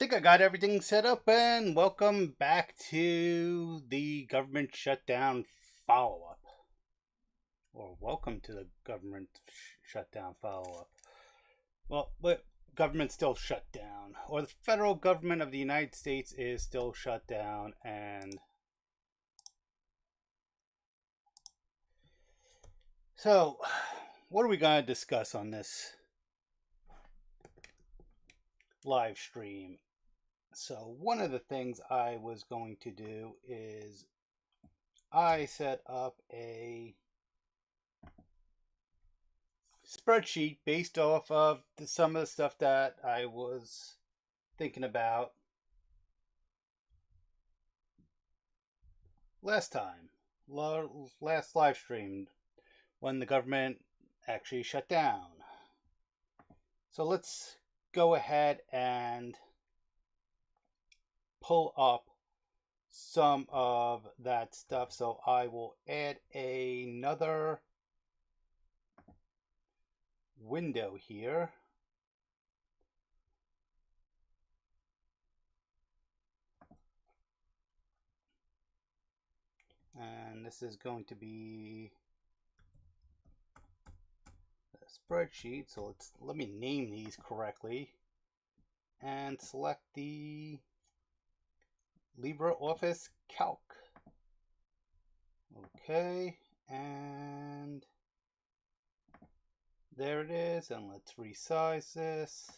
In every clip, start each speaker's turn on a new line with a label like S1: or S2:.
S1: think I got everything set up, and welcome back to the government shutdown follow-up. Or welcome to the government shutdown follow-up. Well, but government's still shut down. Or the federal government of the United States is still shut down, and so what are we going to discuss on this live stream? So one of the things I was going to do is I set up a spreadsheet based off of some of the stuff that I was thinking about last time, last live stream, when the government actually shut down. So let's go ahead and pull up some of that stuff. So I will add another window here. And this is going to be a spreadsheet. So let me name these correctly and select the LibreOffice Calc. Okay, and there it is, and let's resize this.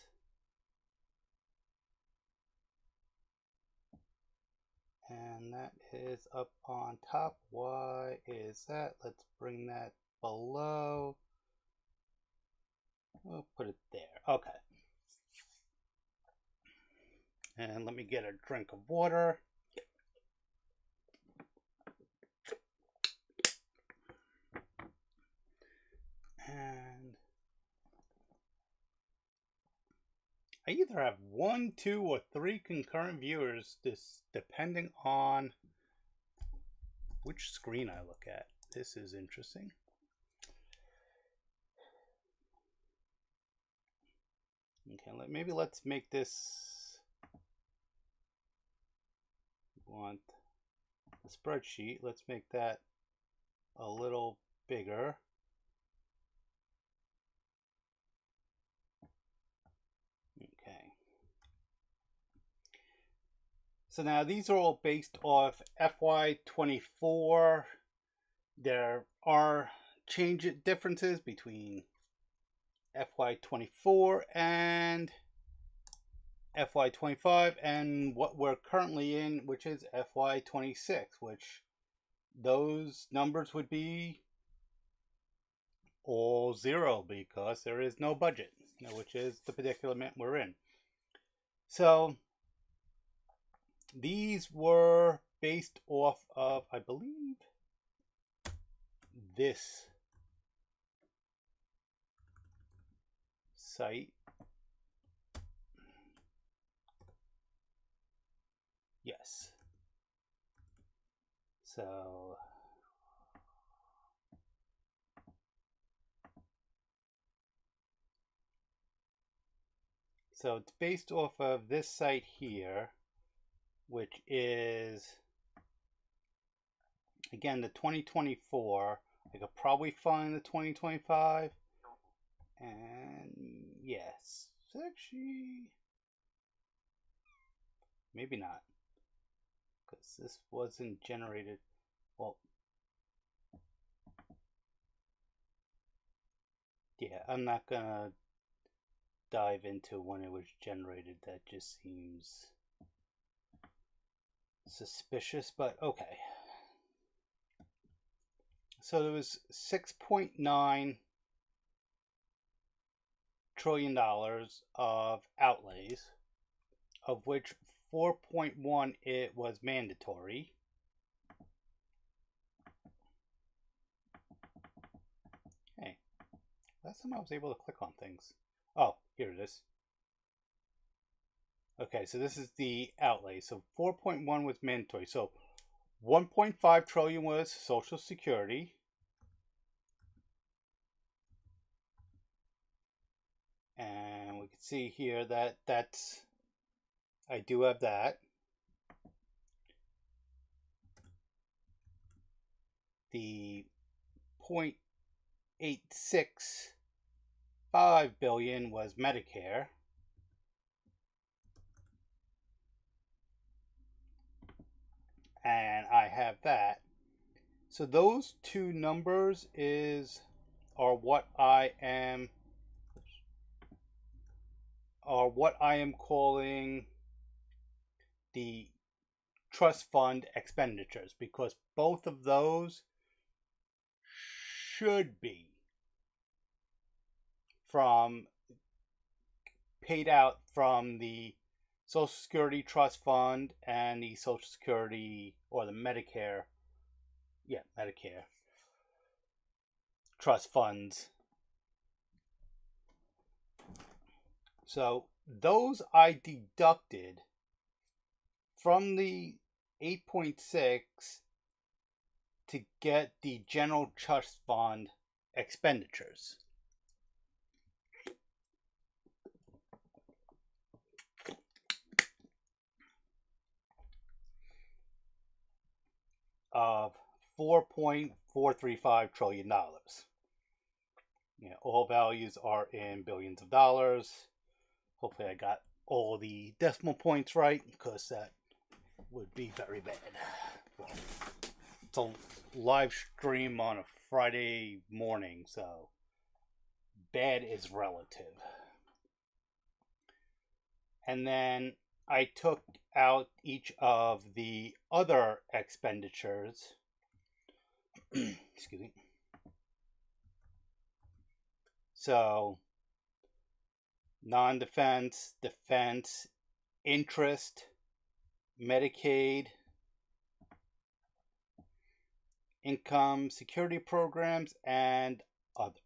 S1: And that is up on top. Why is that? Let's bring that below. We'll put it there. Okay. And let me get a drink of water. And I either have 1, 2, or 3 concurrent viewers, this depending on which screen I look at. This is interesting. Okay, maybe let's make this, want the spreadsheet, let's make that a little bigger. Okay. So now these are all based off FY24. There are differences between FY24 and FY25 and what we're currently in, which is FY26, which those numbers would be all zero because there is no budget, which is the predicament we're in. So these were based off of, I believe, this site. Yes. So it's based off of this site here, which is, again, the 2024. I could probably find the 2025. And yes, actually, maybe not, because this wasn't generated. Well, yeah, I'm not gonna dive into when it was generated. That just seems suspicious, but okay. So there was $6.9 trillion of outlays, of which 4.1 it was mandatory. Hey, last time I was able to click on things. Oh, here it is. Okay, so this is the outlay. So 4.1 was mandatory. So 1.5 trillion was Social Security. And we can see here that that's I do have that. The 0.865 billion was Medicare. And I have that. So those two numbers are what I am calling the trust fund expenditures, because both of those should be paid out from the Social Security Trust Fund and the Social Security or the Medicare trust funds. So those I deducted from the 8.6 to get the general trust fund expenditures. Of $4.435 trillion. All values are in billions of dollars. Hopefully I got all the decimal points right, because that would be very bad. Well, it's a live stream on a Friday morning, so bad is relative. And then I took out each of the other expenditures. Excuse me. So, non-defense, defense, interest, Medicaid, income security programs, and other.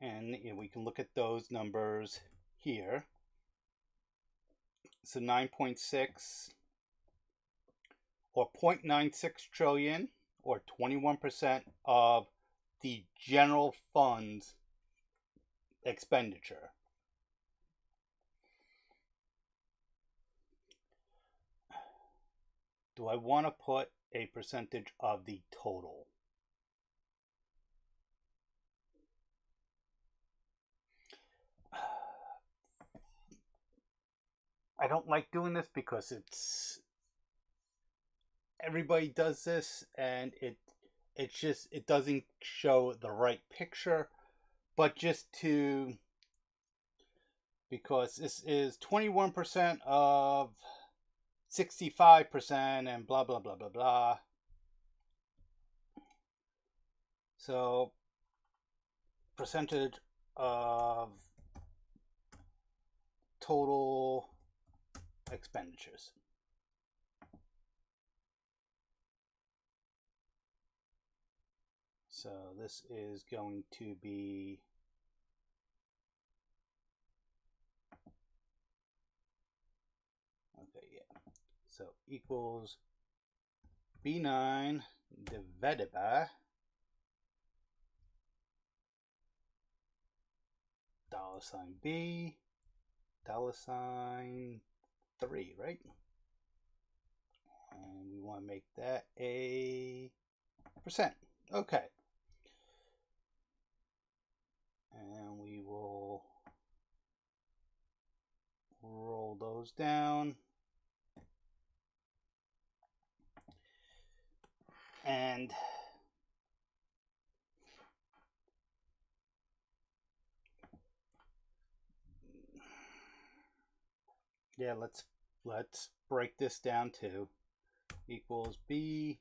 S1: And we can look at those numbers here. So 9.6 or 0.96 trillion, or 21% of the general fund's expenditure. Do I want to put a percentage of the total? I don't like doing this because everybody does this, and it doesn't show the right picture. But because this is 21% of 65% and blah blah blah blah blah. So percentage of total expenditures. So this is going to be so equals B9 divided by $B, $3, right? And we want to make that a percent. Okay. And we will roll those down. And yeah, let's break this down to equals B3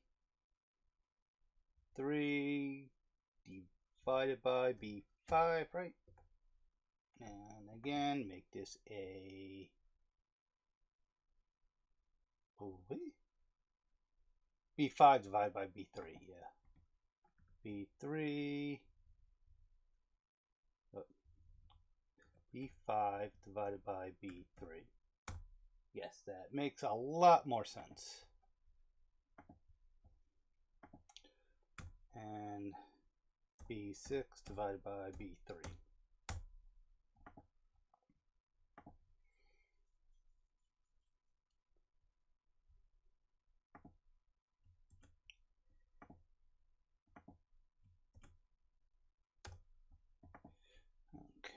S1: divided by B5, right? And again, make this a B5 divided by B3, yeah. B3 B5 divided by B3. Yes, that makes a lot more sense. And B6 divided by B3.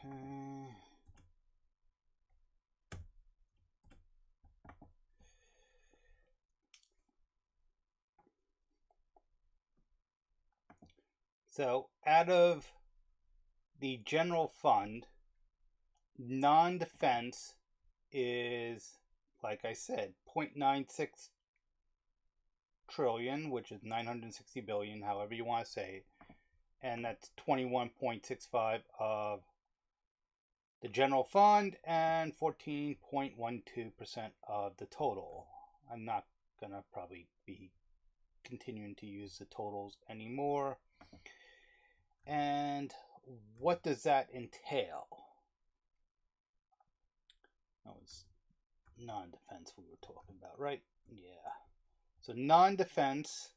S1: Okay. So out of the general fund, non-defense is, like I said, 0.96 trillion, which is 960 billion, however you want to say it. And that's 21.65 of the general fund and 14.12% of the total. I'm not going to probably be continuing to use the totals anymore. And what does that entail? That was non-defense we were talking about, right? Yeah. So non-defense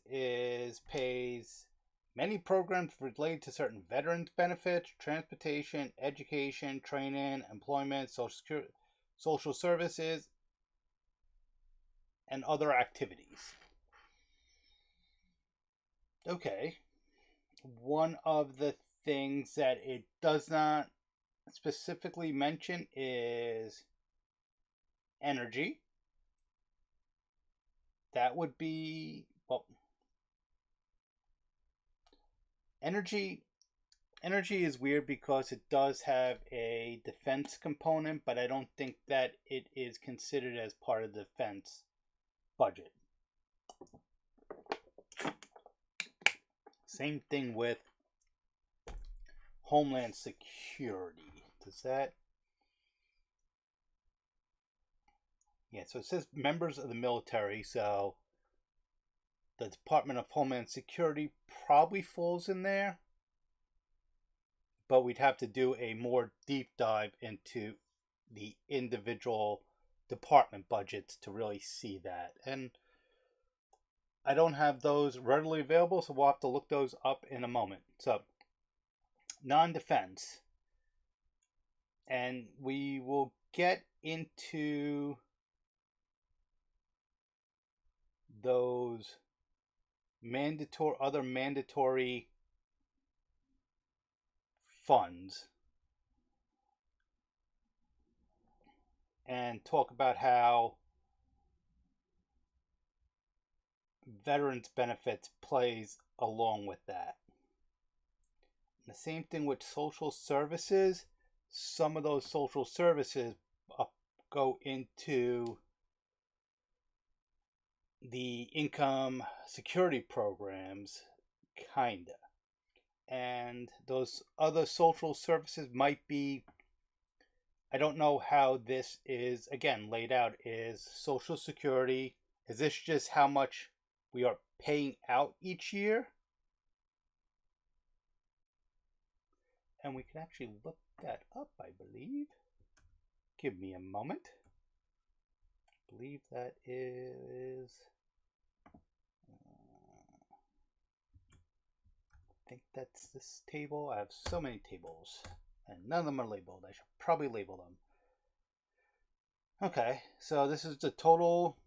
S1: is pays many programs related to certain veterans benefits, transportation, education, training, employment, social services, and other activities. Okay. One of the things that it does not specifically mention is energy. That would be, well, energy is weird because it does have a defense component, but I don't think that it is considered as part of the defense budget. Same thing with Homeland Security. Does that? Yeah, so it says members of the military, so the Department of Homeland Security probably falls in there. But we'd have to do a more deep dive into the individual department budgets to really see that. And I don't have those readily available, so we'll have to look those up in a moment. So, non-defense. And we will get into those other mandatory funds and talk about how veterans benefits plays along with that. And the same thing with social services. Some of those social services go into the income security programs, kinda. And those other social services might be, I don't know how this is, again, laid out. Is Social Security, is this just how much we are paying out each year? And we can actually look that up, I believe. Give me a moment. I believe that is... I think that's this table. I have so many tables, and none of them are labeled. I should probably label them. Okay, so this is the total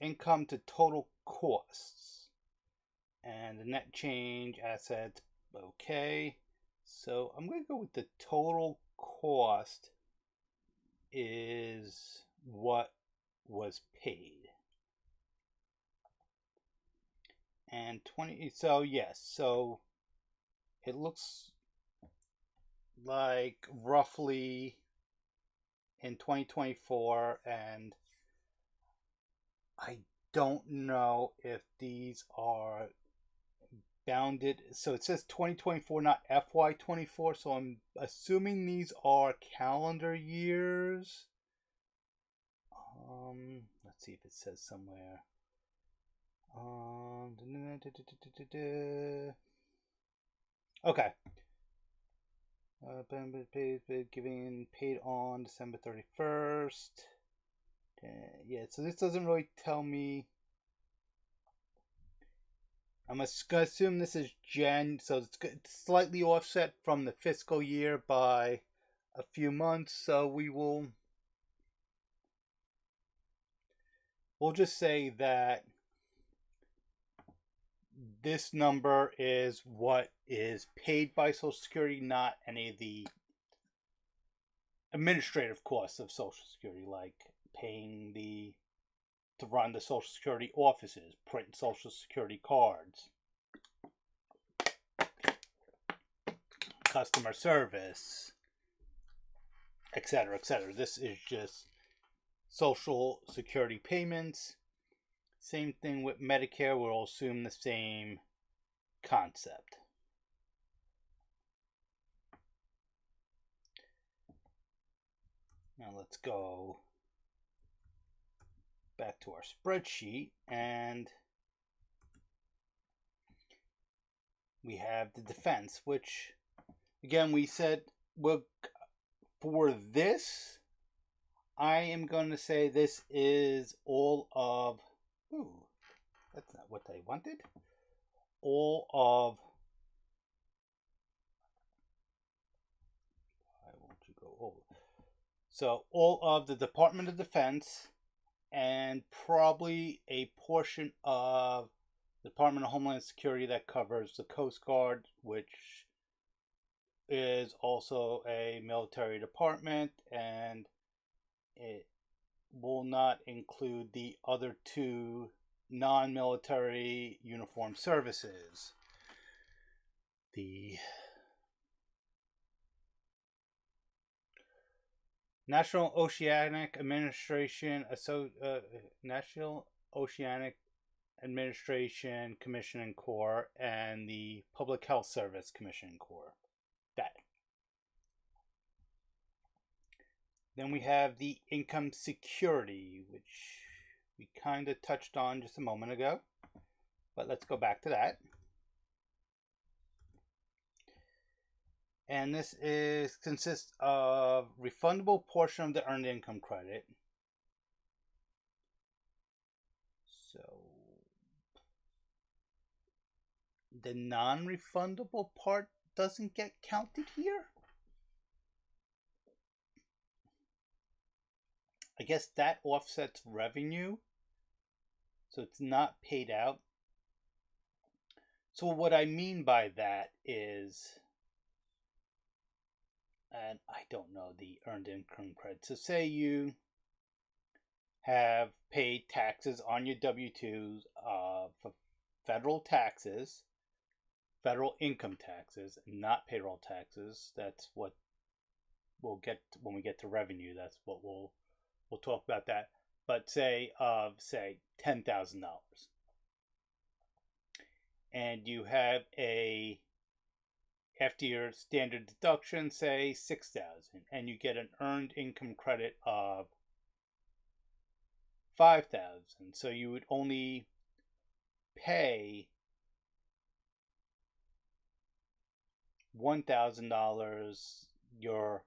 S1: income to total costs. And the net change assets, okay. So I'm going to go with the total cost is what was paid. And 20, so yes, so it looks like roughly in 2024, and I don't know if these are bounded. So it says 2024, not FY24, so I'm assuming these are calendar years. Let's see if it says somewhere. Okay. Giving paid on December 31st. Yeah, so this doesn't really tell me I'm going to assume this is so it's slightly offset from the fiscal year by a few months. So we'll just say that this number is what is paid by Social Security, not any of the administrative costs of Social Security, like paying to run the Social Security offices, print Social Security cards, customer service, etc., etc. This is just Social Security payments. Same thing with Medicare. We'll assume the same concept. Now let's go back to our spreadsheet, and we have the defense, which again we said for this, I am going to say this is all of, that's not what I wanted, all of, why won't you go over? So all of the Department of Defense and probably a portion of the Department of Homeland Security that covers the Coast Guard, which is also a military department, and it will not include the other two non-military uniformed services. The National Oceanic Administration, National Oceanic Administration Commission and Corps, and the Public Health Service Commission and Corps. That. Then we have the income security, which we kind of touched on just a moment ago, but let's go back to that. And this consists of refundable portion of the earned income credit. So the non-refundable part doesn't get counted here. I guess that offsets revenue, so it's not paid out. So what I mean by that is, and I don't know the earned income credit. So say you have paid taxes on your W-2s for federal taxes, federal income taxes, not payroll taxes. That's what we'll get when we get to revenue. That's what we'll talk about that. But say $10,000, and you have after your standard deduction, say $6,000, and you get an earned income credit of $5,000. So you would only pay $1,000 your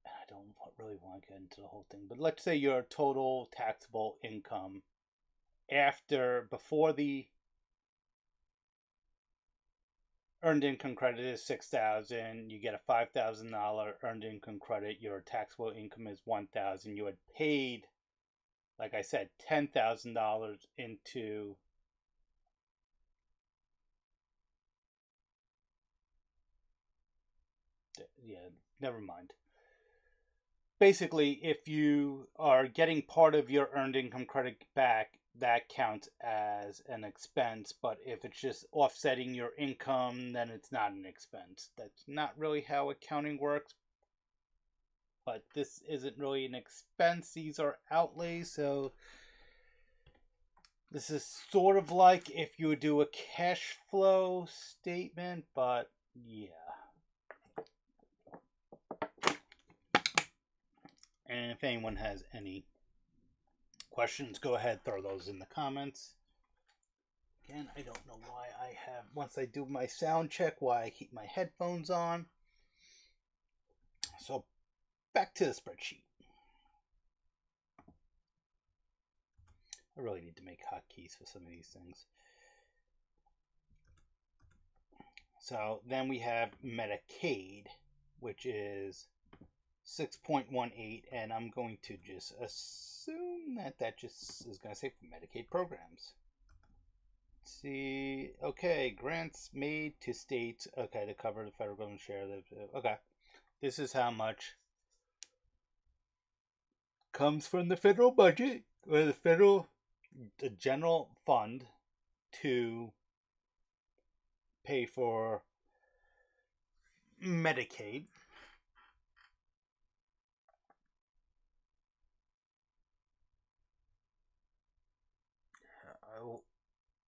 S1: I don't really want to get into the whole thing, but let's say your total taxable income before the earned income credit is $6,000, you get a $5,000 earned income credit, your taxable income is $1,000. You had paid, like I said, $10,000 into never mind. Basically, if you are getting part of your earned income credit back, that counts as an expense. But if it's just offsetting your income, then it's not an expense. That's not really how accounting works. But this isn't really an expense. These are outlays. So this is sort of like if you would do a cash flow statement, but yeah. And if anyone has any questions, go ahead, throw those in the comments. Again, I don't know why once I do my sound check, why I keep my headphones on. So back to the spreadsheet. I really need to make hotkeys for some of these things. So then we have Medicaid, which is 6.18, and I'm going to just assume that that just is going to say for Medicaid programs. Let's see, okay, grants made to states, okay, to cover the federal government share. Okay, this is how much comes from the federal budget or the general fund to pay for Medicaid.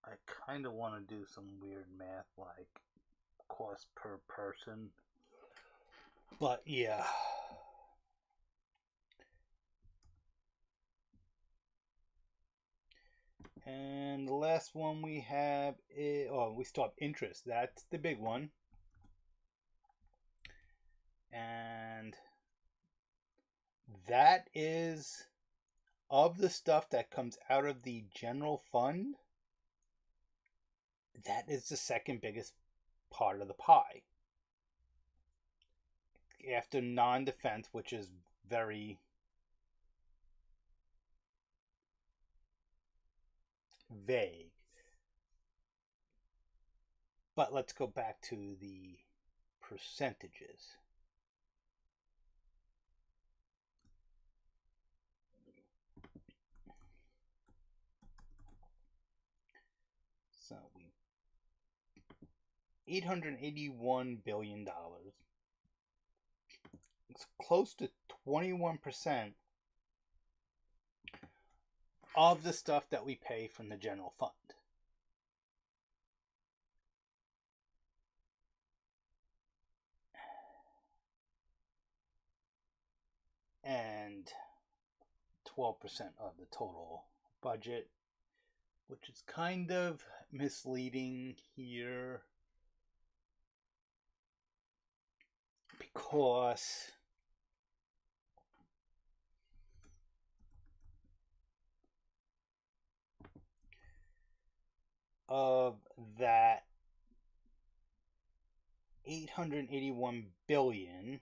S1: I kind of want to do some weird math like cost per person. But yeah. And the last one we have is, oh, we still have interest. That's the big one. And that is of the stuff that comes out of the general fund. That is the second biggest part of the pie. After non-defense, which is very vague. But let's go back to the percentages. So we $881 billion. It's close to 21% of the stuff that we pay from the general fund. And 12% of the total budget, which is kind of misleading here because of that 881 billion.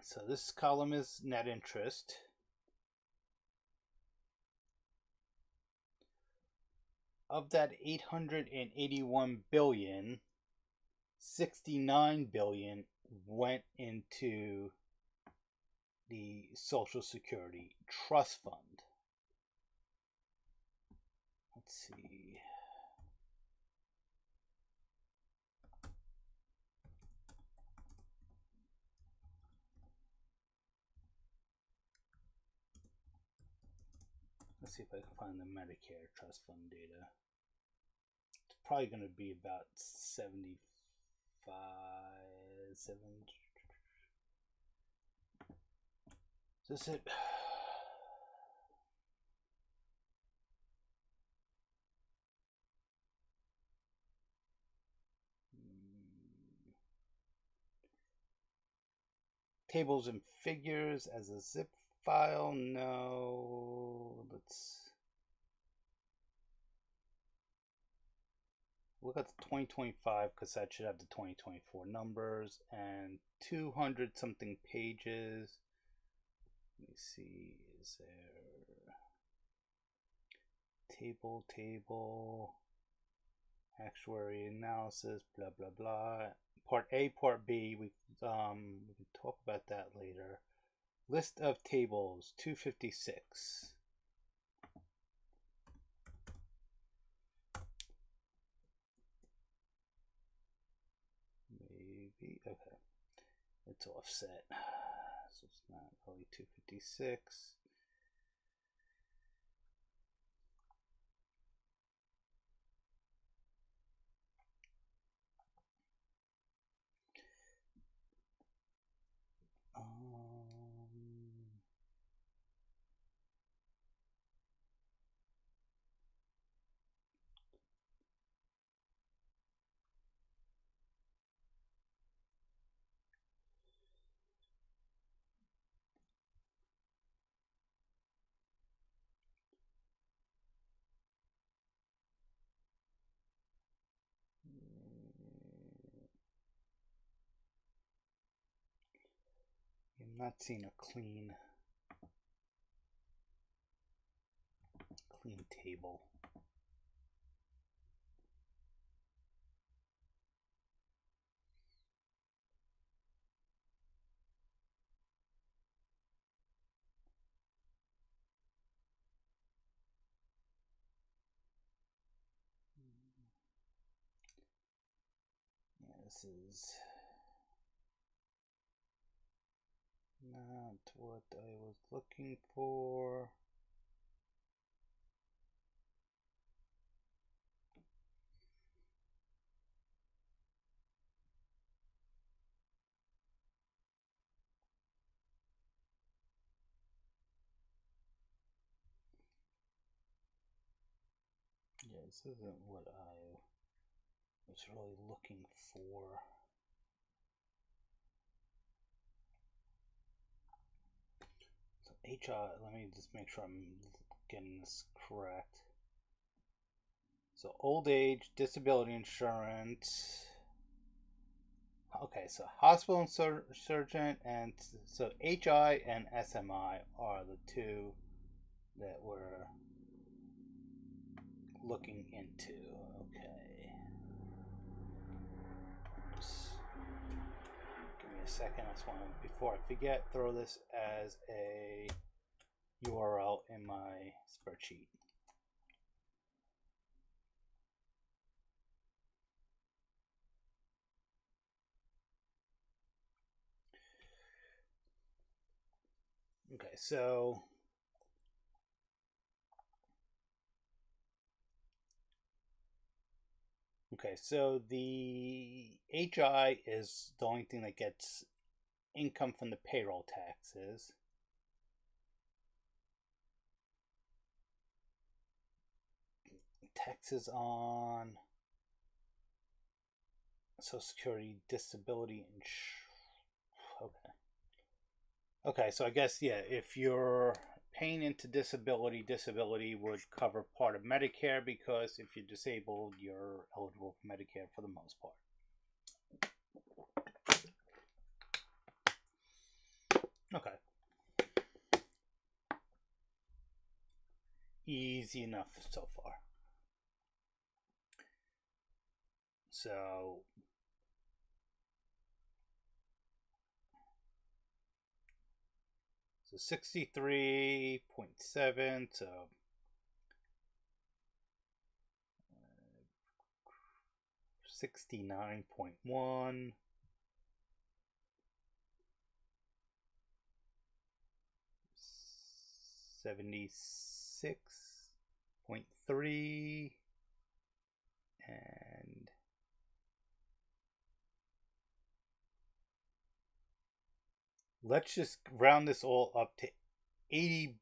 S1: So this column is net interest. Of that 881 billion, 69 billion went into the Social Security Trust Fund. Let's see. Let's see if I can find the Medicare Trust Fund data. It's probably going to be about 75, 7. Is this it? Tables and figures as a zip file? No. Let's look at the 2025 because that should have the 2024 numbers and 200 something pages. Let me see, is there table, actuary analysis, blah blah blah. Part A, Part B, we can talk about that later. List of tables 256. Maybe, okay. It's offset. So it's not really 256. not seeing a clean table. Yeah, this is not what I was looking for. Yeah, this isn't what I was really looking for. So HR, let me just make sure I'm getting this correct. So old age, disability insurance. Okay, so hospital surgeon, and so HI and SMI are the two that we're looking into. Okay. Just give me a second. I just want to, before I forget, throw this as a URL in my spreadsheet. Okay, so the HI is the only thing that gets income from the payroll taxes. Taxes on Social Security, disability, okay. Okay, so I guess, yeah, if you're paying into disability, disability would cover part of Medicare, because if you're disabled, you're eligible for Medicare for the most part. Okay. Easy enough so far. So 63.7, so 69.1, 76.3, and let's just round this all up to $80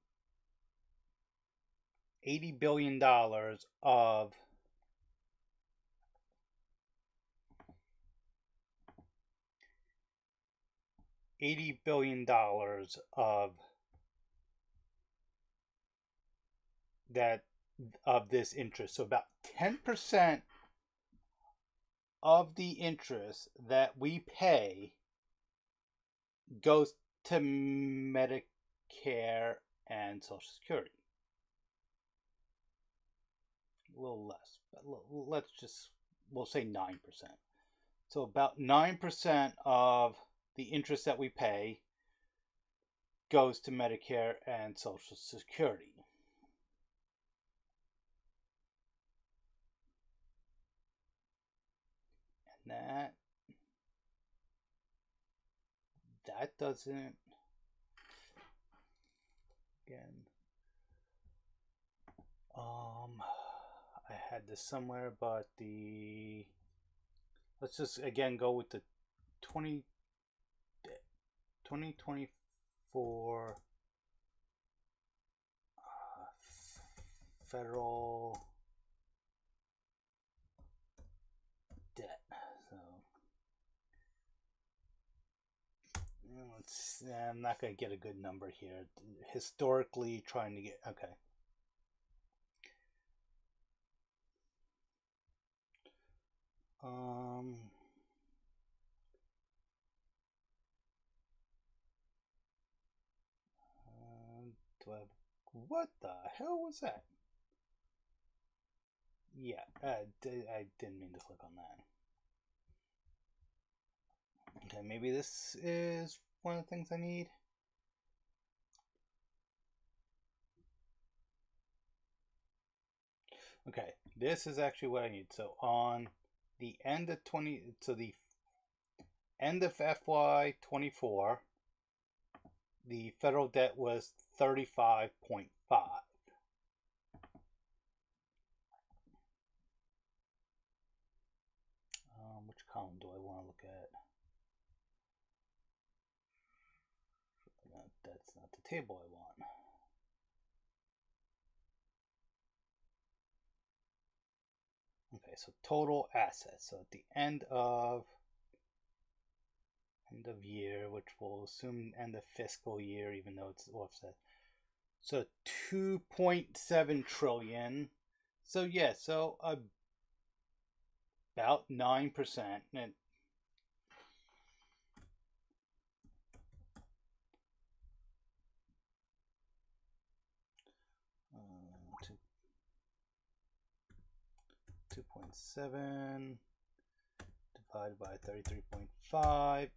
S1: billion of $80 billion of that, of this interest. So about 10% of the interest that we pay goes to Medicare and Social Security. A little less, but we'll say 9%. So about 9% of the interest that we pay goes to Medicare and Social Security. And that doesn't, again, I had this somewhere, but let's just again go with the 2024 federal debt. So I'm not going to get a good number here. Historically, trying to get, okay. do I have... What the hell was that? Yeah, I didn't mean to click on that. Okay, maybe this is one of the things I need. Okay, this is actually what I need. So on the end of the end of FY24, the federal debt was 35.5. Which column do I want to look at? No, that's not the table I want. Okay, so total assets. So at the end of year, which we'll assume end of fiscal year, even though it's offset. So 2.7 trillion. So yeah, so about 9%. And 2.7 divided by 33.5. I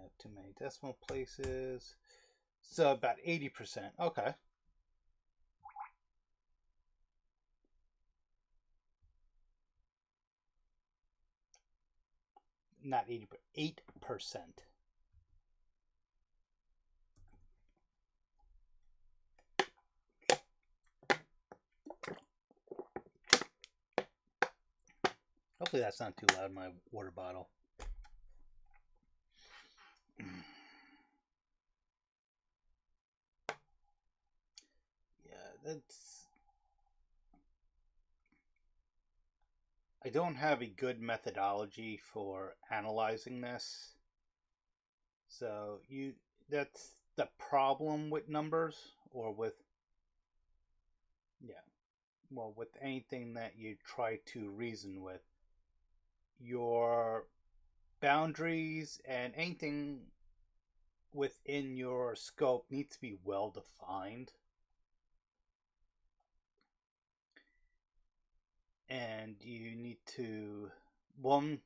S1: have too many decimal places. So about 80%. Okay. Not 80, but 8%. Hopefully that's not too loud in my water bottle. Yeah, that's... I don't have a good methodology for analyzing this. So that's the problem with numbers, or with, yeah, well, with anything that you try to reason with. Your boundaries and anything within your scope needs to be well defined. And you need to, one,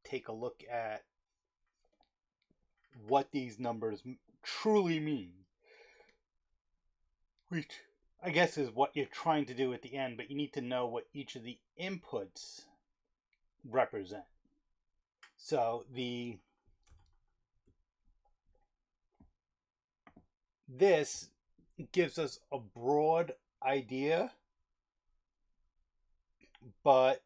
S1: take a look at what these numbers truly mean, which I guess is what you're trying to do at the end, but you need to know what each of the inputs represent. So this gives us a broad idea, but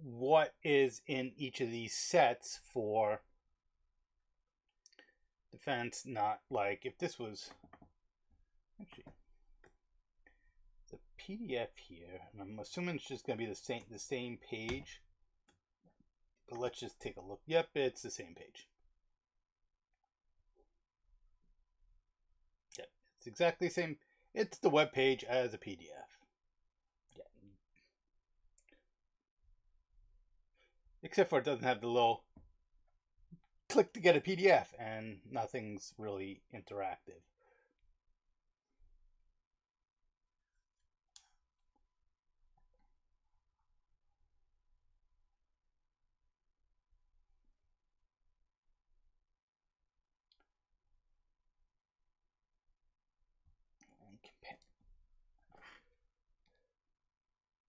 S1: what is in each of these sets for defense, not like if this was actually the PDF here, and I'm assuming it's just going to be the same page, but let's just take a look. Yep, it's the same page. Yep, it's exactly the same. It's the web page as a PDF. Yeah. Except for it doesn't have the little click to get a PDF, and nothing's really interactive.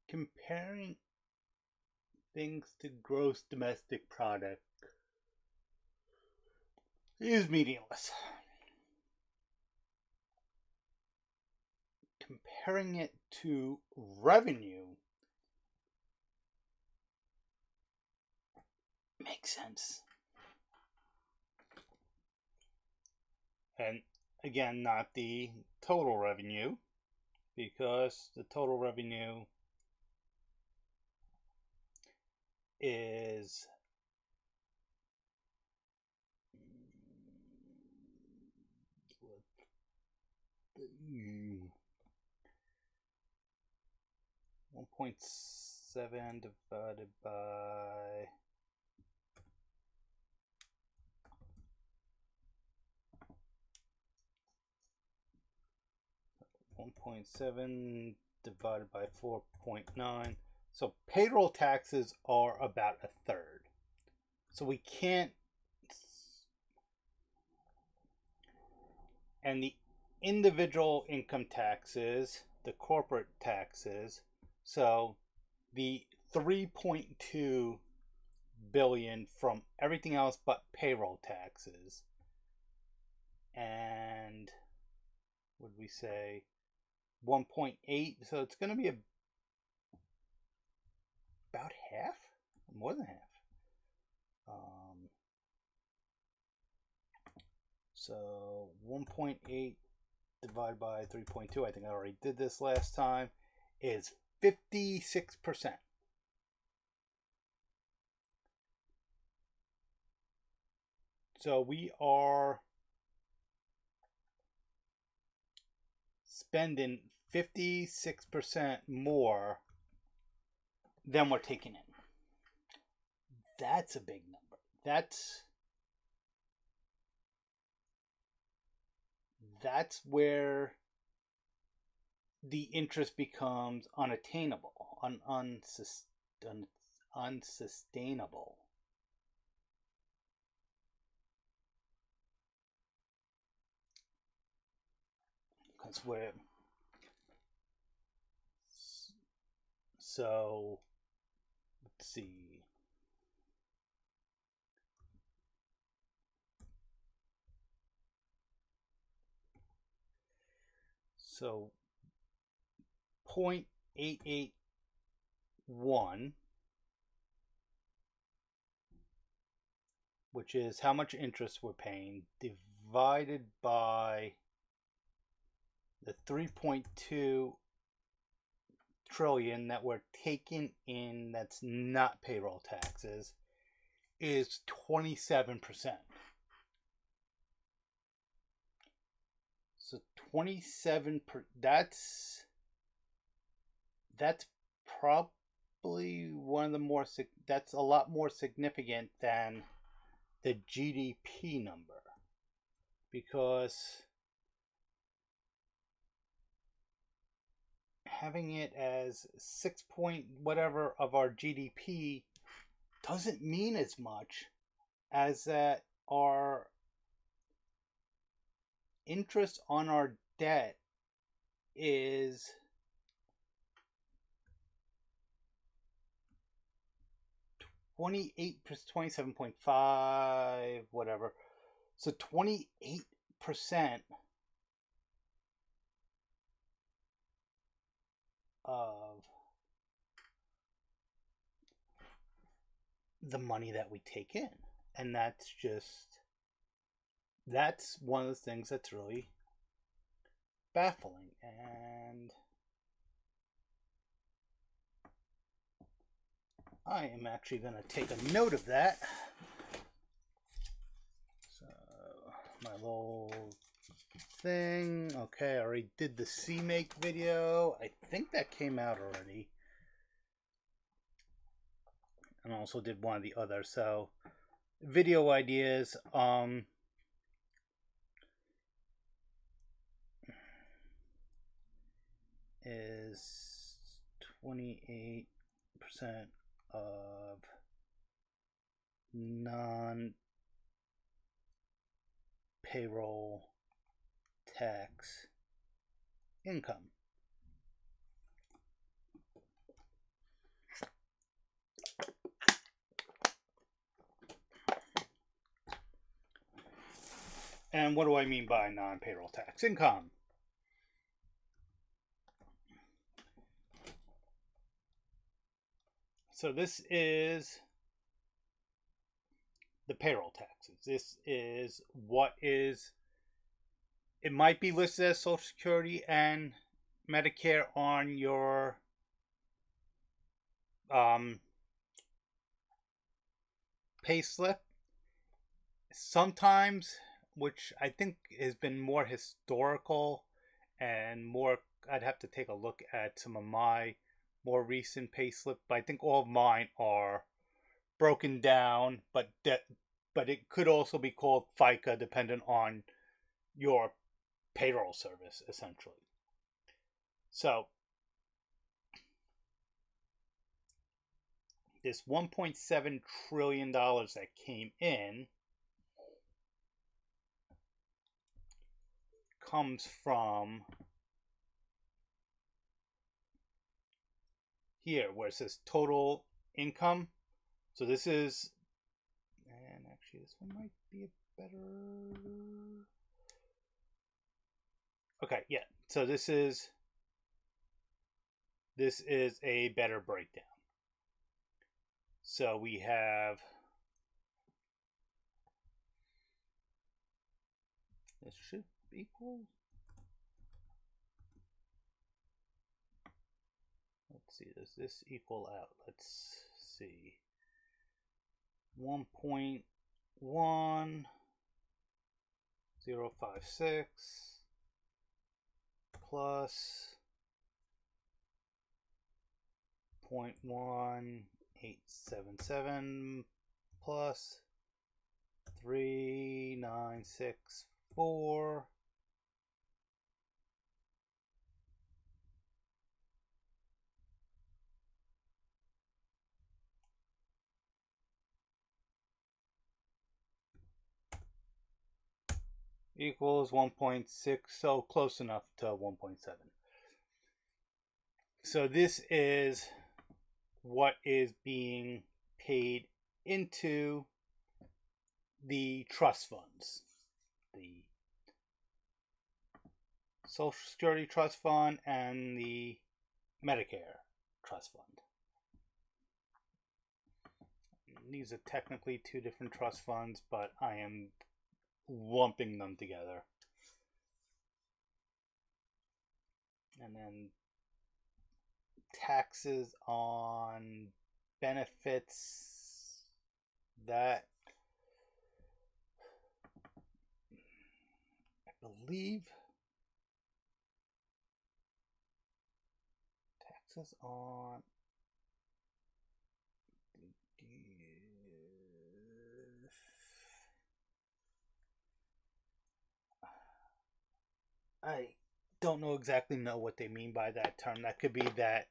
S1: Comparing things to gross domestic product is meaningless. Comparing it to revenue makes sense. And again, not the total revenue, because the total revenue is 1.7 divided by 1.7 divided by 4.9. So payroll taxes are about a third. So we can't. And the individual income taxes, the corporate taxes, so the 3.2 billion from everything else but payroll taxes. And would we say 1.8? So it's going to be about half, more than half. So 1.8 divided by 3.2, I think I already did this last time, is 56%. So we are spending 56% more than we're taking in. That's a big number. That's where the interest becomes unattainable, unsustainable. Because we're so let's see. So 0.881, which is how much interest we're paying, divided by the 3.2 trillion that we're taking in that's not payroll taxes, is 27%. So 27 that's probably one of the more, that's a lot more significant than the GDP number, because having it as 6 point whatever of our GDP doesn't mean as much as that our interest on our debt is 28%, 27.5, whatever. So 28% of the money that we take in. And that's one of the things that's really baffling. And I am actually going to take a note of that. So, my little thing. Okay, I already did the CMake video. I think that came out already. And also did one of the others. So, video ideas. Is 28% of non-payroll tax income. And what do I mean by non-payroll tax income? So this is the payroll taxes. This is what is, it might be listed as Social Security and Medicare on your pay slip. Sometimes, which I think has been more historical and more, I'd have to take a look at some of my more recent pay slip, but I think all of mine are broken down, but it could also be called FICA dependent on your payroll service, essentially. So this $1.7 trillion that came in comes from here where it says total income. So this is, and actually this one might be a better, okay, yeah. So this is a better breakdown. So we have, this should equal, let's see, does this equal out? Let's see. 1.1056 plus 0.1877 plus 3964 equals 1.6, so close enough to 1.7. So this is what is being paid into the trust funds, the Social Security Trust Fund and the Medicare Trust Fund. These are technically two different trust funds, but I am lumping them together. And then taxes on benefits, that I believe taxes on I don't exactly know what they mean by that term. That could be that,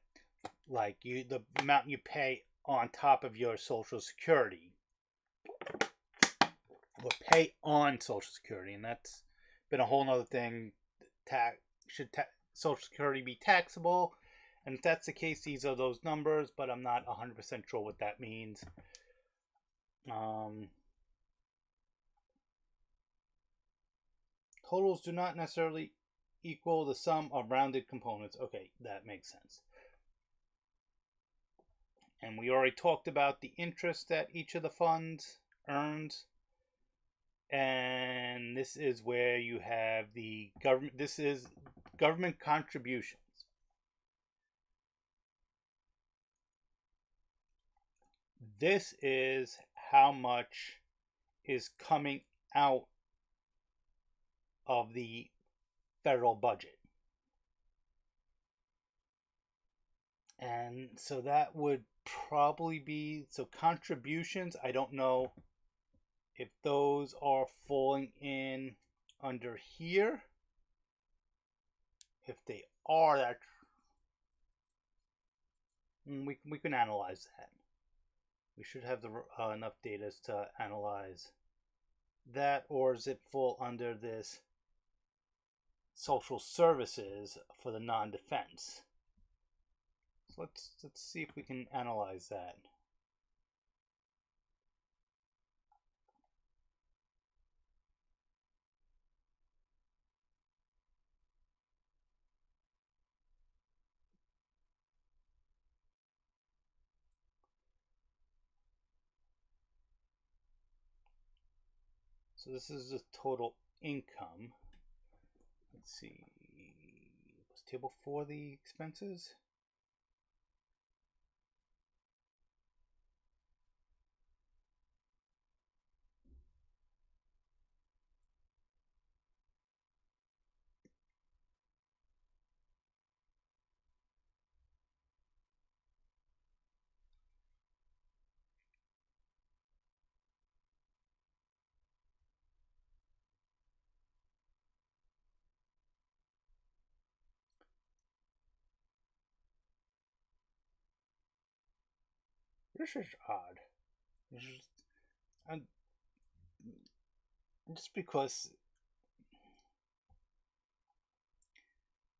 S1: like, the amount you pay on top of your Social Security, or pay on Social Security, and that's been a whole nother thing. Should Social Security be taxable? And if that's the case, these are those numbers, but I'm not 100% sure what that means. Totals do not necessarily equal the sum of rounded components. Okay, that makes sense. And we already talked about the interest that each of the funds earns. And this is where you have the government. This is government contributions. This is how much is coming out of the federal budget. And so that would probably be, so contributions, I don't know if those are falling in under here. If they are, that we can analyze that. We should have enough data to analyze that, or does it fall under this social services for the non-defense? So let's see if we can analyze that. So this is the total income. Let's see. Was table 4 the expenses? This is odd. This is, I'm, just because.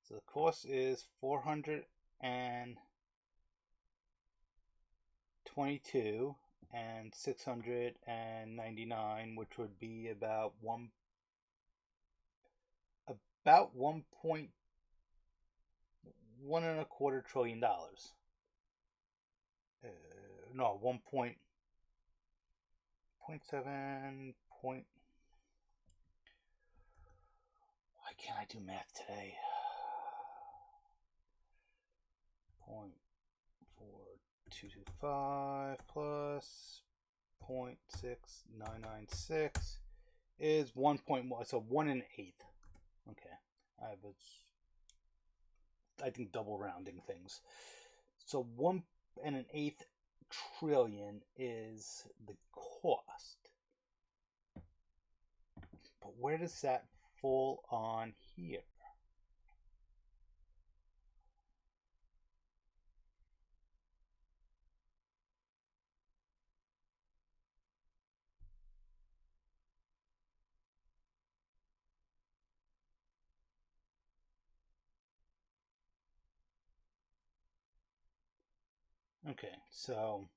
S1: So the cost is 422 and 699, which would be about 1.125 trillion dollars. No, 1.7 point. Why can't I do math today? 0.4225 plus 0.6996 is 1.1. So 1 1/8. Okay, I think double rounding things. So 1 1/8 trillion is the cost. But where does that fall on here? Okay, so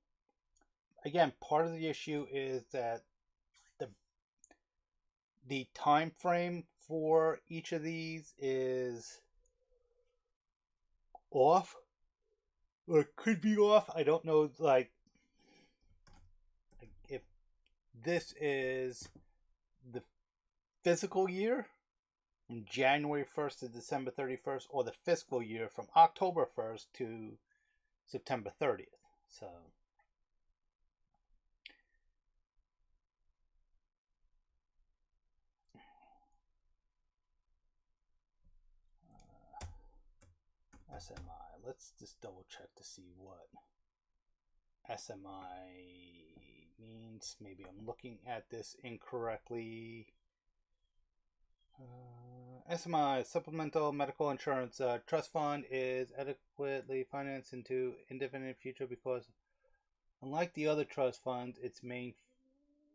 S1: again, part of the issue is that the the time frame for each of these is off, or it could be off. I don't know, like if this is the physical year from January 1st to December 31st, or the fiscal year from October 1st to September 30th. So SMI. Let's just double check to see what SMI means. Maybe I'm looking at this incorrectly. SMI, Supplemental Medical Insurance Trust Fund, is adequately financed into indefinite future because, unlike the other trust funds, its main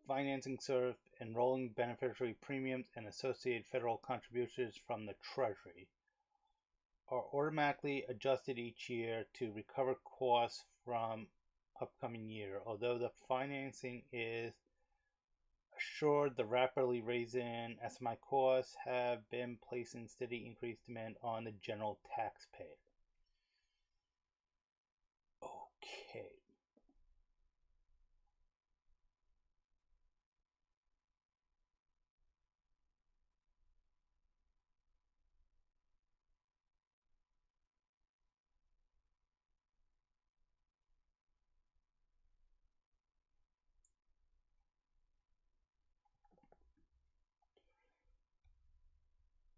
S1: financing serves enrolling beneficiary premiums and associated federal contributions from the Treasury are automatically adjusted each year to recover costs from upcoming year. Although the financing is assured, the rapidly rising SMI costs have been placing steady increased demand on the general taxpayer. Okay.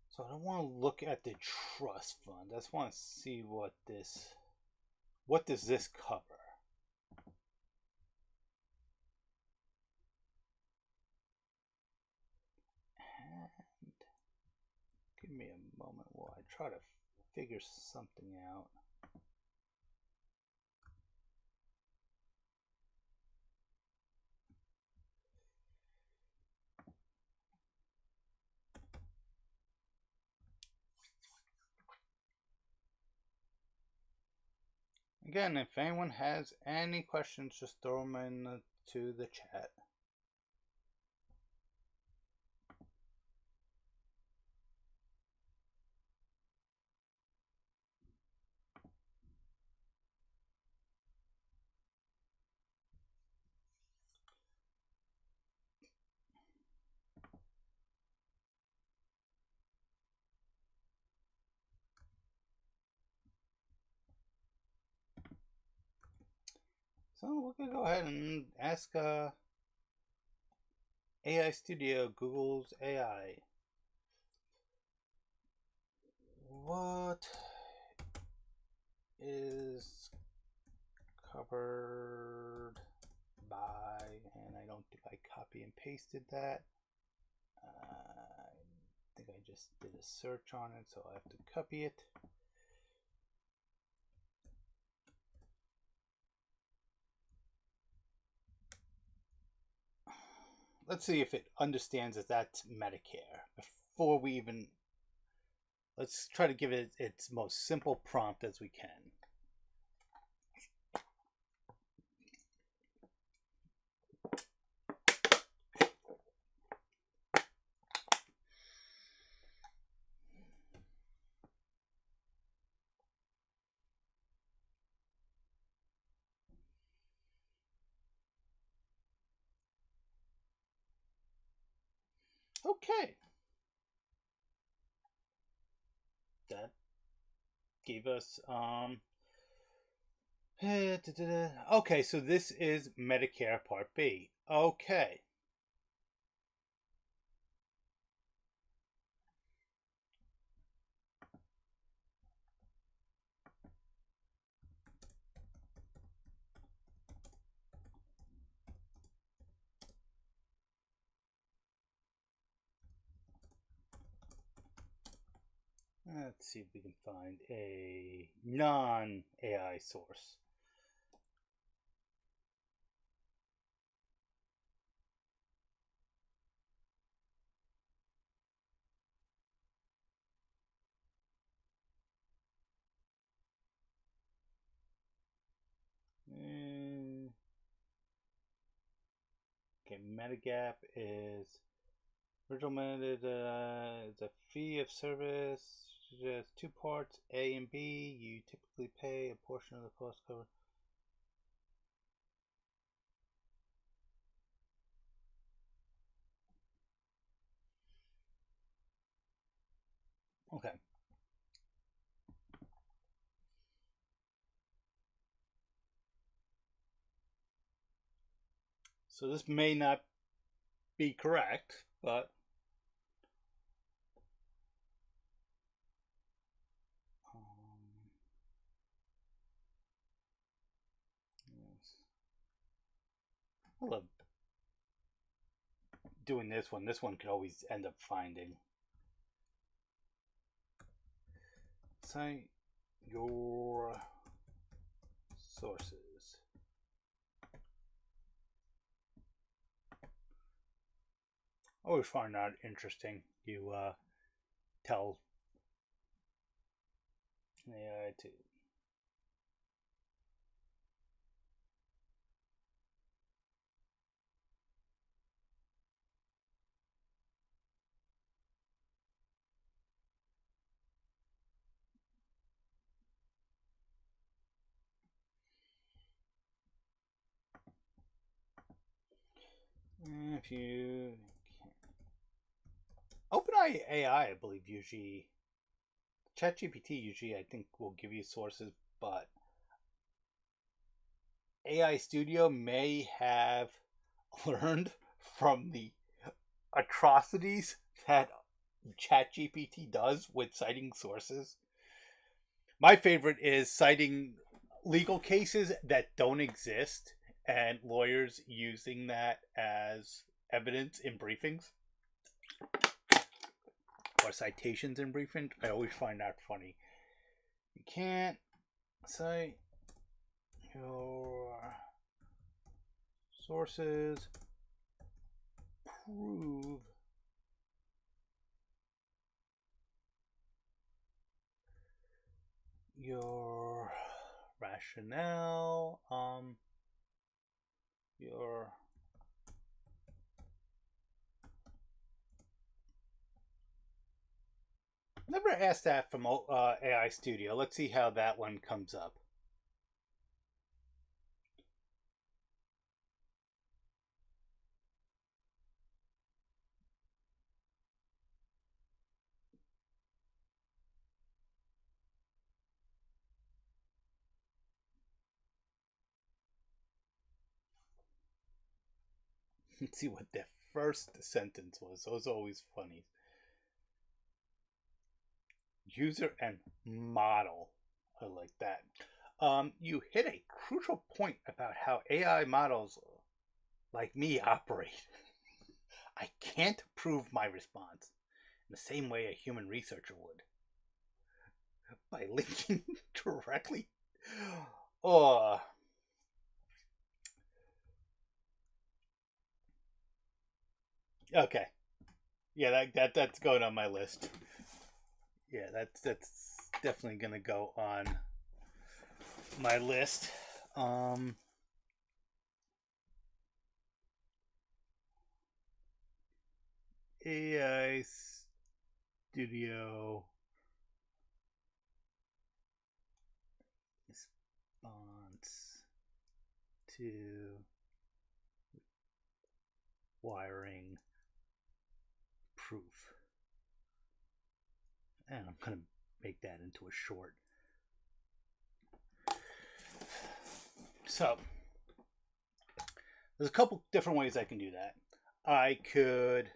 S1: So I don't want to look at the trust fund. I just want to see what does this cover? And give me a moment while I try to figure something out. Again, if anyone has any questions, just throw them into the chat. So we're going to go ahead and ask AI Studio, Google's AI. What is covered by, and I don't think I copy and pasted that. I think I just did a search on it, so I have to copy it. let's see if it understands that that's Medicare before we even. Let's try to give it its most simple prompt as we can. Okay. That gave us okay, so this is Medicare Part B. Okay. Let's see if we can find a non-AI source. Okay, Medigap is original method is a fee of service. There's two parts, A and B. You typically pay a portion of the cost covered. Okay. So this may not be correct, but yes. I love doing this one. This one could always end up finding. Cite your sources. I always find that interesting. You tell AI to. If you OpenAI, I believe usually ChatGPT usually I think will give you sources, but AI Studio may have learned from the atrocities that ChatGPT does with citing sources. My favorite is citing legal cases that don't exist and lawyers using that as evidence in briefings or citations in briefings. I always find that funny. You can't cite your sources, prove your rationale, your never asked that from AI Studio. Let's see how that one comes up. Let's see what the first sentence was. Those are always funny. User and model. I like that. You hit a crucial point about how AI models like me operate. I can't prove my response in the same way a human researcher would by linking directly. Oh, Okay. Yeah, that's going on my list. Yeah, that's definitely gonna go on my list. Um, AI Studio response to wiring proof. And I'm gonna make that into a short. So there's a couple different ways I can do that. I could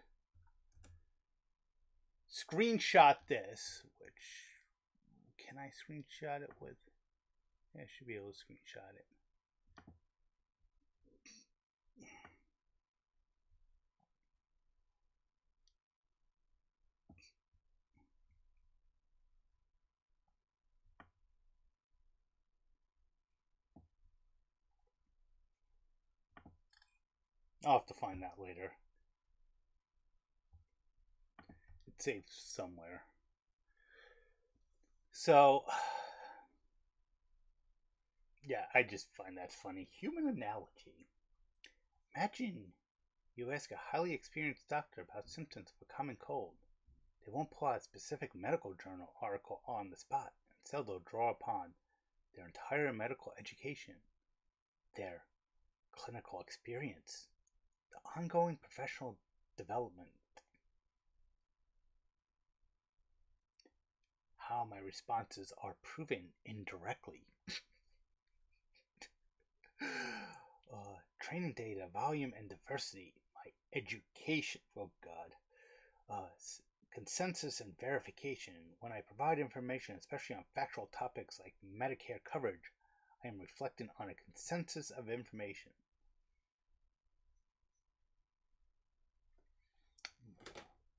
S1: screenshot this, which can I screenshot it with? Yeah, I should be able to screenshot it. I'll have to find that later. It's saved somewhere. So, yeah, I just find that funny. Human analogy. Imagine you ask a highly experienced doctor about symptoms of a common cold. They won't pull out a specific medical journal article on the spot. Instead, they'll draw upon their entire medical education, their clinical experience, the ongoing professional development. How my responses are proven indirectly. Training data, volume, and diversity. My education. Oh, God. Uh, Consensus and verification. When I provide information, especially on factual topics like Medicare coverage, I am reflecting on a consensus of information.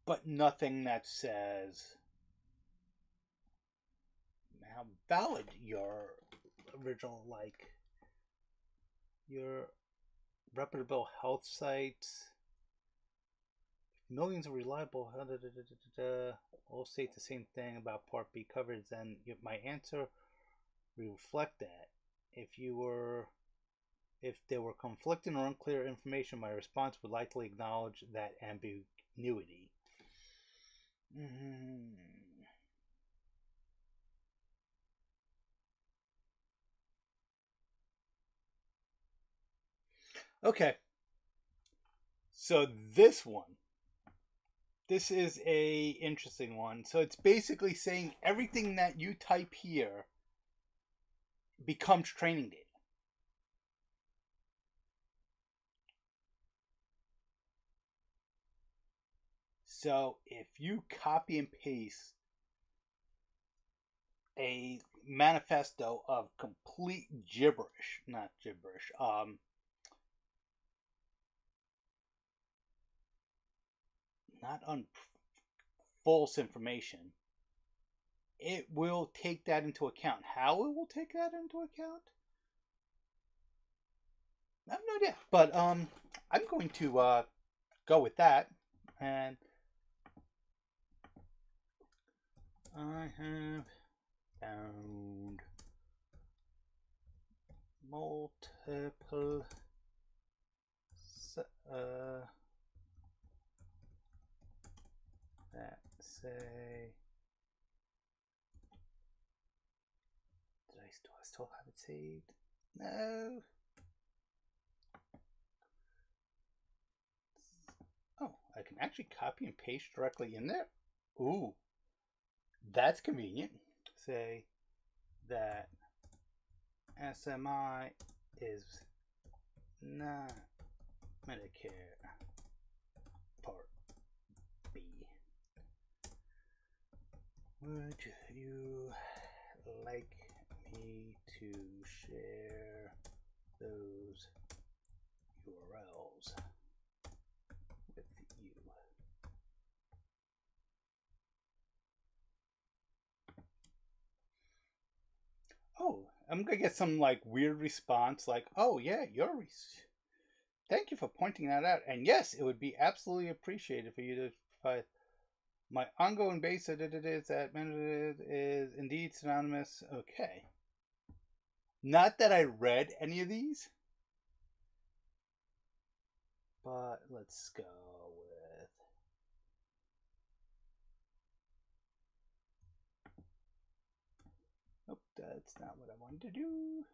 S1: But nothing that says how valid your original, like your reputable health sites, millions of reliable, all state the same thing about Part B coverage, then my answer reflect that. If you were, if there were conflicting or unclear information, my response would likely acknowledge that ambiguity. Mm-hmm. Okay, so this is a interesting one. So it's basically saying everything that you type here becomes training data. So if you copy and paste a manifesto of complete gibberish, not gibberish, not false information, it will take that into account. How it will take that into account, I have no idea. But I'm going to go with that, and I have found multiple that say. Do I still have it saved? No. Oh, I can actually copy and paste directly in there. Ooh, that's convenient. Say that SMI is not Medicare Part B. Would you like me to share those URLs with you? Oh, I'm gonna get some like weird response like, oh yeah, thank you for pointing that out. And yes, it would be absolutely appreciated for you to provide my ongoing base that it is that is indeed synonymous. Okay. Not that I read any of these, but let's go with. Nope, that's not what I wanted to do.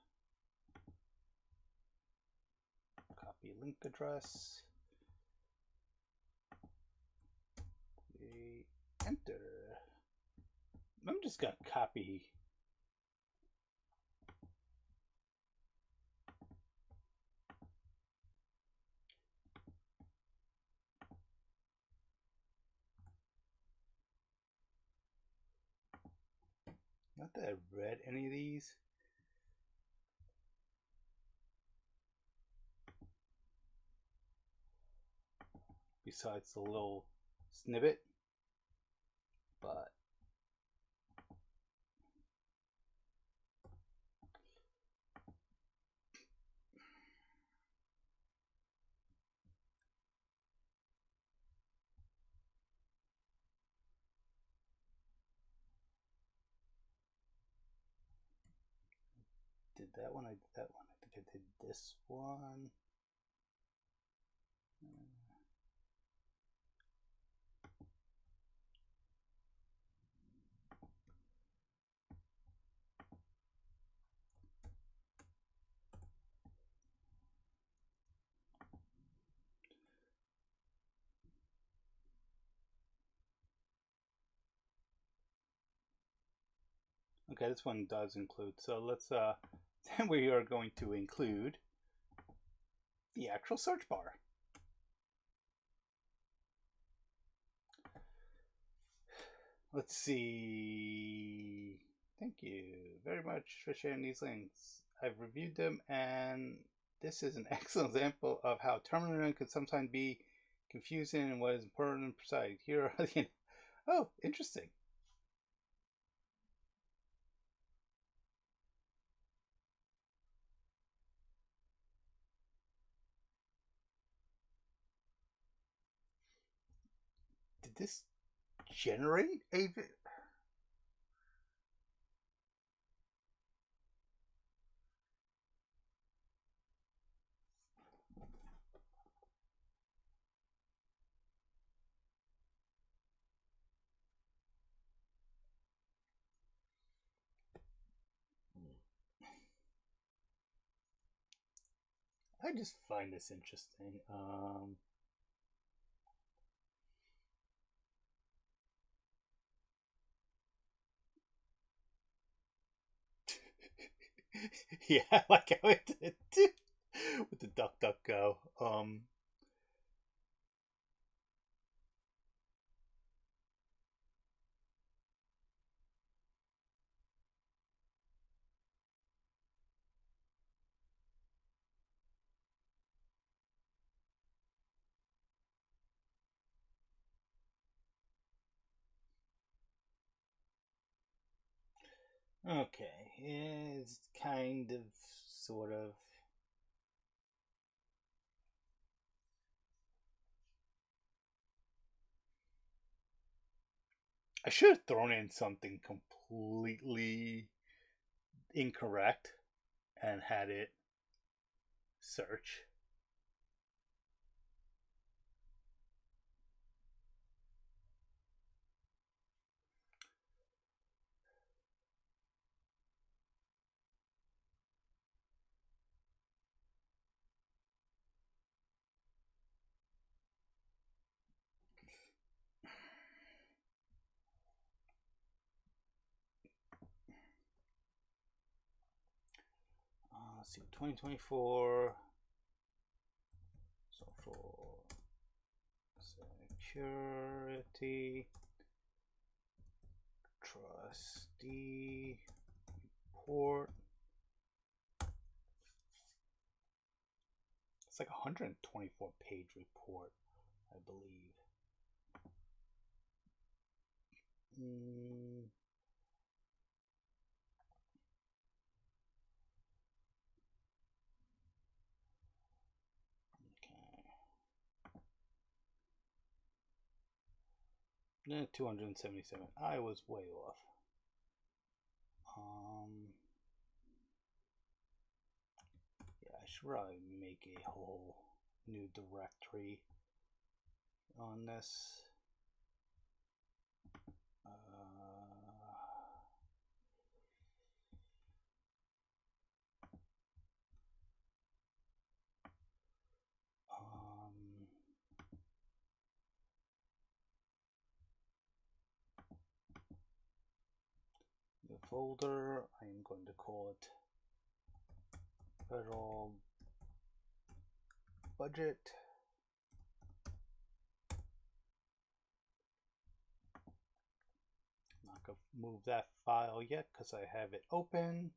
S1: Copy link address. Enter. I'm just gonna copy. Not that I read any of these. Besides the little snippet, but did that one. I did that one. I think I did this one. Okay, this one does include. So let's then we are going to include the actual search bar. Let's see. Thank you very much for sharing these links. I've reviewed them, and this is an excellent example of how terminating could sometimes be confusing and what is important and precise. Here are the. Oh, interesting. Did this generate a. I just find this interesting. Yeah, I like how it did with the duck duck go. Okay, it's kind of, sort of. I should have thrown in something completely incorrect and had it search. Let's see, 2024. So for security, trustee report. It's like a 124-page report, I believe. 277. I was way off. Yeah, I should probably make a whole new directory on this. The folder, I'm going to call it federal budget. I'm not going to move that file yet because I have it open.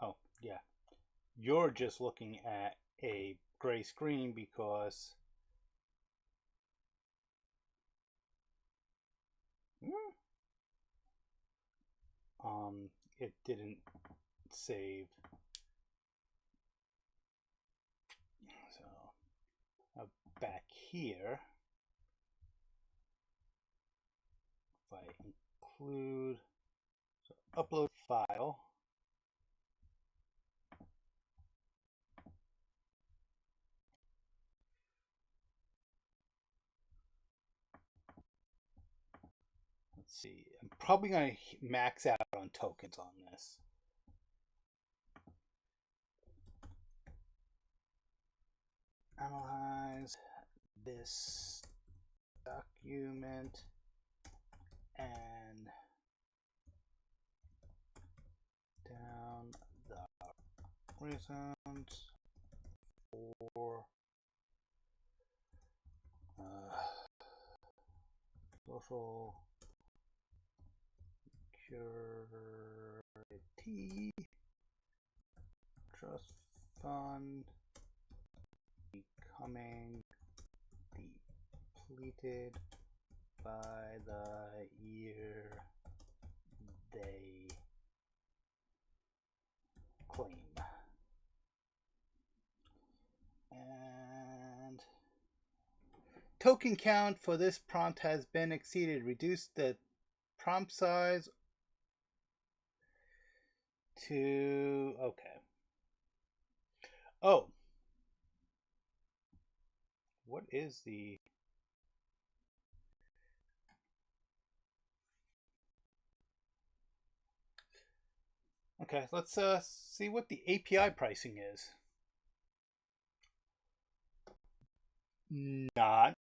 S1: Oh, yeah. You're just looking at a gray screen because it didn't save. So back here, if I include upload file, let's see, I'm probably going to max out on tokens on this. Analyze this document and down the reasons for social security trust fund becoming depleted by the year they claim. And token count for this prompt has been exceeded. Reduce the prompt size to, okay. Oh, what is the, okay, let's see what the API pricing is. Not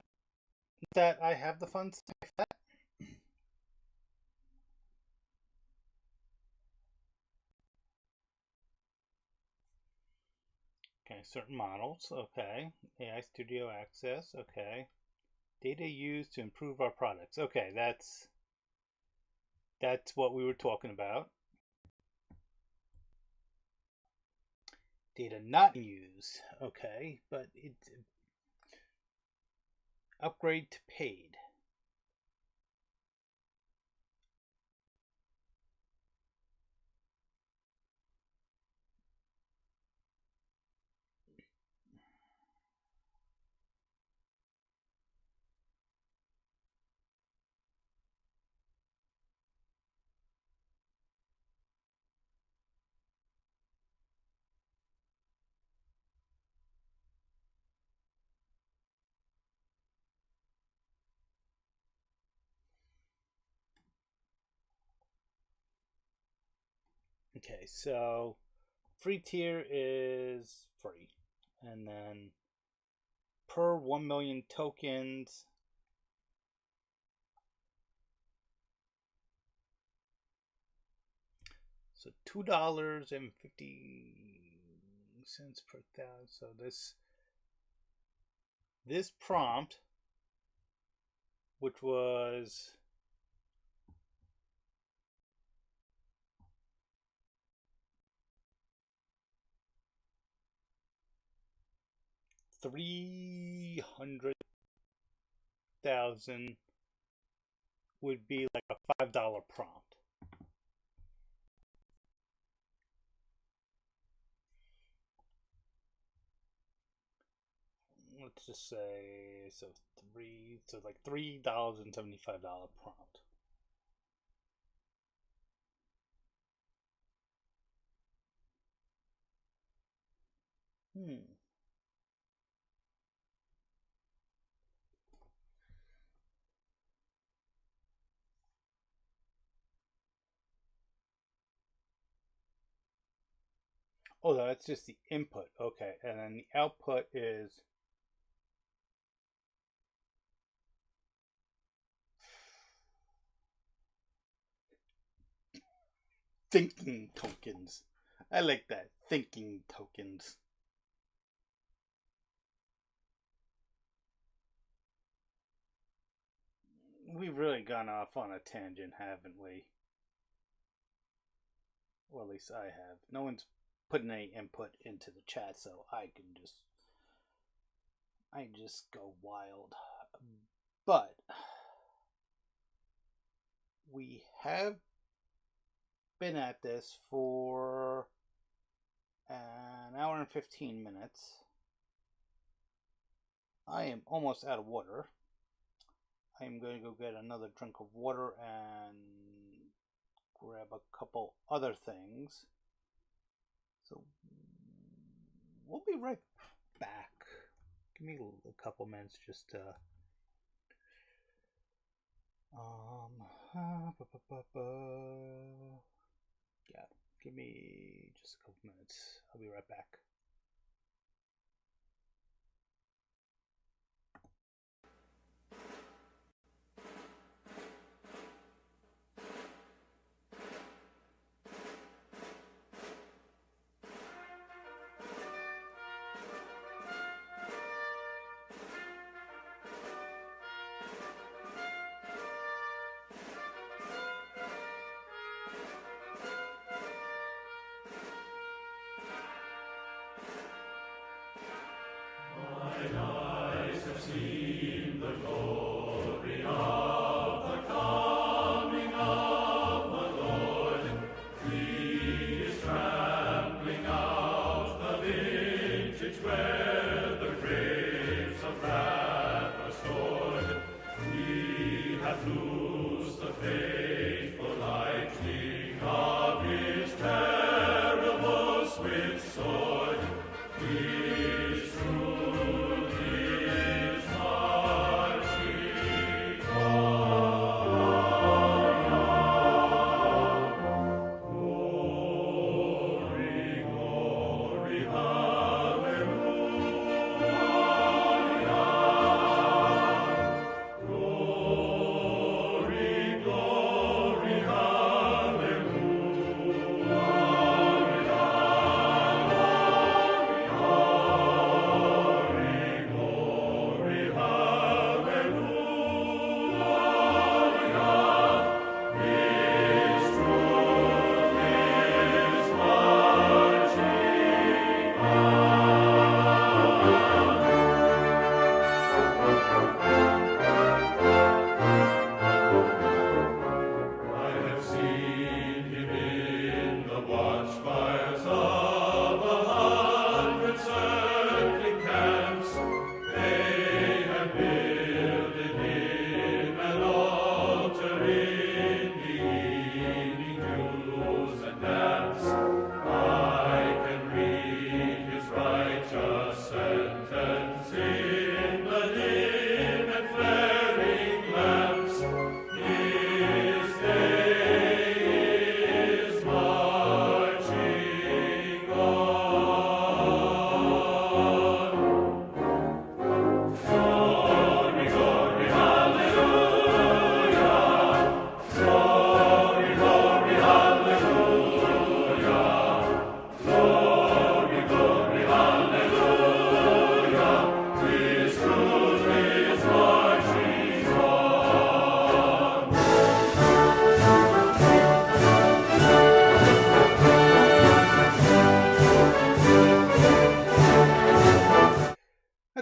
S1: that I have the funds like that. Okay, certain models, okay. AI Studio Access, okay. Data used to improve our products. Okay, that's what we were talking about. Data not used, okay, but it upgrade to paid. Okay, so free tier is free. And then per 1 million tokens, so $2.50 per thousand. So this prompt, which was $300,000, would be like a $5 prompt. let's just say so like $3.75 prompt. Oh, that's just the input. Okay, and then the output is thinking tokens. I like that. Thinking tokens. We've really gone off on a tangent, haven't we? Well, at least I have. No one's putting any input into the chat, so I just go wild. But we have been at this for an hour and 15 minutes. I am almost out of water. I am going to go get another drink of water and grab a couple other things. So we'll be right back. Give me a couple minutes just to yeah, give me just a couple minutes. I'll be right back.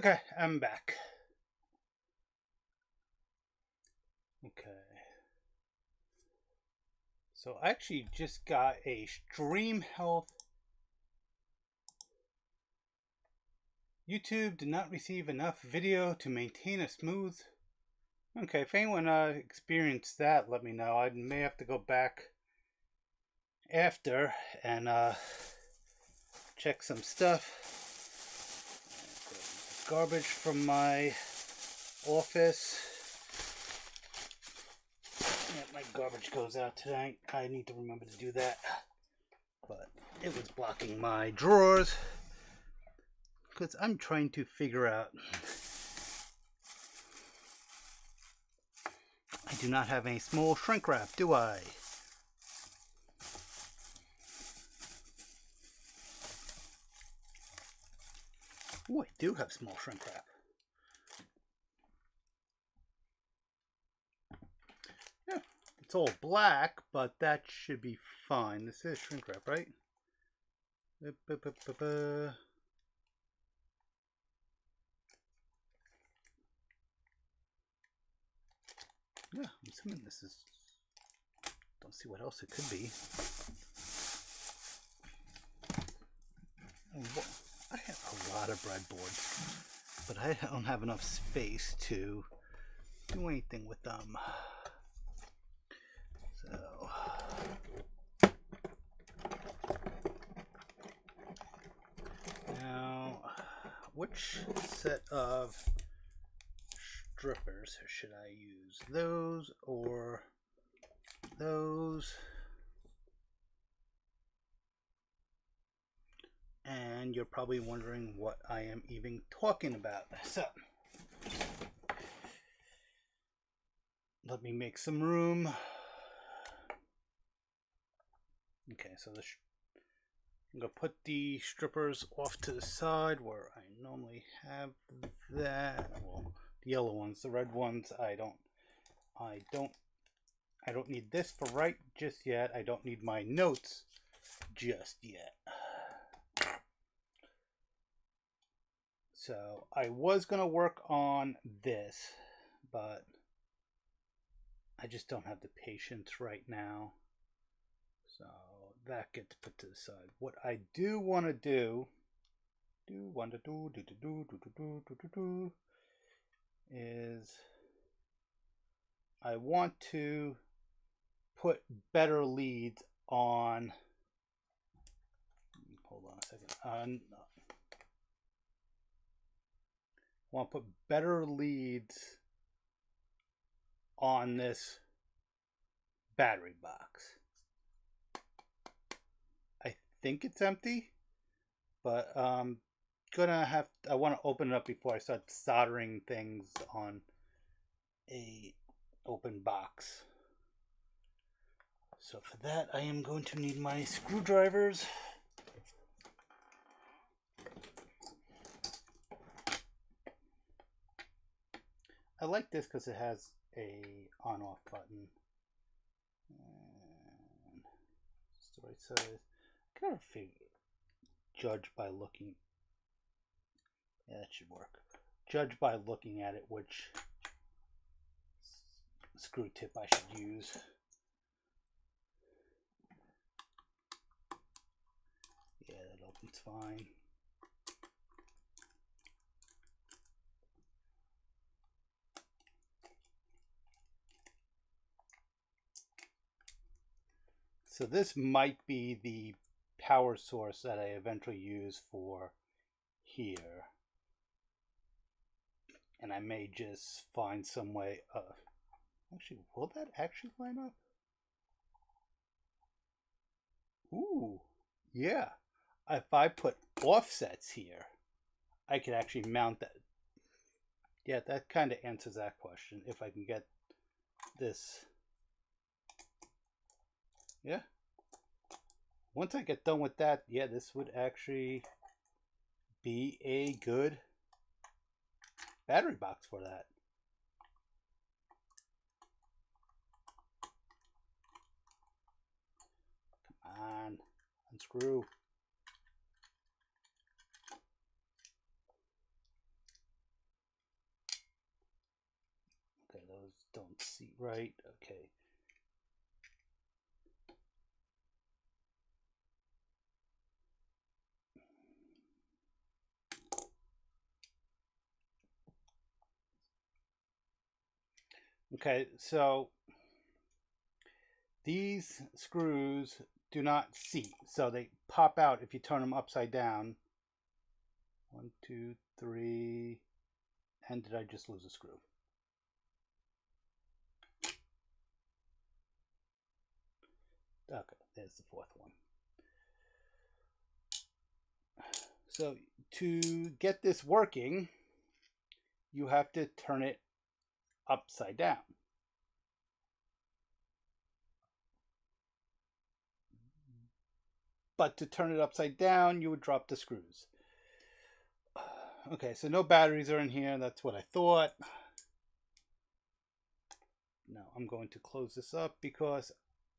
S1: Okay, I'm back. Okay. So I actually just got a Stream Health YouTube did not receive enough video to maintain a smooth. Okay, if anyone experienced that, let me know. I may have to go back after and check some stuff. Garbage from my office. Yeah, my garbage goes out tonight. I need to remember to do that. But it was blocking my drawers. Because I'm trying to figure out. I do not have any small shrink wrap, do I? Oh, I do have small shrink wrap. Yeah, it's all black, but that should be fine. This is shrink wrap, right? Yeah, I'm assuming this is... Don't see what else it could be. I have a lot of breadboards, but I don't have enough space to do anything with them. So now, which set of strippers should I use? Those or those? And you're probably wondering what I am even talking about. So let me make some room. Okay, so I'm going to put the strippers off to the side where I normally have that. Well, the yellow ones, the red ones, I don't need this for right just yet. I don't need my notes just yet. So I was going to work on this, but I just don't have the patience right now. So that gets put to the side. What I do want to do is I want to put better leads on. Hold on a second. I want to put better leads on this battery box. I think it's empty, but I want to open it up before I start soldering things on a open box. So for that, I am going to need my screwdrivers. I like this because it has a on-off button. And it's the right size. I kind of figure, judge by looking. Yeah, that should work. Judge by looking at it which screw tip I should use. Yeah, that opens fine. So this might be the power source that I eventually use for here. And I may just find some way of... Actually, will that actually line up? Ooh, yeah. If I put offsets here, I could actually mount that. Yeah, that kind of answers that question. If I can get this... Yeah. Once I get done with that, yeah, this would actually be a good battery box for that. Come on, unscrew. Okay, those don't seat right. Okay. Okay, so these screws do not seat, so they pop out if you turn them upside down. 1, 2, 3, and did I just lose a screw? Okay, there's the fourth one. So to get this working, you have to turn it upside down. But to turn it upside down, you would drop the screws. Okay, so no batteries are in here. That's what I thought. Now I'm going to close this up because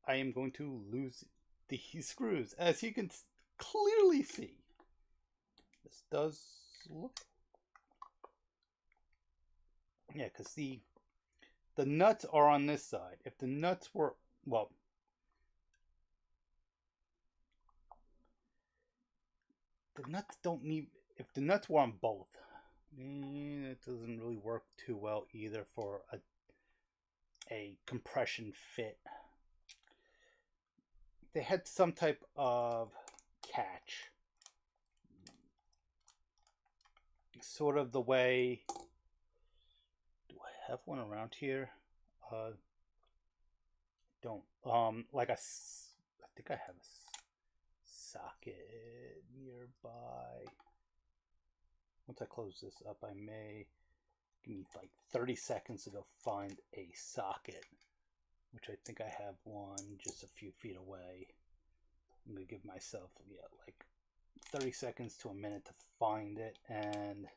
S1: I am going to lose these screws. As you can clearly see, this does look... Yeah, because the nuts are on this side. If the nuts were... Well, the nuts don't need... If the nuts were on both, it doesn't really work too well either for a compression fit. They had some type of catch. Sort of the way... Do I have one around here? Don't. Like a... I think I have a socket nearby. Once I close this up, I may... Give me like 30 seconds to go find a socket, which I think I have one just a few feet away. I'm going to give myself, yeah, like 30 seconds to a minute to find it, and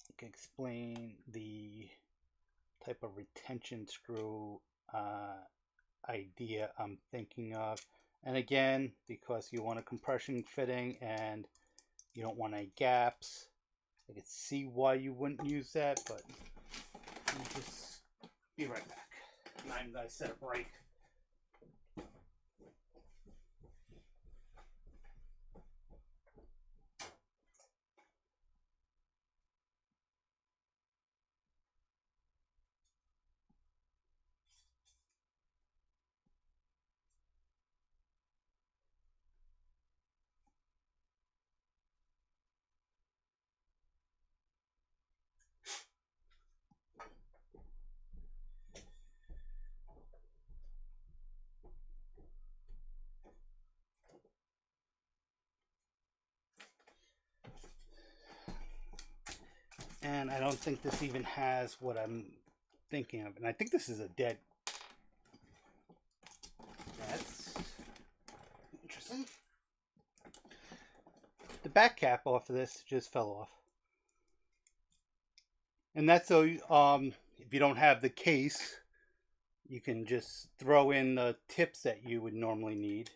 S1: I can explain the type of retention screw idea I'm thinking of. And again, because you want a compression fitting and you don't want any gaps, I can see why you wouldn't use that, but let me just be right back. I'm going to set a break. And I don't think this even has what I'm thinking of. And I think this is a dead. That's interesting. The back cap off of this just fell off. And that's so if you don't have the case, you can just throw in the tips that you would normally need.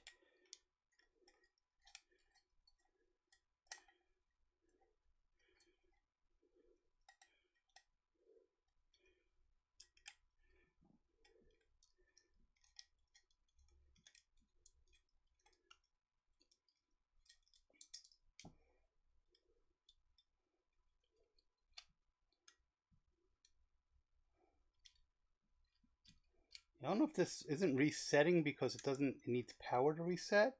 S1: I don't know if this isn't resetting because it needs power to reset,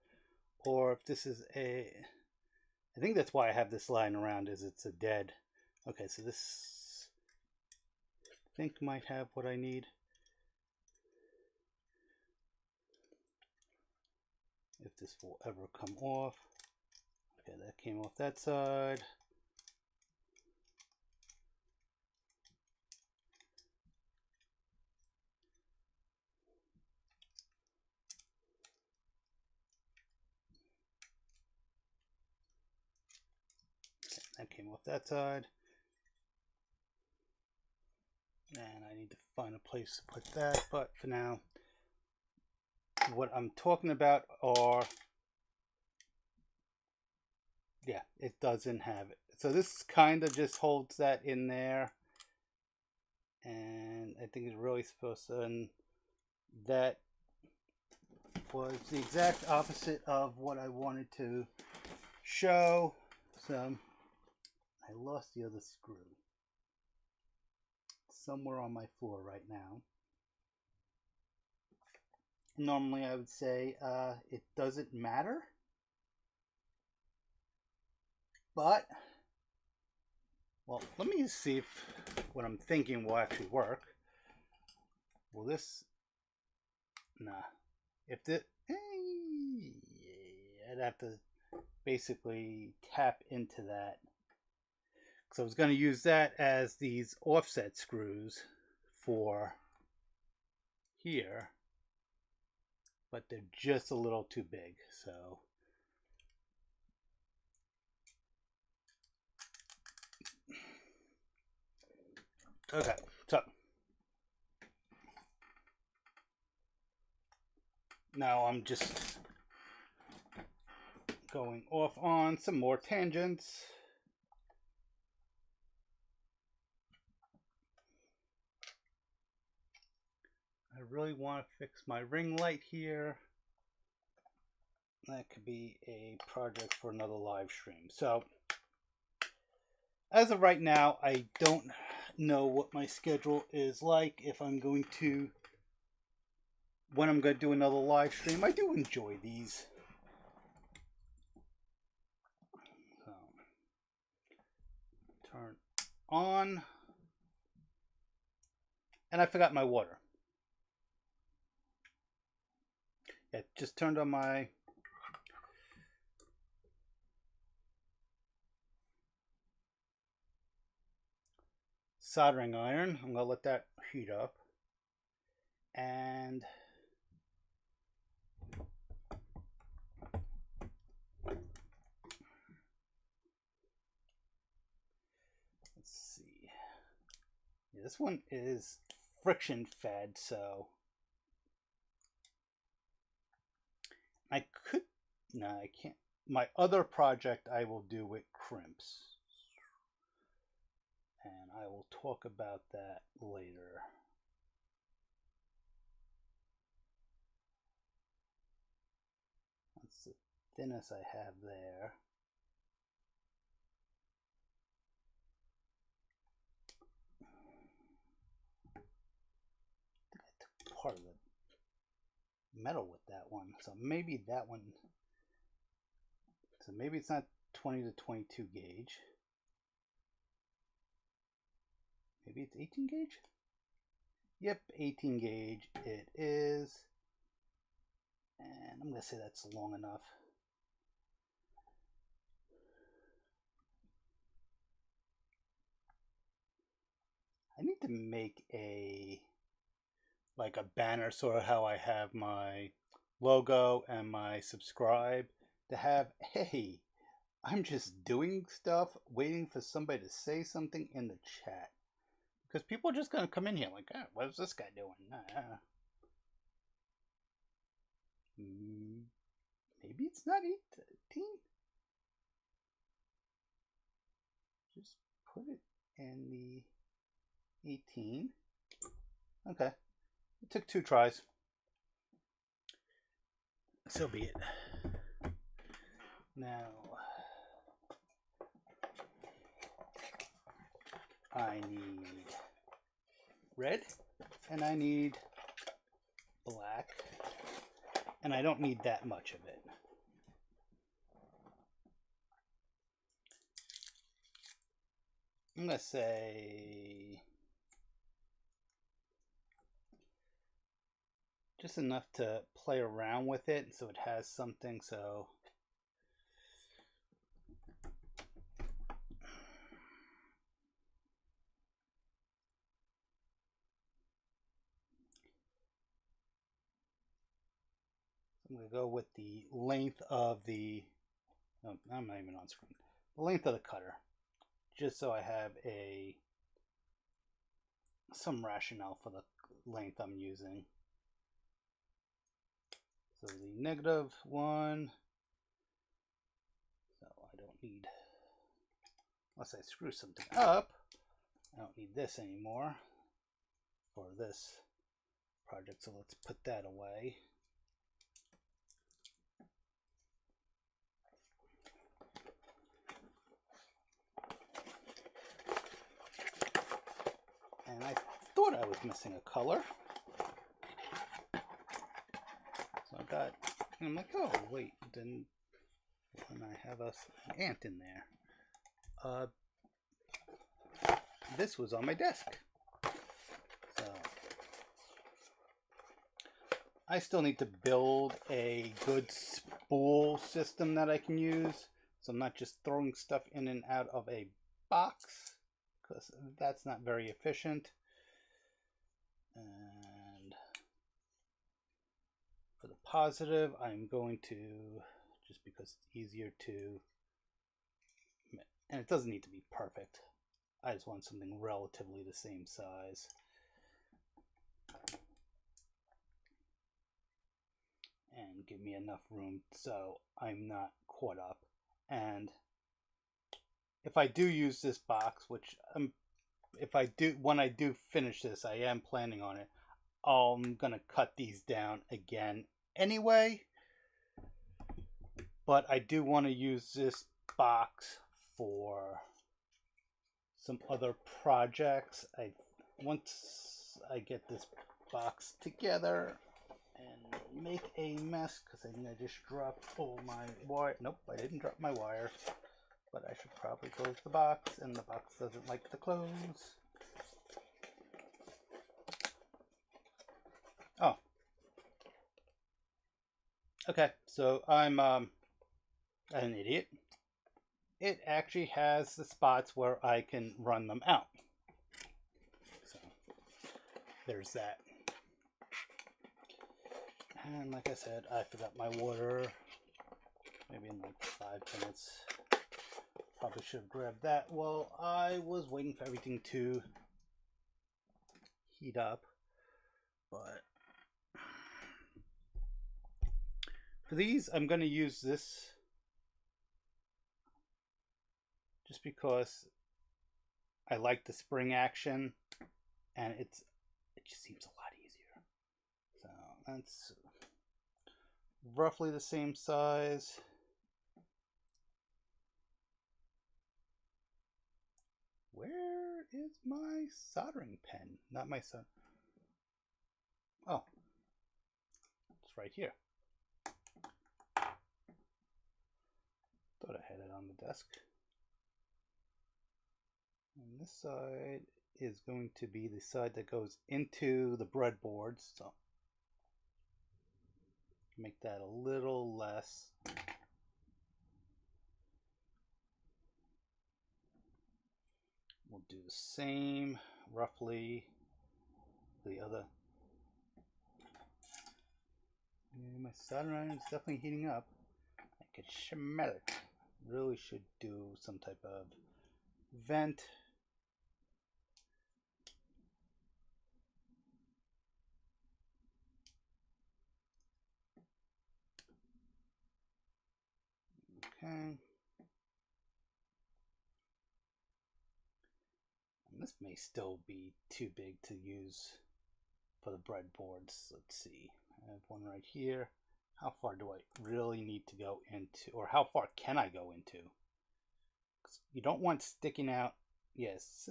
S1: or if this is a... I think that's why I have this lying around, is it's a dead... Okay, so this I think might have what I need. If this will ever come off. Okay, that came off that side. That came off that side. And I need to find a place to put that, but for now, what I'm talking about are... Yeah, it doesn't have it. So this kind of just holds that in there. And I think it's really supposed to... And that was the exact opposite of what I wanted to show. So I lost the other screw. somewhere on my floor right now. Normally I would say it doesn't matter, but well, let me see if what I'm thinking will actually work. Will this? Nah. If the I'd have to basically tap into that. So I was going to use that as these offset screws for here, but they're just a little too big. So okay, so now I'm just going off on some more tangents. I really want to fix my ring light here. That could be a project for another live stream. So as of right now, I don't know what my schedule is like, if I'm going to, when I'm going to do another live stream. I do enjoy these. So, turn on. And I forgot my water. It just turned on my soldering iron. I'm going to let that heat up. And let's see. Yeah, this one is friction fed, so I could, no, I can't. My other project I will do with crimps, and I will talk about that later. That's the thinnest I have there. I think I took part of the metal with that one, so maybe that one, so maybe it's not 20 to 22 gauge. Maybe it's 18 gauge? Yep, 18 gauge it is. And I'm going to say that's long enough. I need to make a, like a banner, sort of how I have my logo and my subscribe, to have, hey, I'm just doing stuff, waiting for somebody to say something in the chat. Because people are just going to come in here like, oh, what's this guy doing? Maybe it's not 18. Just put it in the 18. Okay. It took 2 tries. So be it. Now, I need red, and I need black, and I don't need that much of it. I'm going to say just enough to play around with it so it has something. So I'm going to go with the length of the, no, I'm not even on screen, the length of the cutter, just so I have some rationale for the length I'm using. So the -1, so I don't need, unless I screw something up, I don't need this anymore for this project, so let's put that away. And I thought I was missing a color. So I got, and I'm like, oh wait, then I have an ant in there. This was on my desk. So I still need to build a good spool system that I can use. So I'm not just throwing stuff in and out of a box, because that's not very efficient. And for the positive, I'm going to, just because it's easier to, and it doesn't need to be perfect. I just want something relatively the same size. And give me enough room so I'm not caught up. And if I do use this box, which when I do finish this, I am planning on it, I'm gonna cut these down again anyway. But I do want to use this box for some other projects. Once I get this box together and make a mess, because I think I just dropped all my wire. Nope, I didn't drop my wire, but I should probably close the box, and the box doesn't like to close. Oh, okay, so I'm an idiot. It actually has the spots where I can run them out. So there's that. And like I said, I forgot my water. Maybe in like 5 minutes. Probably should have grabbed that while I was waiting for everything to heat up. But for these, I'm going to use this just because I like the spring action, and it just seems a lot easier. So that's roughly the same size. Where is my soldering pen? Not my son. Oh, it's right here. Thought I had it on the desk. And this side is going to be the side that goes into the breadboards. So make that a little less. We'll do the same, roughly, the other. My soldering iron is definitely heating up. I can smell it. Really should do some type of vent. Okay. And this may still be too big to use for the breadboards. Let's see. I have one right here. How far do I really need to go into, or how far can I go into? You don't want sticking out. Yes,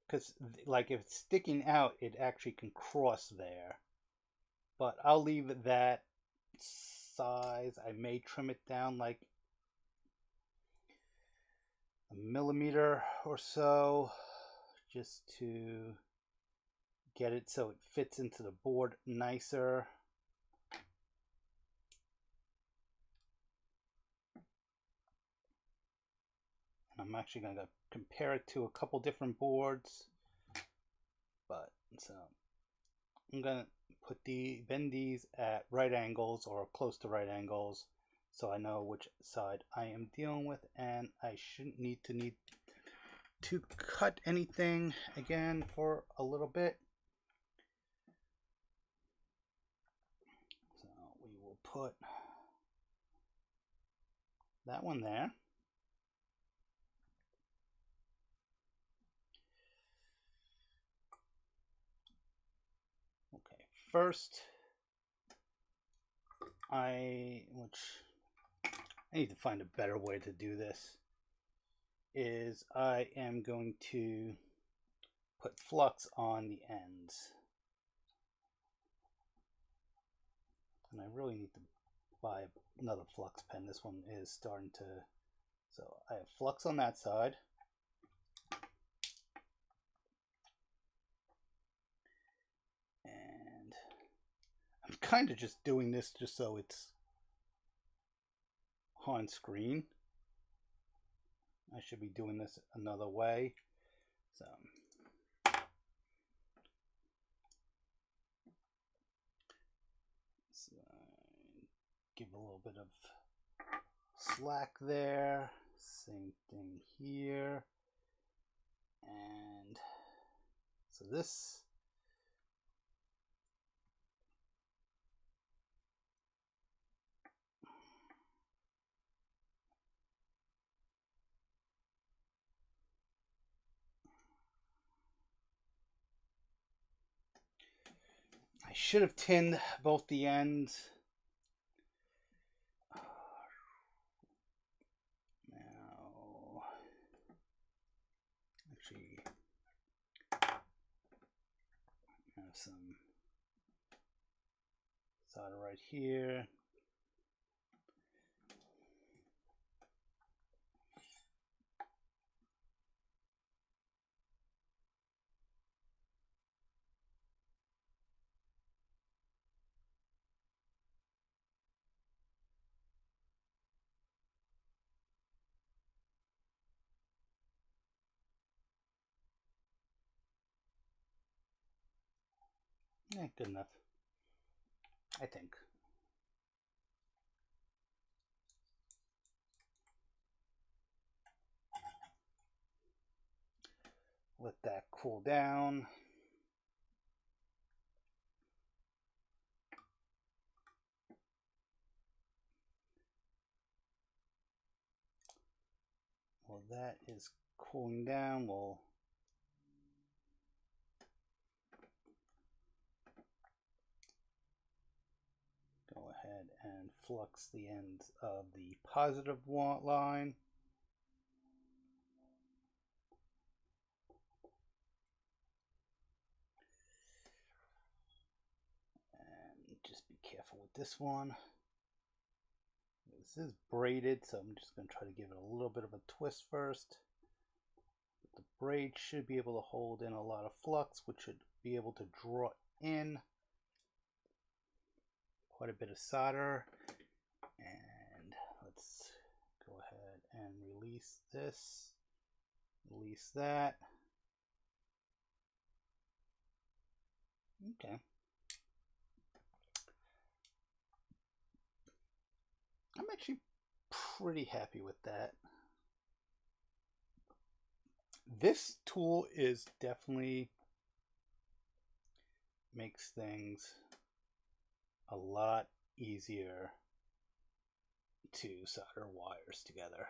S1: because like if it's sticking out, it actually can cross there. But I'll leave it that size. I may trim it down like a millimeter or so, just to get it so it fits into the board nicer. I'm actually going to compare it to a couple different boards, but so I'm going to bend these at right angles or close to right angles, so I know which side I am dealing with, and I shouldn't need to cut anything again for a little bit. So we will put that one there. Okay, first I need to find a better way to do this, is I am going to put flux on the ends. And I really need to buy another flux pen. This one is starting to... So I have flux on that side. And I'm kind of just doing this just so it's on screen. I should be doing this another way. So give a little bit of slack there. Same thing here. And so this I should have tinned both the ends. Now, actually, I have some solder right here. Yeah, good enough, I think. Let that cool down. While that is cooling down, we'll go ahead and flux the ends of the positive line. And just be careful with this one. This is braided, so I'm just going to try to give it a little bit of a twist first. But the braid should be able to hold in a lot of flux, which should be able to draw in quite a bit of solder. And let's go ahead and release this, release that. Okay. I'm actually pretty happy with that. This tool is definitely makes things a lot easier to solder wires together.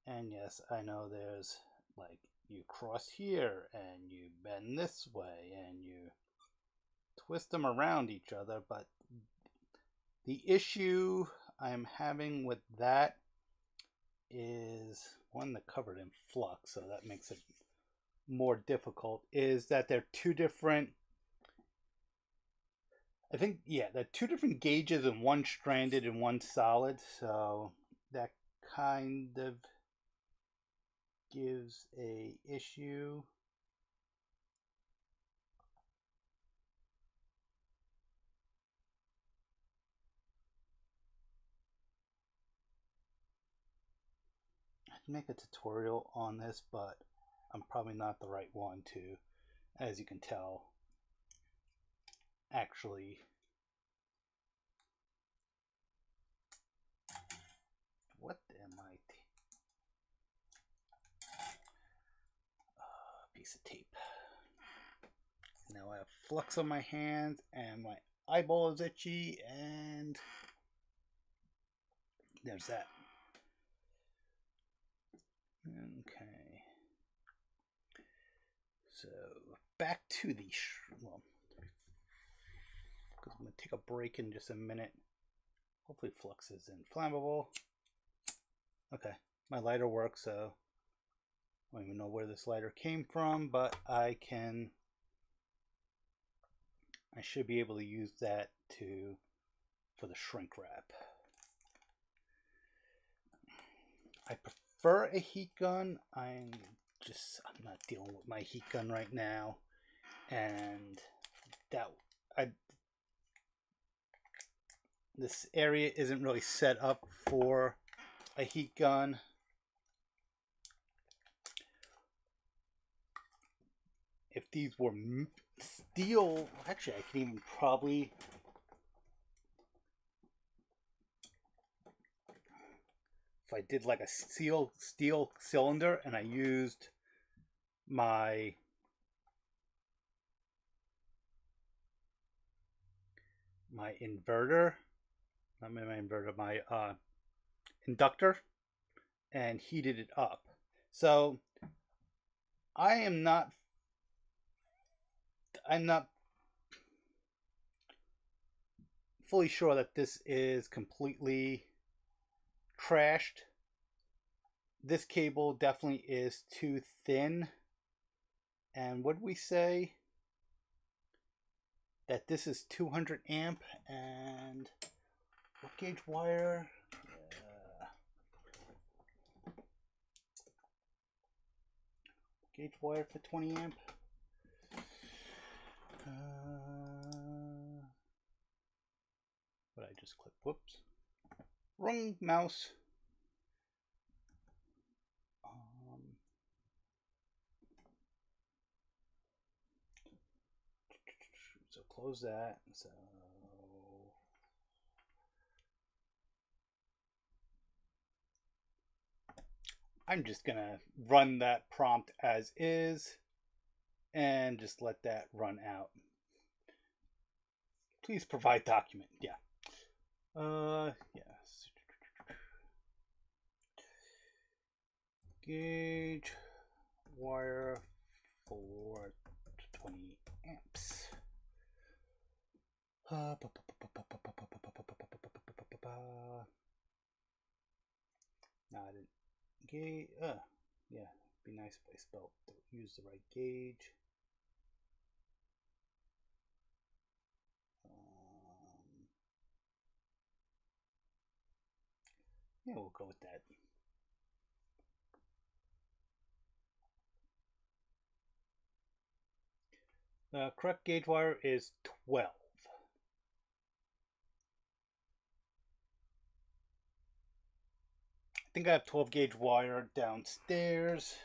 S1: And yes, I know there's like you cross here and you bend this way and you twist them around each other, but the issue I'm having with that is one that's covered in flux, so that makes it more difficult, is that they're two different, I think, yeah, they're two different gauges, and one stranded and one solid, so that kind of gives a issue. I can make a tutorial on this, but I'm probably not the right one to, as you can tell, actually what am I piece of tape. Now I have flux on my hands and my eyeball is itchy, and there's that. Okay, so back to the well, because I'm going to take a break in just a minute. Hopefully flux is inflammable. Okay, my lighter works, so I don't even know where this lighter came from, but I should be able to use that for the shrink wrap. I prefer a heat gun. I'm not dealing with my heat gun right now, and this area isn't really set up for a heat gun. If these were steel, actually, I can even probably. If I did like a steel cylinder and I used my inverter, not my inverter, my inductor, and heated it up. So I'm not fully sure that this is completely trashed. This cable definitely is too thin. And what we say that this is 200 amp and what gauge wire? Gauge wire for 20 amp. But I just clicked. Whoops. Wrong mouse. So close that. So I'm just gonna run that prompt as is and just let that run out. Please provide document. Yeah. Yes. Gauge wire for 20 amps. Not a gauge. Yeah, be nice if I spelled use the right gauge. Yeah, we'll go with that. The correct gauge wire is 12. I think I have 12 gauge wire downstairs.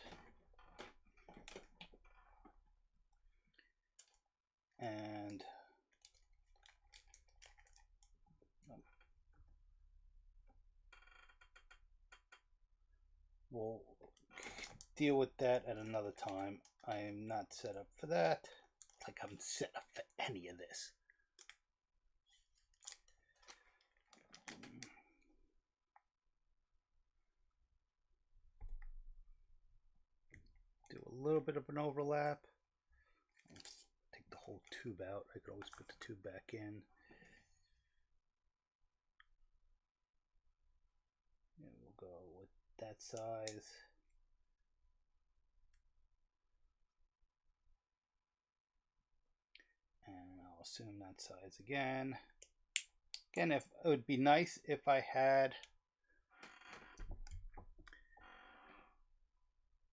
S1: And we'll deal with that at another time. I am not set up for that. Like I'm set up for any of this. Do a little bit of an overlap. Take the whole tube out. I could always put the tube back in. And we'll go with that size. And I'll assume that size again. Again, if it would be nice if I had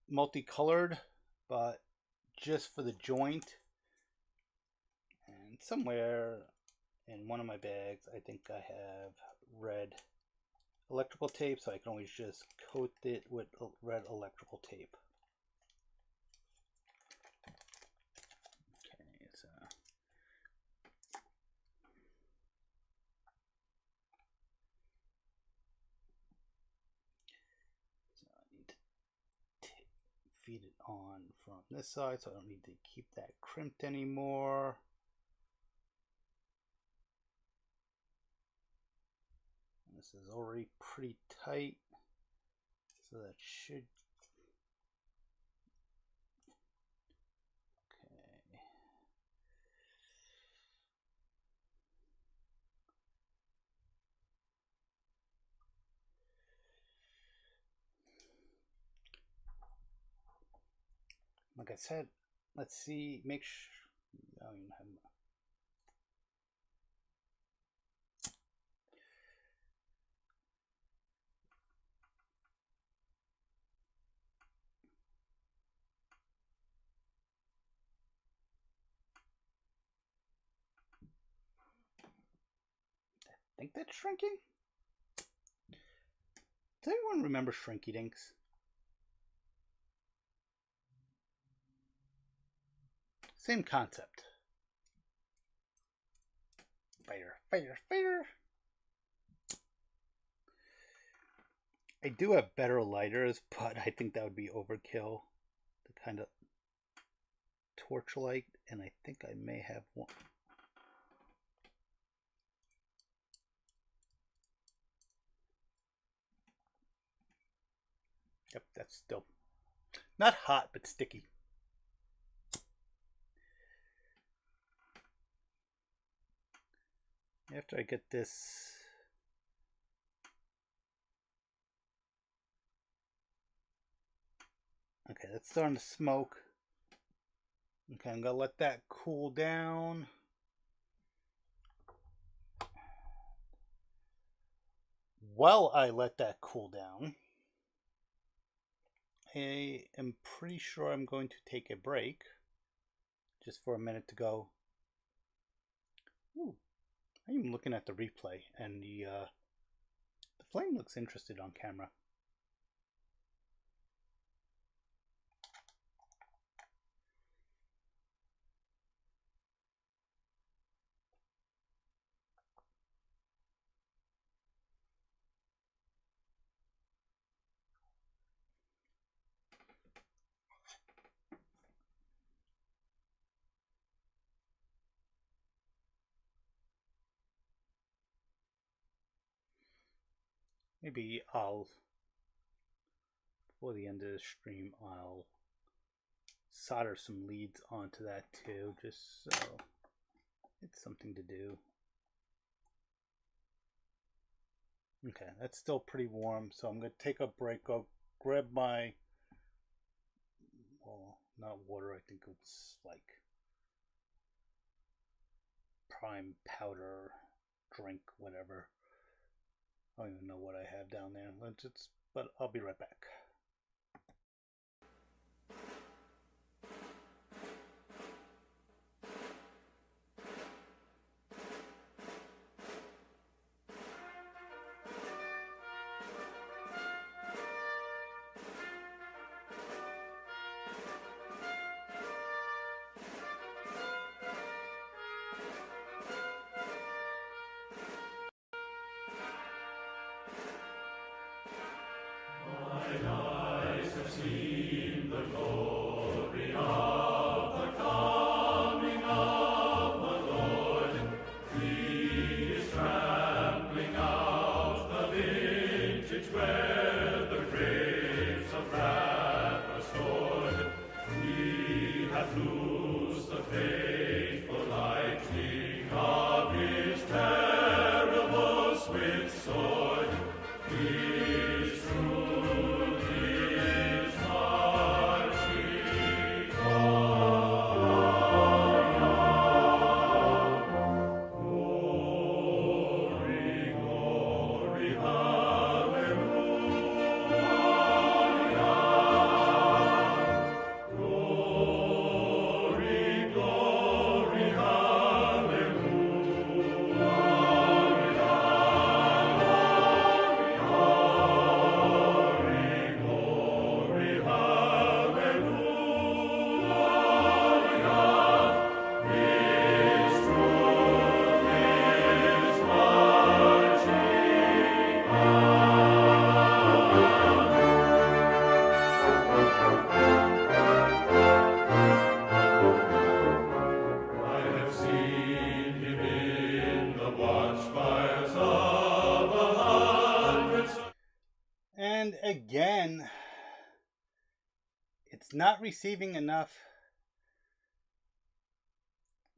S1: multicolored, but just for the joint. And somewhere in one of my bags, I think I have red electrical tape, so I can always just coat it with red electrical tape. Okay, so I need to feed it on from this side, so I don't need to keep that crimped anymore. This is already pretty tight, so that should. Okay. like I said, let's see, make sure. I don't even have. I think that's shrinking. Does anyone remember Shrinky Dinks? Same concept. Fire, fire, fire. I do have better lighters, but I think that would be overkill. The kind of torchlight, and I think I may have one. Yep, that's still not hot, but sticky. After I get this, okay, that's starting to smoke. Okay, I'm gonna let that cool down. While I let that cool down, I am pretty sure I'm going to take a break just for a minute to go. Ooh, I'm looking at the replay, and the flame looks interested on camera. Maybe I'll, before the end of the stream, I'll solder some leads onto that too, just so it's something to do. Okay, that's still pretty warm, so I'm going to take a break. I'll grab my, well, not water, I think it's like prime powder drink, whatever. I don't even know what I have down there. But I'll be right back. And again, it's not receiving enough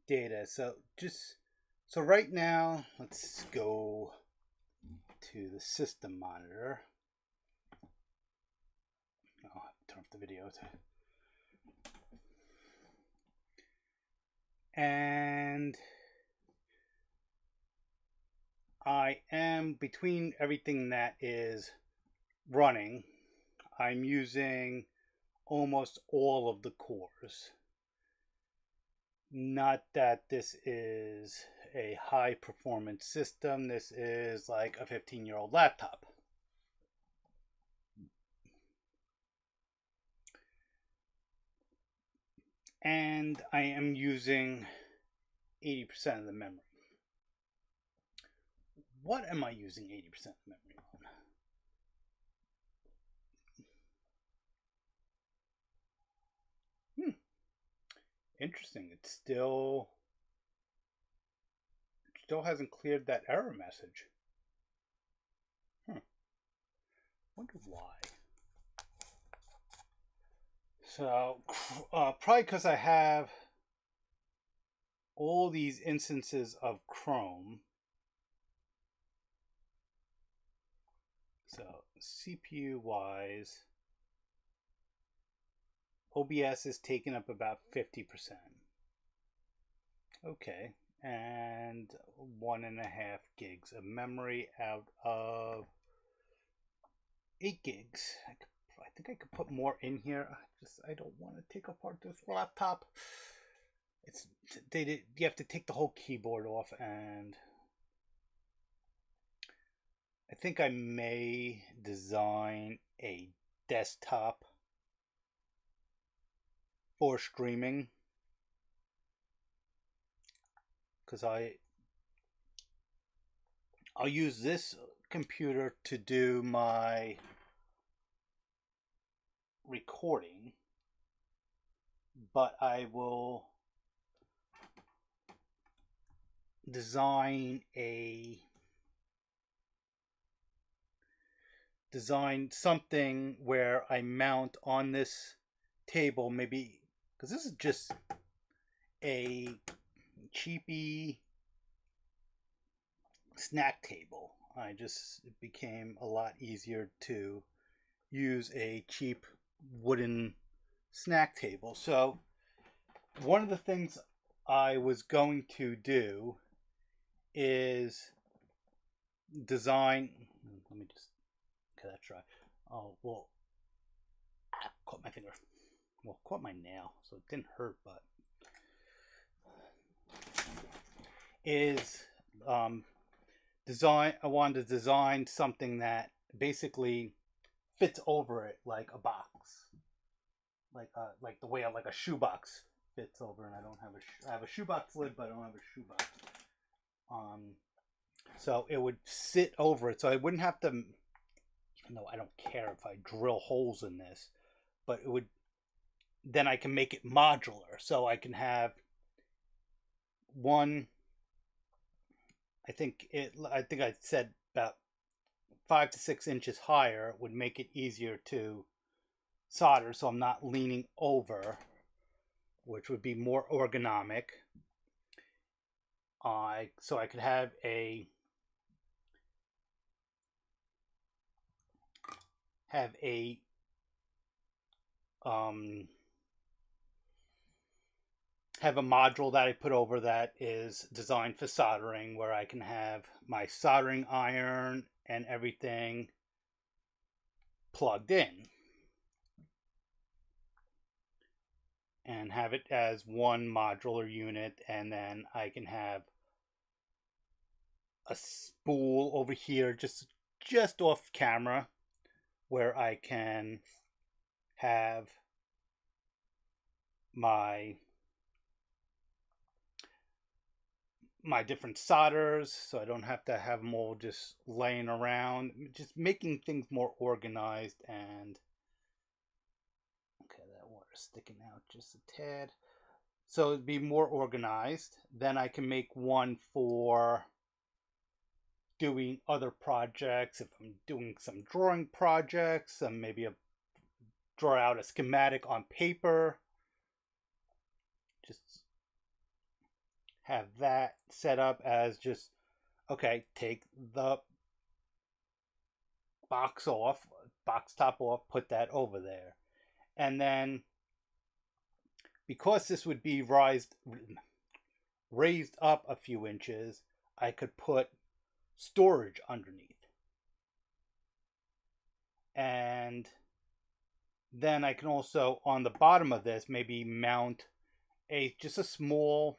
S1: data. So right now, let's go to the system monitor. I'll have to turn off the video And I am, between everything that is running, I'm using almost all of the cores. Not that this is a high performance system. This is like a 15-year-old laptop. And I am using 80% of the memory. What am I using 80% of the memory on? Interesting. It still hasn't cleared that error message. Wonder why. So, probably because I have all these instances of Chrome. So, CPU wise, OBS is taking up about 50%. Okay, and 1.5 gigs of memory out of 8 gigs. I think I could put more in here. I don't want to take apart this laptop. You have to take the whole keyboard off, and I think I may design a desktop for streaming, because I'll use this computer to do my recording, but I will design something where I mount on this table, maybe, because this is just a cheapy snack table. It became a lot easier to use a cheap wooden snack table. So one of the things I was going to do is design. Let me just okay, that's right. Oh well, caught my finger. Well, caught my nail, so it didn't hurt, but is design. I wanted to design something that basically fits over it like a box, like the way like a shoebox fits over. And I have a shoebox lid, but I don't have a shoebox. So it would sit over it, so I wouldn't have to. Even though I don't care if I drill holes in this, but it would. Then I can make it modular, so I can have one. I think I said about 5 to 6 inches higher would make it easier to solder, so I'm not leaning over, which would be more ergonomic. So I could have a module that I put over that is designed for soldering, where I can have my soldering iron and everything plugged in, and have it as one modular unit. And then I can have a spool over here just off camera, where I can have my different solders, so I don't have to have them all just laying around, just making things more organized. And okay, that water's sticking out just a tad, so it'd be more organized. Then I can make one for doing other projects. If I'm doing some drawing projects, maybe draw out a schematic on paper, just have that set up as just, okay, take the box top off, put that over there. And then, because this would be raised up a few inches, I could put storage underneath. And then I can also, on the bottom of this, maybe mount just a small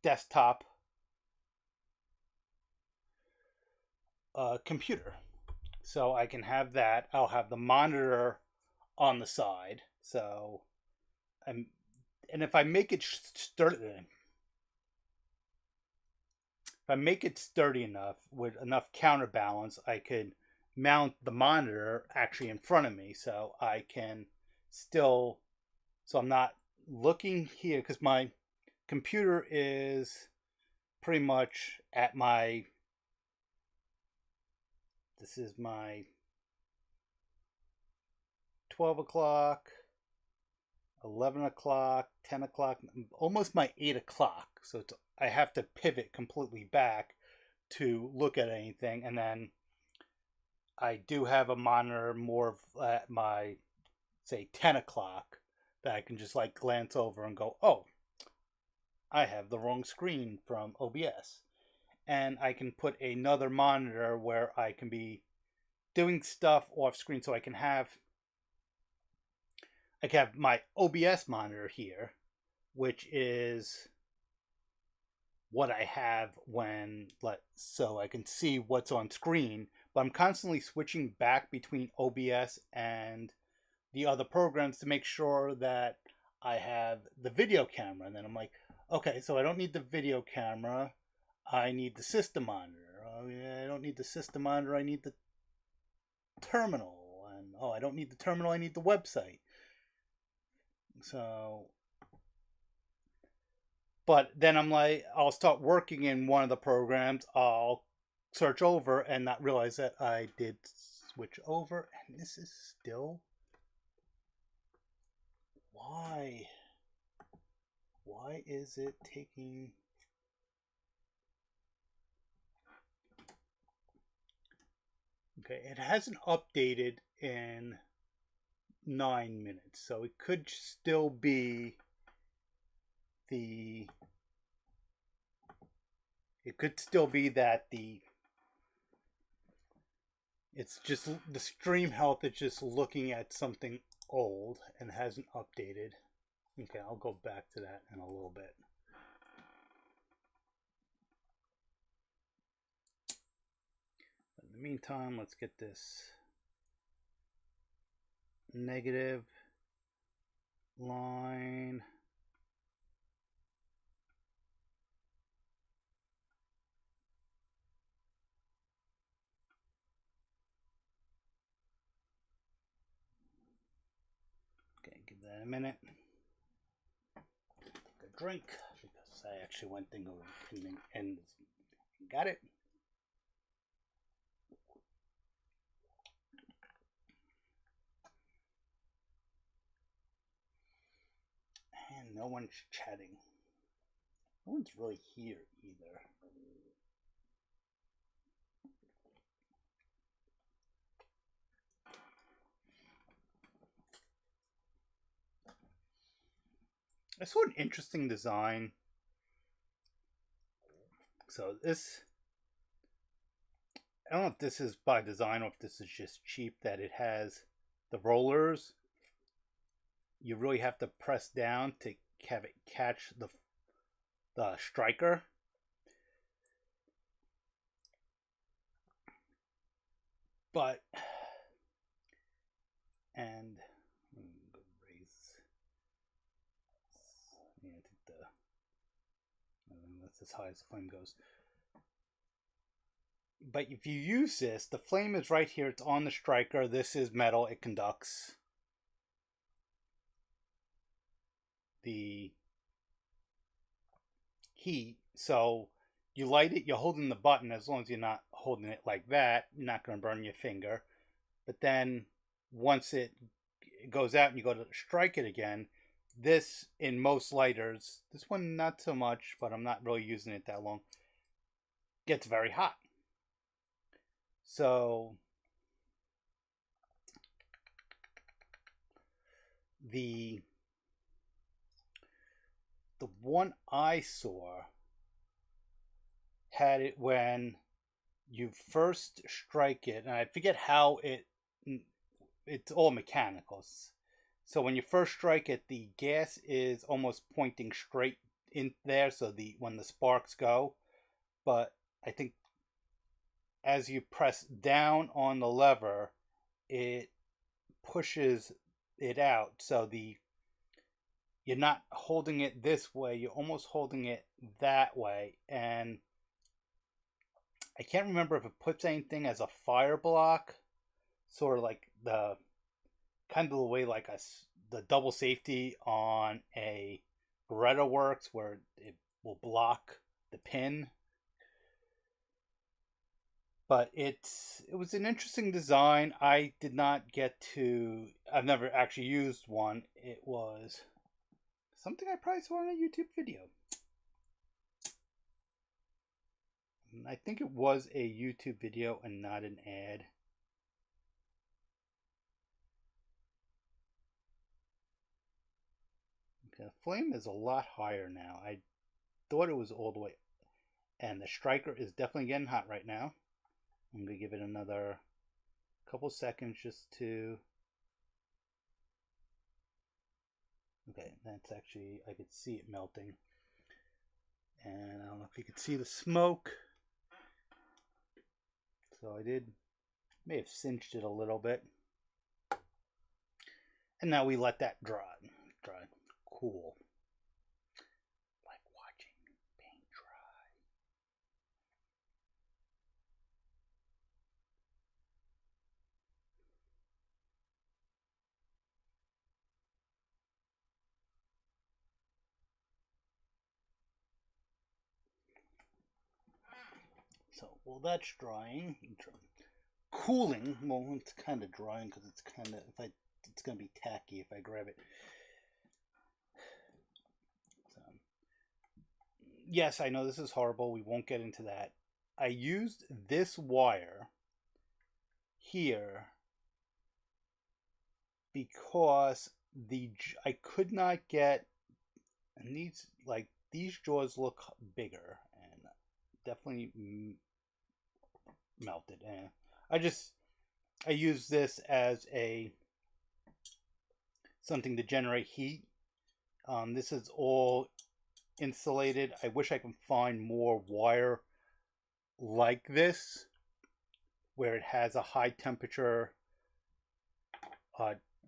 S1: desktop computer. So I can have that. I'll have the monitor on the side. So, and if I make it sturdy enough with enough counterbalance, I could mount the monitor actually in front of me, so I can still. So I'm not looking here because my computer is pretty much at my. This is my 12 o'clock, 11 o'clock, 10 o'clock, almost my 8 o'clock. So I have to pivot completely back to look at anything. And then I do have a monitor more at my, say, 10 o'clock that I can just like glance over and go, oh, I have the wrong screen from OBS. And I can put another monitor where I can be doing stuff off screen. So I can have my OBS monitor here, which is what I have so I can see what's on screen, but I'm constantly switching back between OBS and the other programs to make sure that I have the video camera. And then I'm like, okay, so I don't need the video camera. I need the system monitor. Oh, yeah, I don't need the system monitor. I need the terminal. And oh, I don't need the terminal. I need the website. So, but then I'm like, I'll start working in one of the programs. I'll search over and not realize that I did switch over. And this is still. Why? Why is it taking. Okay, it hasn't updated in 9 minutes, so it could still be it could still be that it's just the stream health is just looking at something old and hasn't updated. Okay, I'll go back to that in a little bit. In the meantime, let's get this negative line. Okay, give that a minute. Take a drink because I actually went thing over and got it. And no one's chatting. No one's really here either. I saw an interesting design. So this, I don't know if this is by design or if this is just cheap, that it has the rollers. You really have to press down to have it catch the striker. But, and raise. Yeah, I think that's as high as the flame goes. But if you use this, the flame is right here. It's on the striker. This is metal. It conducts the heat. So you light it, you're holding the button. As long as you're not holding it like that, you're not going to burn your finger. But then once it goes out and you go to strike it again, this in most lighters, this one not so much, but I'm not really using it that long, gets very hot. So the one I saw had it when you first strike it, and I forget how it's all mechanicals. So when you first strike it, the gas is almost pointing straight in there, so when the sparks go. But I think as you press down on the lever, it pushes it out. So you're not holding it this way, you're almost holding it that way. And I can't remember if it puts anything as a fire block, sort of like the kind of the way like the double safety on a Beretta works, where it will block the pin. But it was an interesting design. I did not get to. I've never actually used one. It was something I probably saw in a YouTube video. I think it was a YouTube video and not an ad. Okay, the flame is a lot higher now. I thought it was all the way. And the striker is definitely getting hot right now. I'm going to give it another couple seconds just to... Okay, that's actually, I could see it melting. And I don't know if you could see the smoke. So I may have cinched it a little bit. And now we let that dry. Cool. Like watching paint dry. So while that's drying, cooling. Well, it's kind of drying because it's kind of it's gonna be tacky if I grab it. So, yes, I know this is horrible. We won't get into that. I used this wire here because I could not get, and these jaws look bigger and definitely melted. And I use this as something to generate heat. This is all insulated. I wish I could find more wire like this where it has a high temperature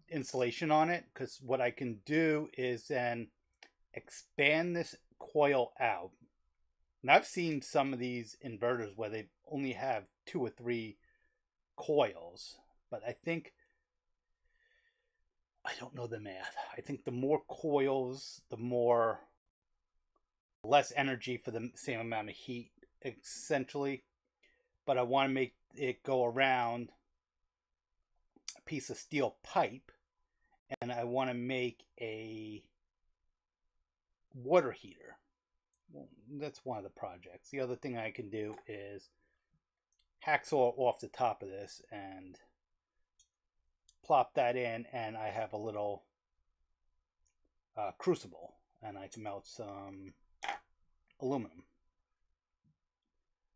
S1: insulation on it, because what I can do is then expand this coil out. And I've seen some of these inverters where they only have 2 or 3 coils, but I don't know the math. I think the more coils, the less energy for the same amount of heat, essentially. But I want to make it go around a piece of steel pipe, and I want to make a water heater. Well, that's one of the projects. The other thing I can do is hacksaw off the top of this and plop that in, and I have a little crucible, and I can melt some aluminum.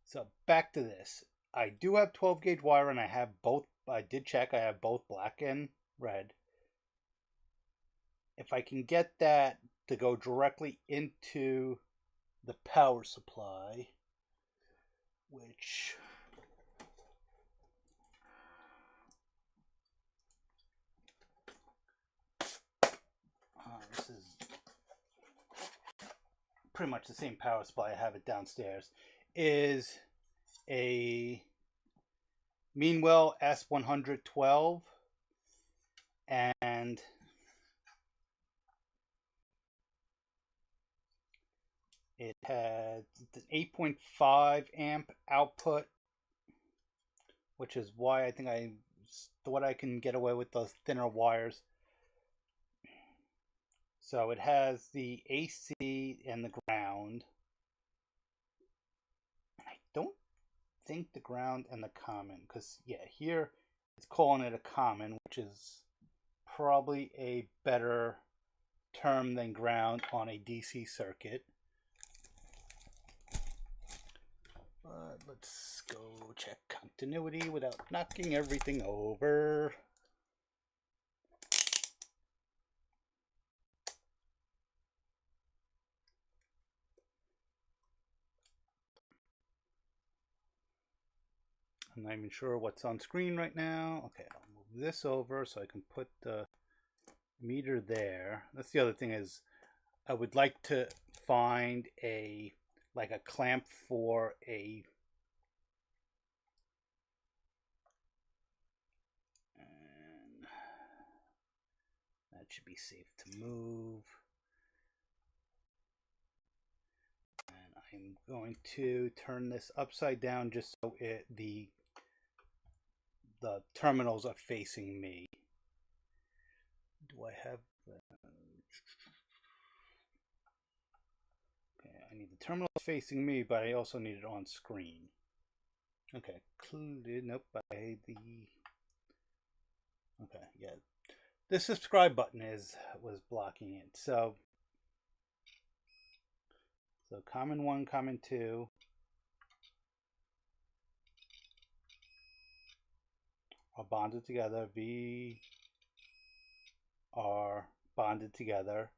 S1: So back to this. I do have 12 gauge wire, and I have both. I did check. I have both black and red. If I can get that to go directly into the power supply, which this is pretty much the same power supply. I have it downstairs. Is a Meanwell S112, and it has an 8.5 amp output, which is why I think I thought I can get away with those thinner wires. So it has the AC and the ground. And I don't think the ground and the common, because yeah, here it's calling it a common, which is probably a better term than ground on a DC circuit. But let's go check continuity without knocking everything over. I'm not even sure what's on screen right now. Okay, I'll move this over so I can put the meter there. That's the other thing, is I would like to find a clamp for a and that should be safe to move. And I'm going to turn this upside down just so the terminals are facing me. Do I have okay, I need the terminals facing me, but I also need it on screen. Okay, nope, by the okay, yeah. The subscribe button was blocking it. So common 1, common 2. Are bonded together. V are bonded together.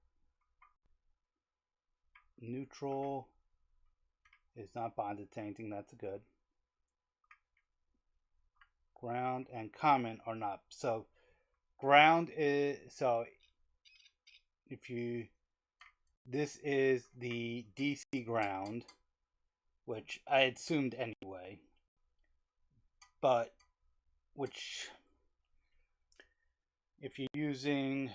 S1: Neutral is not bonded to anything. That's good. Ground and common are not. So ground is, so if you, this is the DC ground, which I assumed anyway, but which if you're using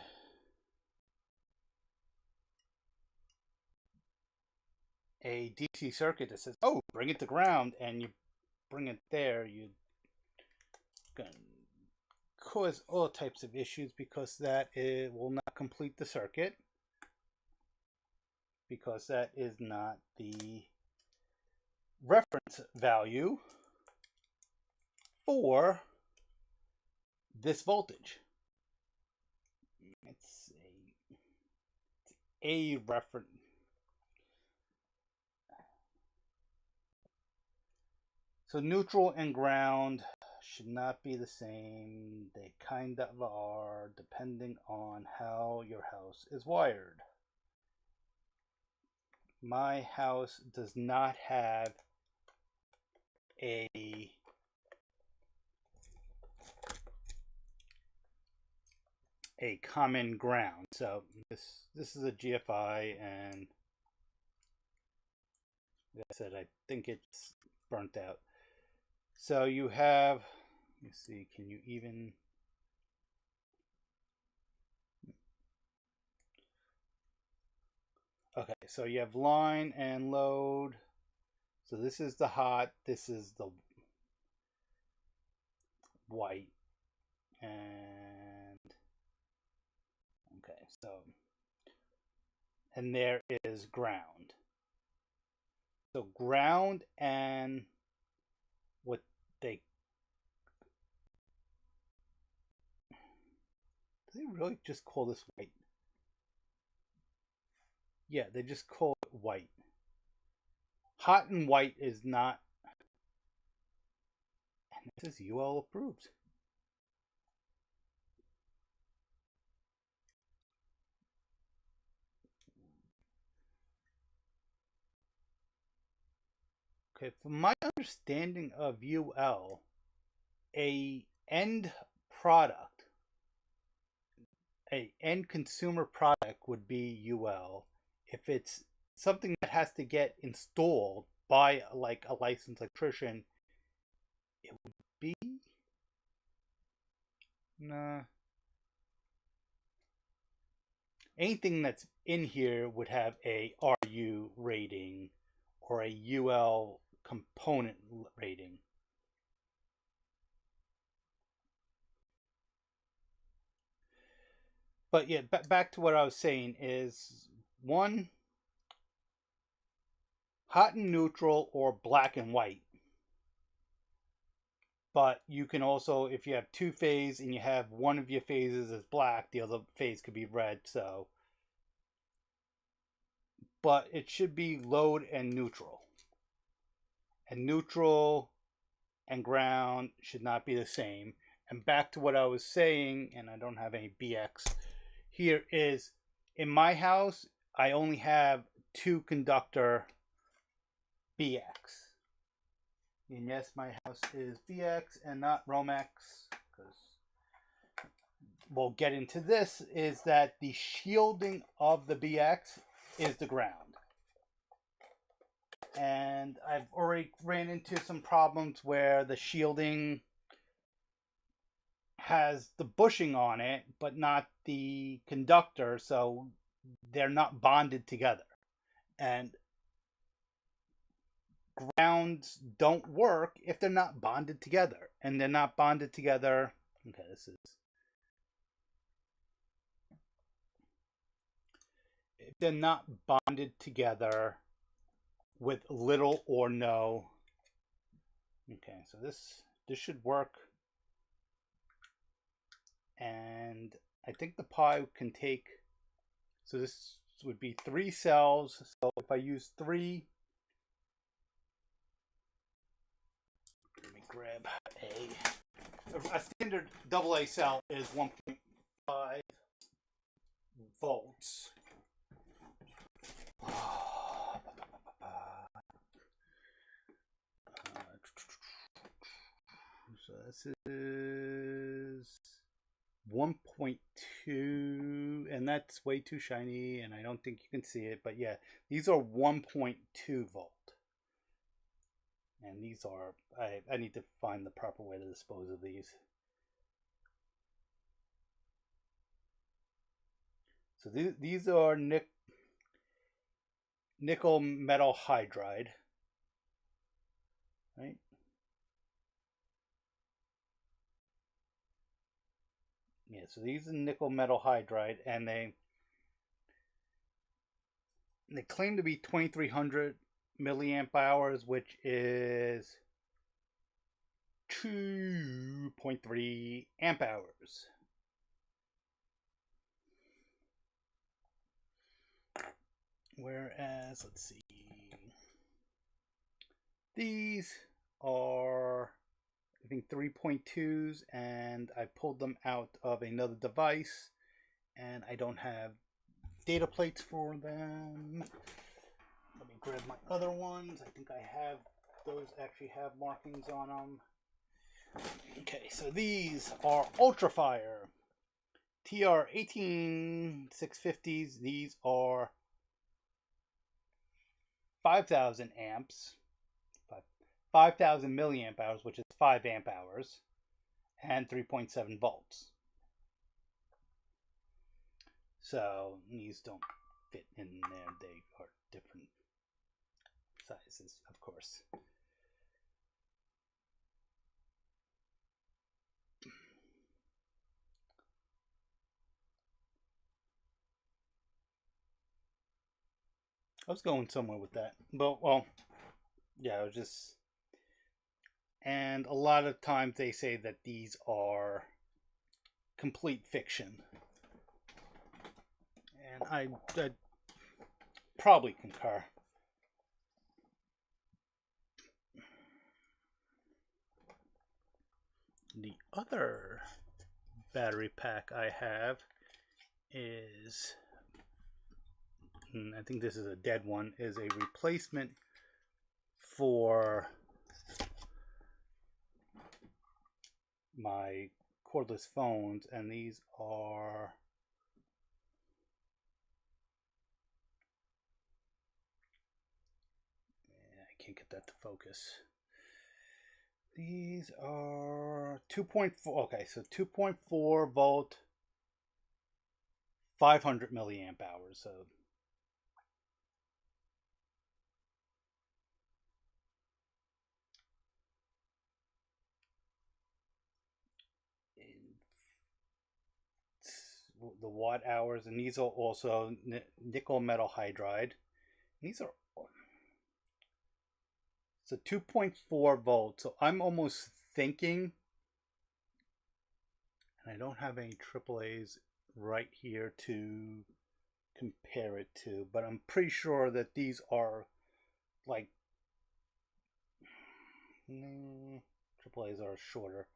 S1: a DC circuit that says, oh, bring it to ground, and you bring it there, you're going to cause all types of issues, because that will not complete the circuit, because that is not the reference value for this voltage. It's a reference. So neutral and ground should not be the same. They kind of are, depending on how your house is wired. My house does not have a common ground. So this is a GFI, and like I said, I think it's burnt out. So you have, let me see, can you even, okay, so you have line and load. So this is the hot, this is the white, and okay, so, and there is ground. So ground and what they, do they really just call this white? Yeah, they just call it white. Hot and white is not, and this is UL approved. Okay, from my understanding of UL, a end product, a end consumer product would be UL. If it's something that has to get installed by like a licensed electrician, it would be, nah. Anything that's in here would have a RU rating or a UL component rating. But yeah, back to what I was saying is, one, hot and neutral or black and white. But you can also, if you have two phase and you have one of your phases as black, the other phase could be red. So, but it should be load and neutral. And neutral and ground should not be the same. And back to what I was saying, and I don't have any BX here, is in my house, I only have two conductor BX. And yes, my house is BX and not Romex, because we'll get into this, is that the shielding of the BX is the ground. And I've already ran into some problems where the shielding has the bushing on it, but not the conductor, so they're not bonded together. And grounds don't work if they're not bonded together. And they're not bonded together. Okay, this is. If they're not bonded together with little or no. Okay, so this should work. And I think the pi can take, so this would be 3 cells. So if I use 3, let me grab a standard AA cell is 1.5 volts. So this is 1.2, and that's way too shiny, and I don't think you can see it, but yeah, these are 1.2 volt. And these are, I need to find the proper way to dispose of these. So these are nickel metal hydride, right? Yeah, so these are nickel metal hydride, and they claim to be 2300 milliamp hours, which is 2.3 amp hours. Whereas, let's see, these are, I think, 3.2s, and I pulled them out of another device, and I don't have data plates for them. Let me grab my other ones. I think I have, those actually have markings on them. Okay, so these are Ultrafire TR18650s. These are 5,000 amps, 5,000 milliamp hours, which is 5 amp hours, and 3.7 volts. So these don't fit in there. They are different sizes, of course. I was going somewhere with that, but well, yeah, it was just, and a lot of times they say that these are complete fiction, and I probably concur. The other battery pack I have is, I think this is a dead one, is a replacement for my cordless phones, and these are, I can't get that to focus. These are 2.4, okay, so 2.4 volt, 500 milliamp hours, so the watt hours, and these are also nickel metal hydride. These are, so 2.4 volts, so I'm almost thinking, and I don't have any AAAs right here to compare it to, but I'm pretty sure that these are like AAAs are shorter,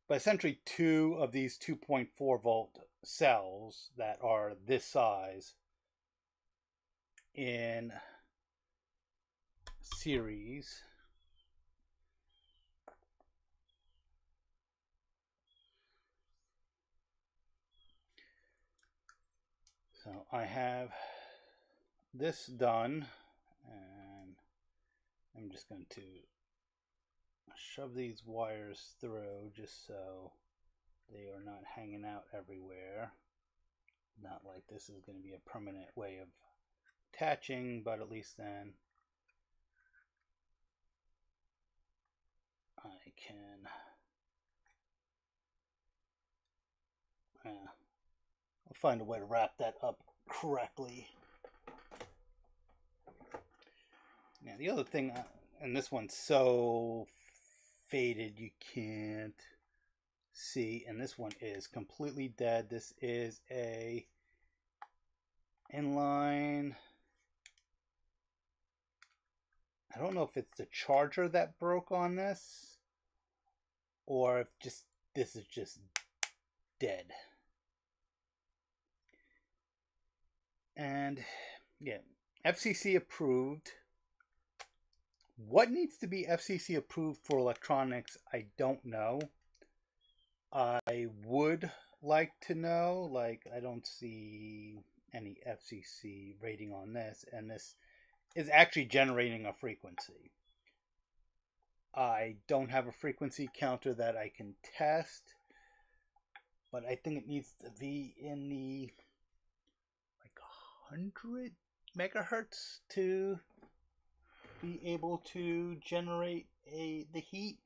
S1: but essentially two of these 2.4 volt cells that are this size in series. So I have this done, and I'm just going to shove these wires through just so they are not hanging out everywhere. Not like this is going to be a permanent way of attaching, but at least then I can I'll find a way to wrap that up correctly. Now the other thing, and this one's so faded you can't see, and this one is completely dead. This is a inline. I don't know if it's the charger that broke on this, or if just this is just dead. And yeah, FCC approved. What needs to be FCC approved for electronics, I don't know. I would like to know. Like, I don't see any FCC rating on this, and this is actually generating a frequency. I don't have a frequency counter that I can test, but I think it needs to be in the like 100 megahertz to be able to generate the heat,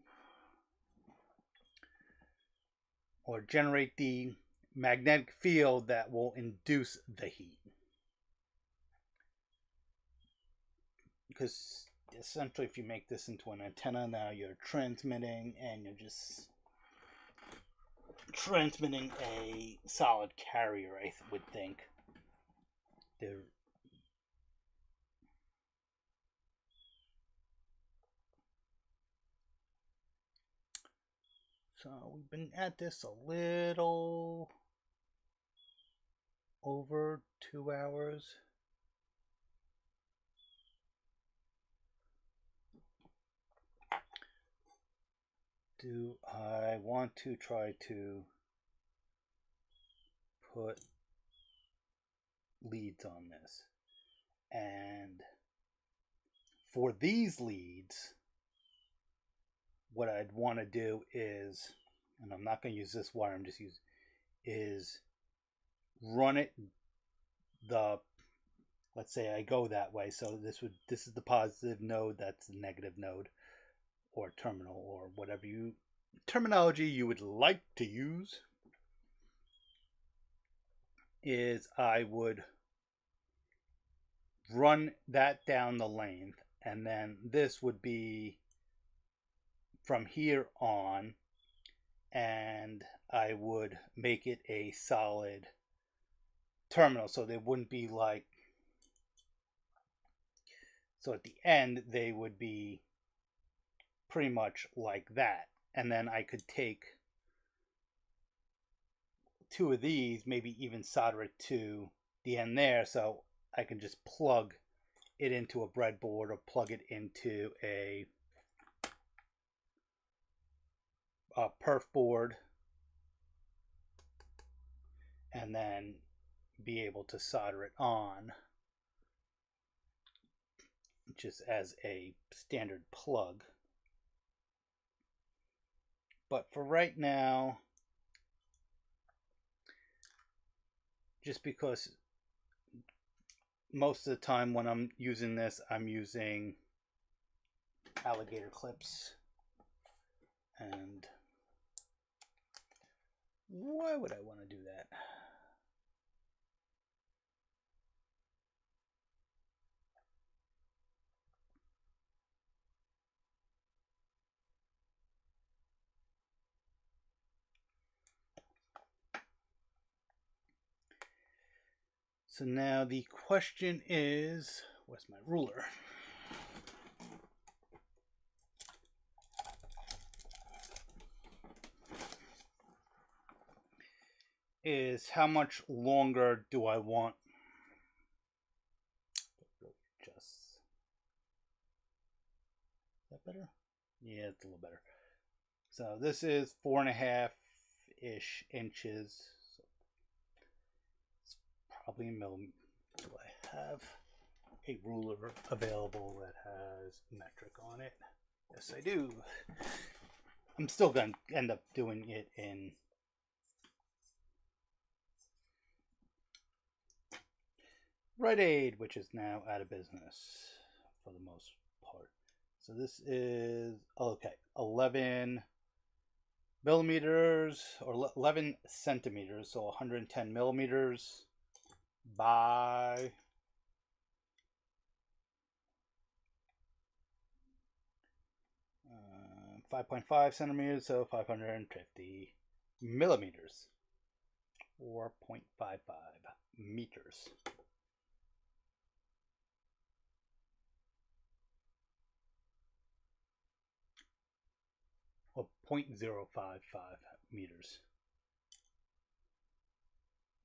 S1: or generate the magnetic field that will induce the heat. Because essentially if you make this into an antenna, now you're transmitting, and you're just transmitting a solid carrier, I would think. So we've been at this a little over 2 hours. Do I want to try to put leads on this? And for these leads, what I'd want to do is, and I'm not going to use this wire, I'm just using, is run it let's say I go that way, so this is the positive node, that's the negative node, or terminal, or whatever terminology you would like to use. Is I would run that down the length, and then this would be from here on, and I would make it a solid terminal, so they wouldn't be like, so at the end they would be pretty much like that, and then I could take two of these, maybe even solder it to the end there, so I can just plug it into a breadboard or plug it into a perf board, and then be able to solder it on just as a standard plug. But for right now, just because most of the time when I'm using this, I'm using alligator clips, and why would I want to do that? So now the question is, where's my ruler? Is how much longer do I want? Just, is that better? Yeah, it's a little better. So this is 4.5-ish inches. So it's probably in millimeters. Do I have a ruler available that has metric on it? Yes, I do. I'm still going to end up doing it in Rite Aid, which is now out of business for the most part. So this is, okay, 11 millimeters or 11 centimeters, so 110 millimeters by 5.5 centimeters, so 550 millimeters, or 0.55 meters. Or 0.055 meters.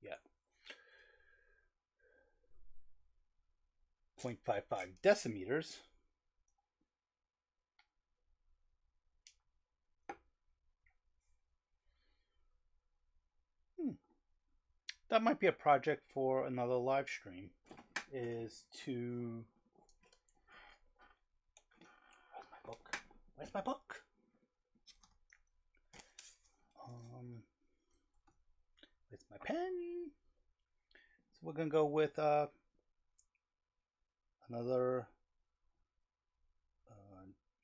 S1: Yeah. 0.55 decimeters. That might be a project for another live stream, is to... Where's my book? Where's my book? Where's my pen? So we're going to go with another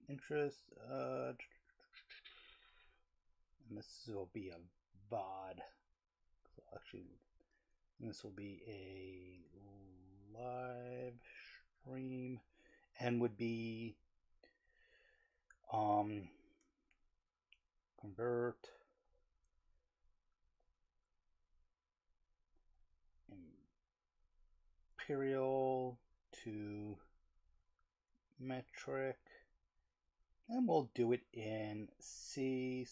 S1: interest. And this will be a VOD. So actually, this will be a live stream and would be convert imperial to metric, and we'll do it in C/C++.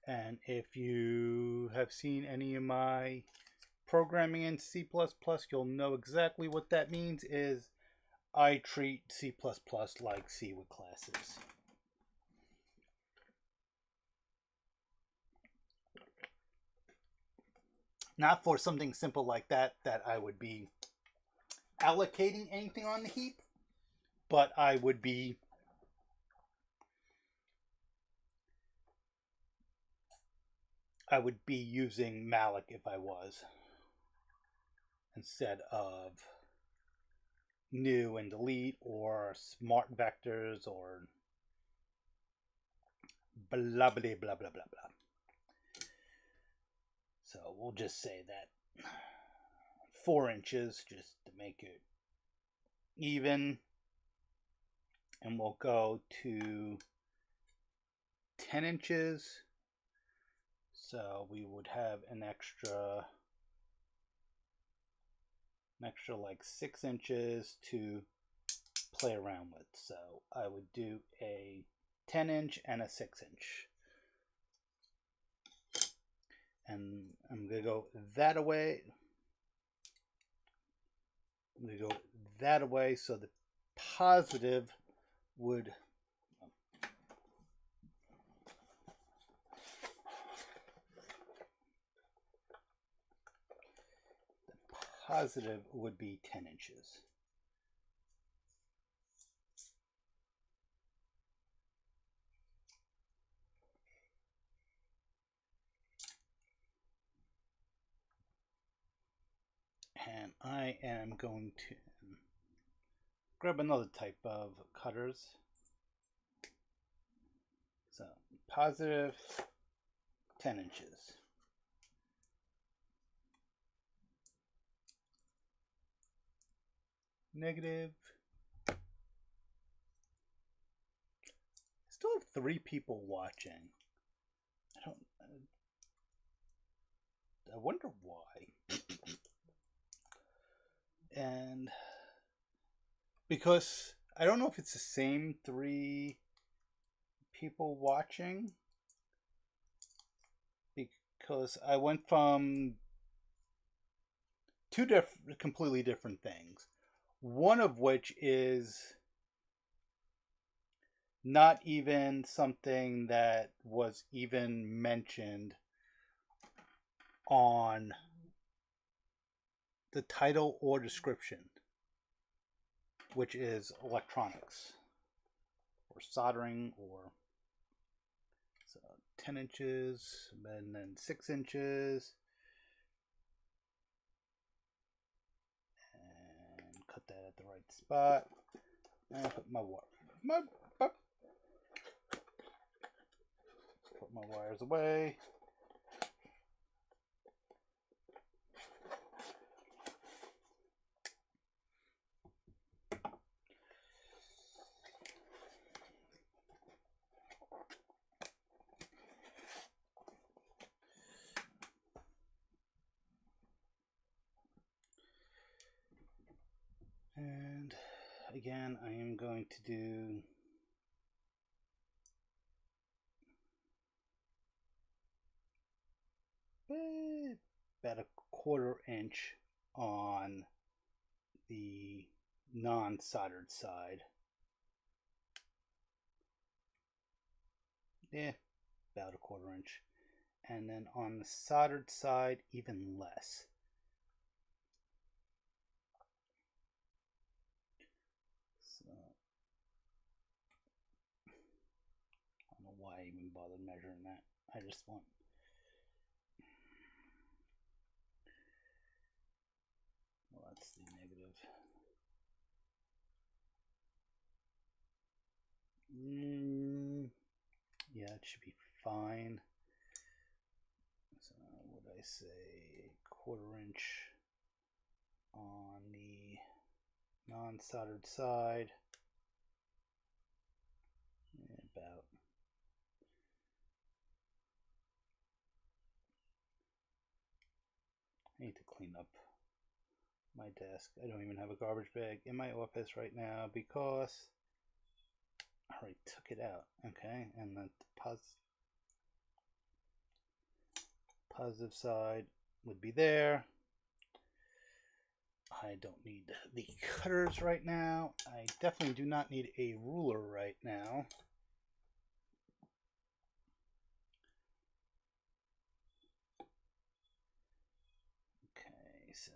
S1: And if you have seen any of my programming in C++, you'll know exactly what that means. Is I treat C++ like C with classes. Not for something simple like that I would be allocating anything on the heap, but I would be using malloc if I was, instead of new and delete or smart vectors or blah blah blah blah blah blah. So we'll just say that 4 inches just to make it even, and we'll go to 10 inches. So we would have an extra like 6 inches to play around with. So I would do a 10-inch and a 6-inch. And I'm going to go that away. I'm going to go that away, so the positive would be 10 inches. And I am going to grab another type of cutters. So positive 10 inches. Negative. I still have 3 people watching. I wonder why. And because I don't know if it's the same 3 people watching, because I went from 2 completely different things. One of which is not even something that was even mentioned on the title or description, which is electronics or soldering, or so 10 inches and then 6 inches, and cut that at the right spot, and put my put my wires away. And again, I am going to do about a 1/4 inch on the non-soldered side. Yeah, about a 1/4 inch. And then on the soldered side, even less. So, I don't know why I even bothered measuring that. I just want... Well, that's the negative. Yeah, it should be fine. So what did I say? 1/4 inch on the non-soldered side. About. I need to clean up my desk. I don't even have a garbage bag in my office right now because I already took it out. Okay, and the positive side would be there. I don't need the cutters right now. I definitely do not need a ruler right now. Okay, so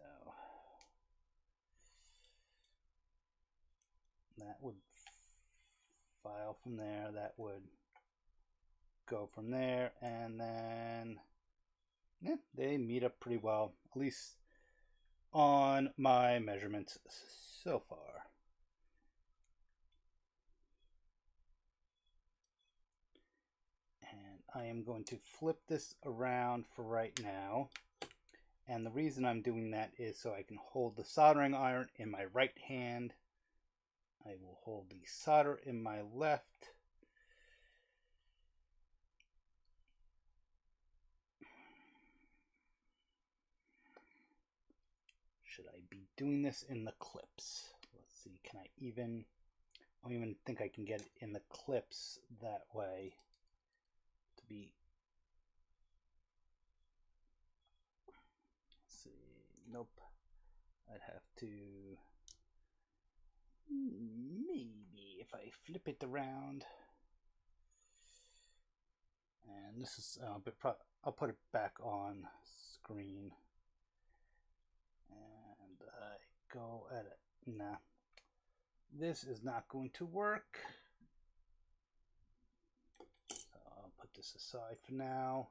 S1: that would file from there. That would go from there, and then they meet up pretty well, at least on my measurements so far. And I am going to flip this around for right now. And the reason I'm doing that is so I can hold the soldering iron in my right hand. I will hold the solder in my left. Should I be doing this in the clips? Let's see, can I even... I don't even think I can get it in the clips that way to be... Let's see, nope. I'd have to... Maybe if I flip it around. And this is a bit... I'll put it back on screen. And I go at it. Nah. This is not going to work. So I'll put this aside for now.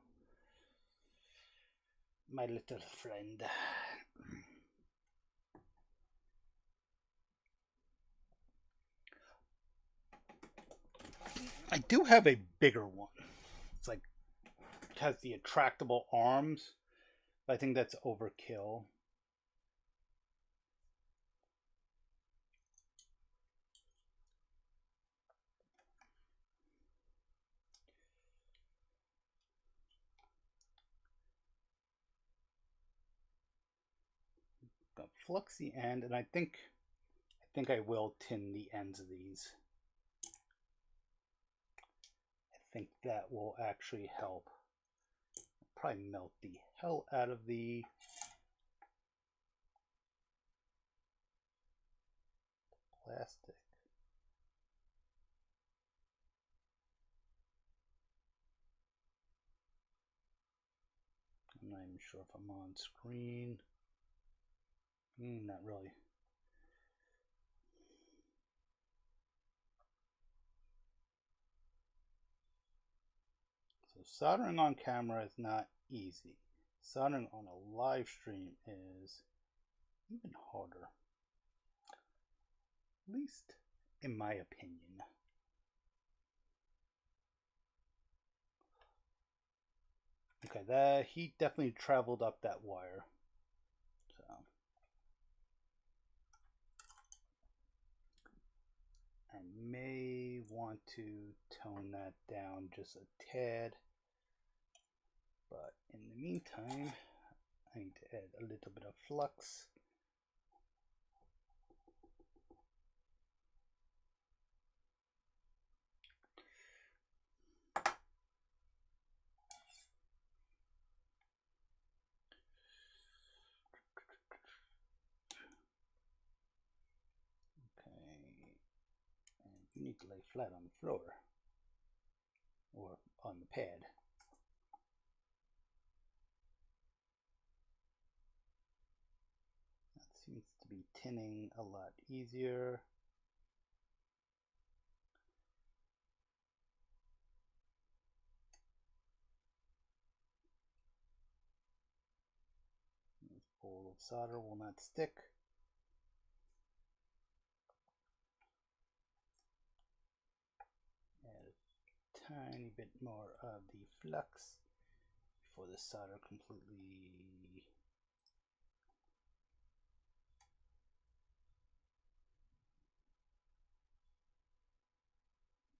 S1: My little friend. I do have a bigger one. It's like, it has the retractable arms. But I think that's overkill. flux the end, and I think I will tin the ends of these. I think that will actually help. Probably melt the hell out of the plastic. I'm not even sure if I'm on screen. Not really. So soldering on camera is not easy. Soldering on a live stream is even harder. At least in my opinion. Okay, that heat definitely traveled up that wire. So I may want to tone that down just a tad. But in the meantime, I need to add a little bit of flux. You need to lay flat on the floor or on the pad. That seems to be tinning a lot easier. This bowl of solder will not stick. Add a tiny bit more of the flux before the solder completely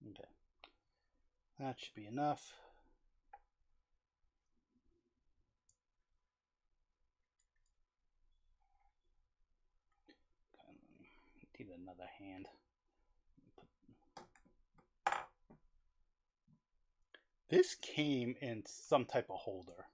S1: okay. That should be enough. Need another hand. This came in some type of holder.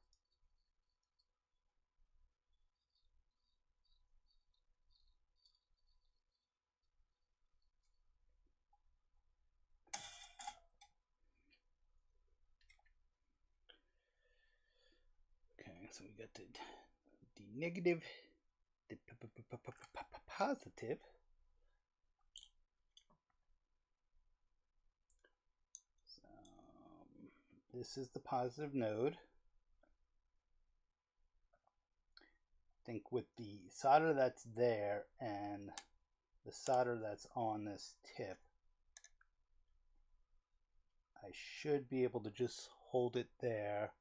S1: Okay, so we got the negative, the positive. So this is the positive node. I think with the solder that's there and the solder that's on this tip, I should be able to just hold it there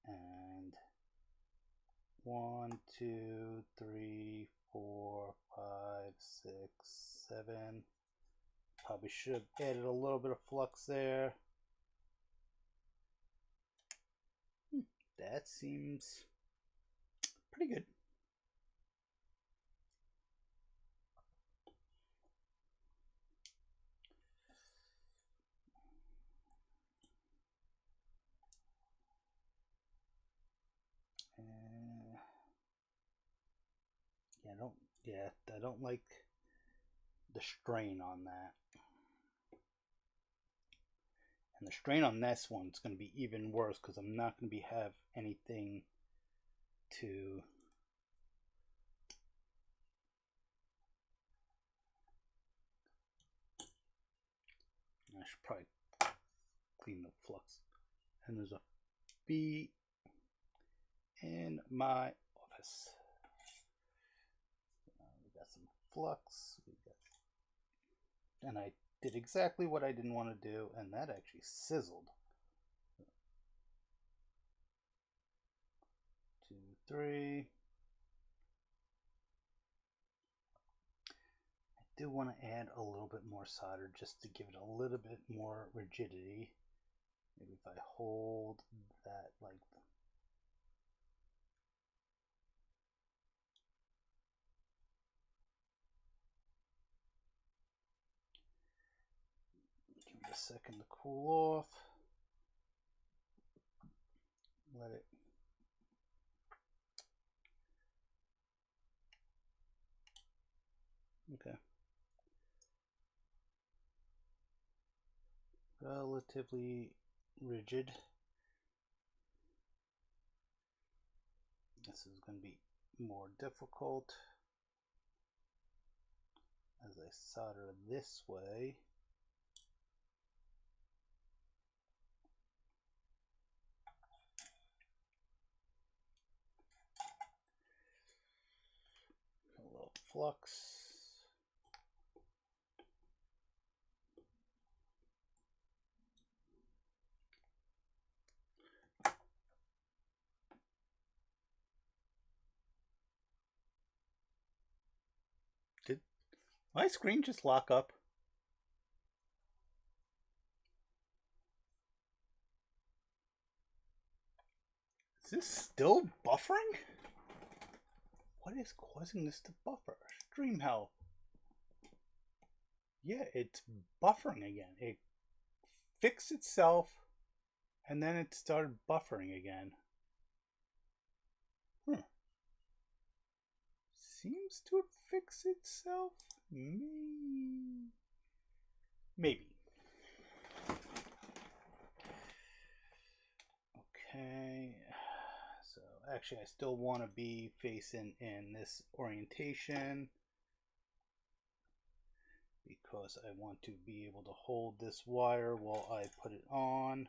S1: and 1, 2, 3, 4, 5, 6, 7. Probably should have added a little bit of flux there. That seems pretty good. I don't like the strain on that. And the strain on this one is going to be even worse because I'm not going to have anything to I should probably clean the flux. And there's a bee in my office. We got some flux. And I did exactly what I didn't want to do, and that actually sizzled. 2, 3. I do want to add a little bit more solder just to give it a little bit more rigidity. Maybe if I hold that like Give it a second to cool off. Let it. Okay. Relatively rigid. This is going to be more difficult as I solder this way. A little flux. Did my screen just lock up? Is this still buffering? What is causing this to buffer? Stream hell. Yeah, it's buffering again. It fixed itself and then it started buffering again. Seems to have fixed itself. Maybe. Okay. So actually I still want to be facing in this orientation because I want to be able to hold this wire while I put it on.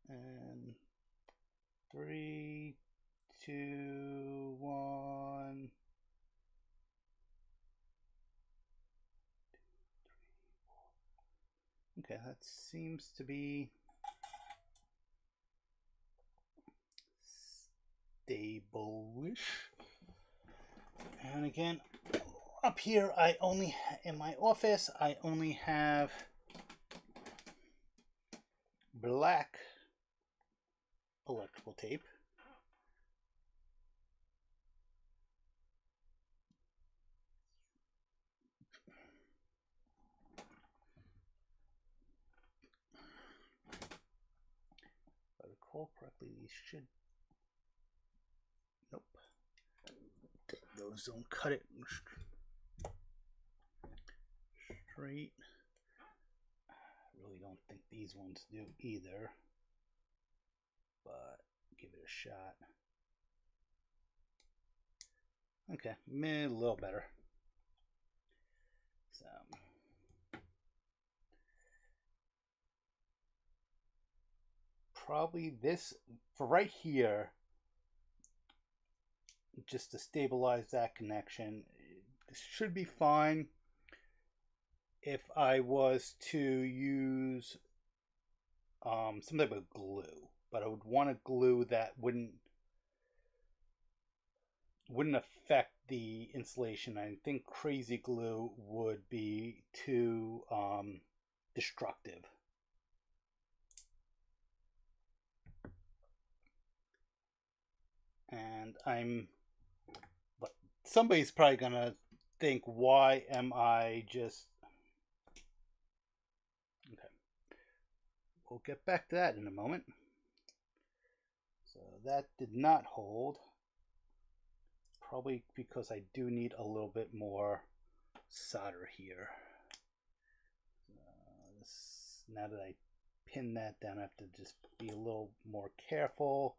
S1: And 3, 2, 1. Okay, that seems to be stable-ish. And again, up here, in my office, I only have black electrical tape. If I recall correctly, these should. Nope. Those don't cut it straight. I really don't think these ones do either. But give it a shot. Okay, a little better. So probably this for right here, just to stabilize that connection. This should be fine. If I was to use some type of glue, but I would want a glue that wouldn't affect the insulation. I think crazy glue would be too destructive. And but somebody's probably gonna think, why am I just. Okay, we'll get back to that in a moment. So that did not hold, probably because I do need a little bit more solder here. Now that I pin that down, I have to just be a little more careful.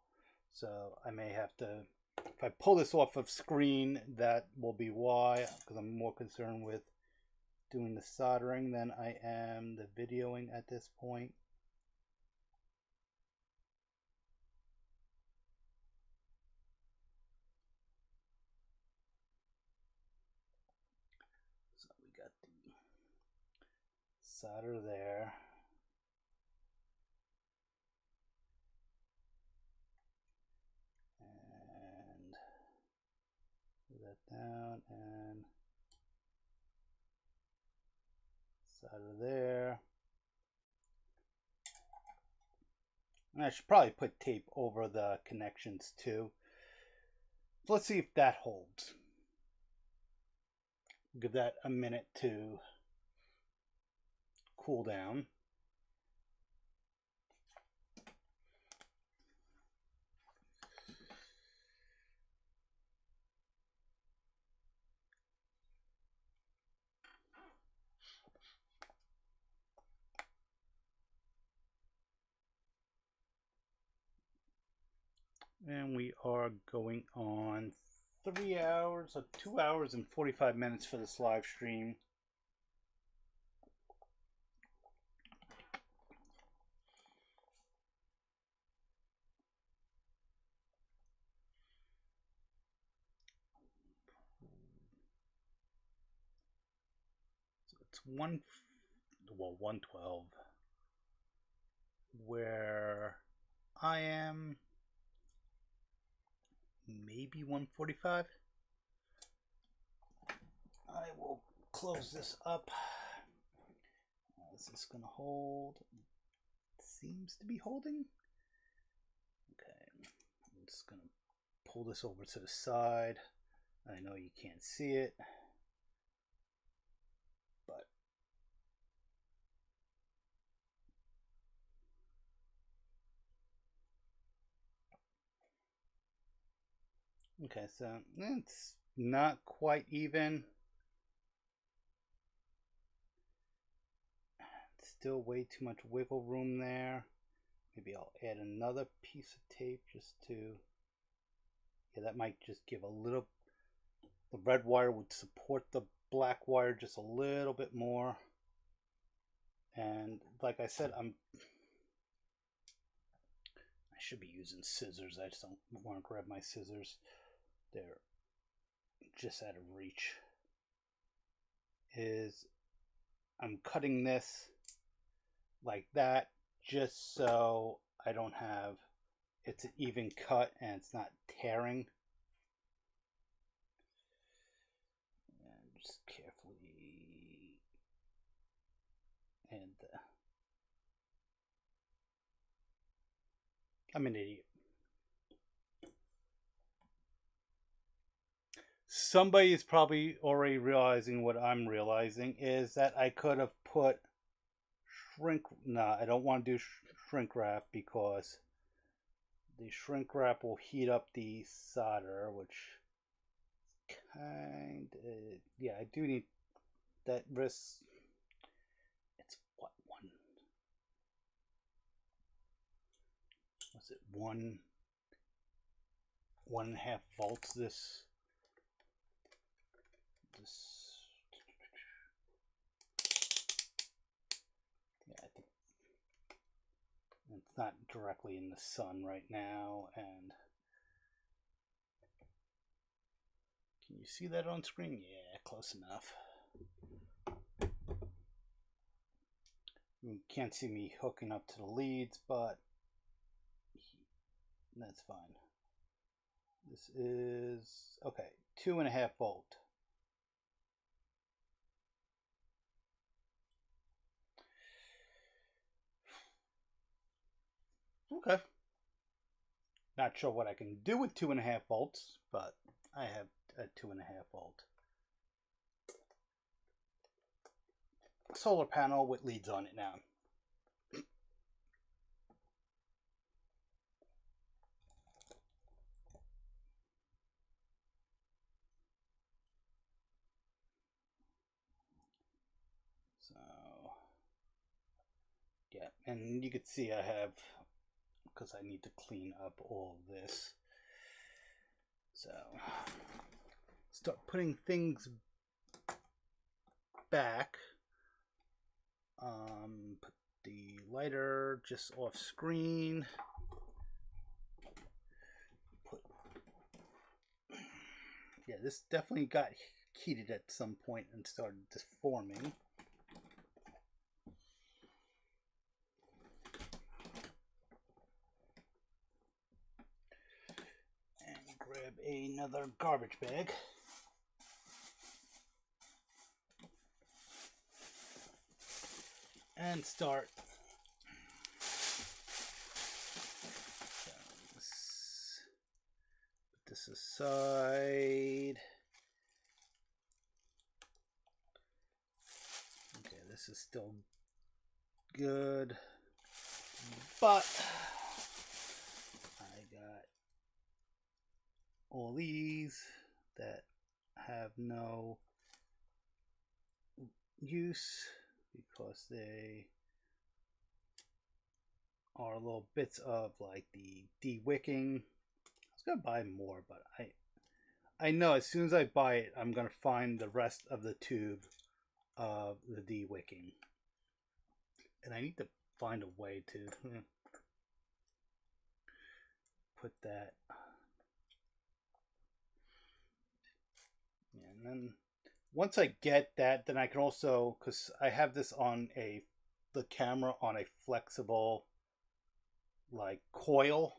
S1: So I may have to, if I pull this off of screen, that will be why, because I'm more concerned with doing the soldering than I am the videoing at this point. So we got the solder there. And put that down and solder there. And I should probably put tape over the connections too. So let's see if that holds. Give that a minute to cool down. And we are going on 3 hours or 2 hours and 45 minutes for this live stream. So it's 112 where I am, maybe 145. I will close this up. Is this going to hold? It seems to be holding. Okay, I'm just going to pull this over to the side. I know you can't see it, but okay, so it's not quite even. Still way too much wiggle room there. Maybe I'll add another piece of tape just to, yeah, that might just give a little, the red wire would support the black wire just a little bit more. And like I said, I should be using scissors. I just don't want to grab my scissors. They're just out of reach. I'm cutting this like that just so I don't have, it's an even cut and it's not tearing. And just carefully, and I'm an idiot. Somebody is probably already realizing what I'm realizing is that I could have put I don't want to do shrink wrap because the shrink wrap will heat up the solder, which yeah, I do need that risk. It's what, was it 1.5 volts this yeah, I think it's not directly in the sun right now. And can you see that on screen? Yeah, close enough. You can't see me hooking up to the leads, but that's fine. This is, okay, 2.5 volt. Okay. Not sure what I can do with 2.5 volts, but I have a 2.5 volt solar panel with leads on it now. So, yeah, and you can see I have, because I need to clean up all this. So, start putting things back. Put the lighter just off screen. Yeah, this definitely got heated at some point and started deforming. And grab another garbage bag. And start. Put this aside. Okay, this is still good. But I got all these that have no use because they are little bits of like the de-wicking. I was gonna buy more, but I know as soon as I buy it, I'm gonna find the rest of the tube of the de-wicking, and I need to find a way to put that. And then once I get that, then I can also, because I have this on the camera on a flexible like coil,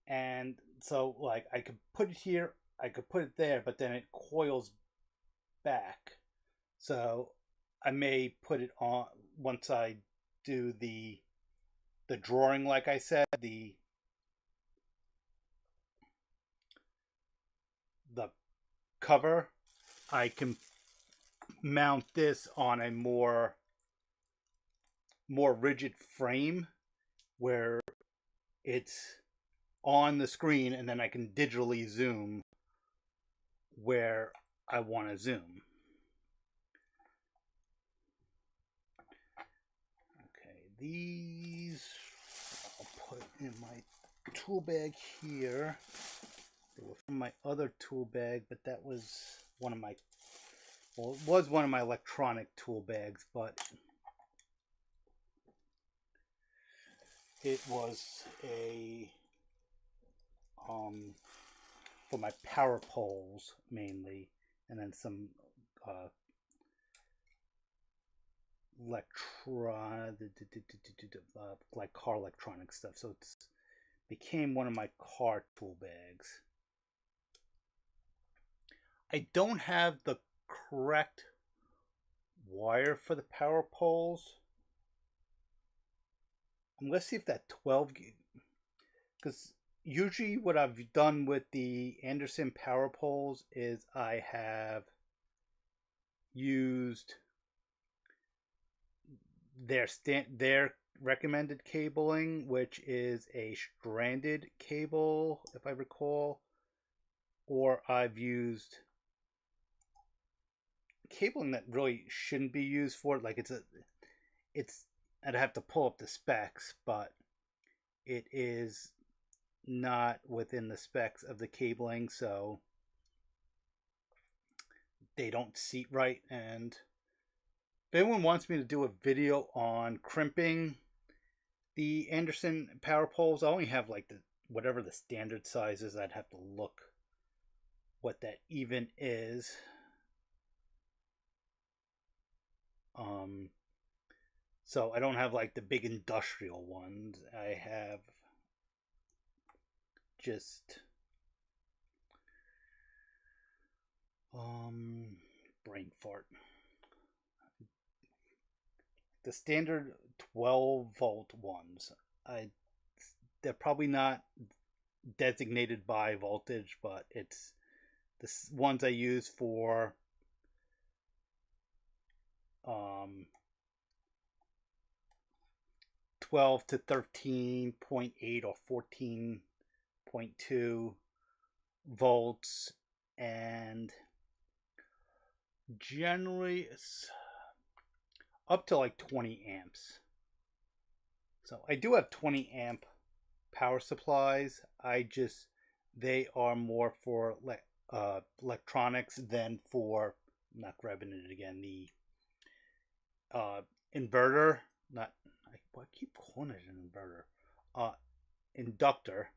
S1: and so like I could put it here, I could put it there, but then it coils back. So I may put it on once I do the drawing, like I said, the cover. I can mount this on a more rigid frame where it's on the screen, and then I can digitally zoom where I want to zoom. Okay, these I'll put in my tool bag here. They were from my other tool bag, but that was one of my, well, it was one of my electronic tool bags, but it was a for my power poles mainly, and then some like car electronic stuff. So it's became one of my car tool bags. I don't have the correct wire for the power poles. I'm gonna see if that 12 gig, because usually what I've done with the Anderson power poles is I have used their recommended cabling, which is a stranded cable, if I recall, or I've used cabling that really shouldn't be used for it. Like it's I'd have to pull up the specs, but it is not within the specs of the cabling, so they don't seat right. And if anyone wants me to do a video on crimping the Anderson power poles, I only have like the whatever the standard size is. I'd have to look what that even is. So I don't have like the big industrial ones. I have just brain fart. The standard 12-volt ones. They're probably not designated by voltage, but it's the ones I use for 12 to 13.8 or 14.2 volts, and generally it's up to like 20 amps. So I do have 20 amp power supplies. They are more for electronics than for, I'm not grabbing it again, the inverter, not, I keep calling it an inverter, inductor.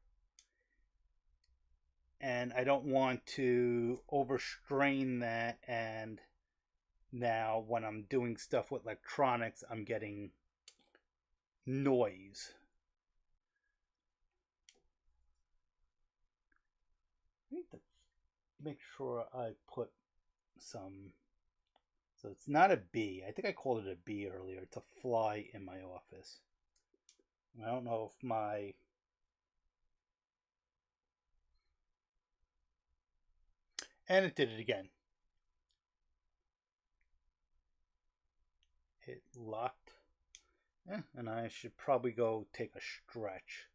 S1: And I don't want to overstrain that, and now when I'm doing stuff with electronics, I'm getting noise. I need to make sure I put some. So it's not a bee. I think I called it a bee earlier. It's a fly in my office. I don't know if my... And it did it again. it locked. And I should probably go take a stretch.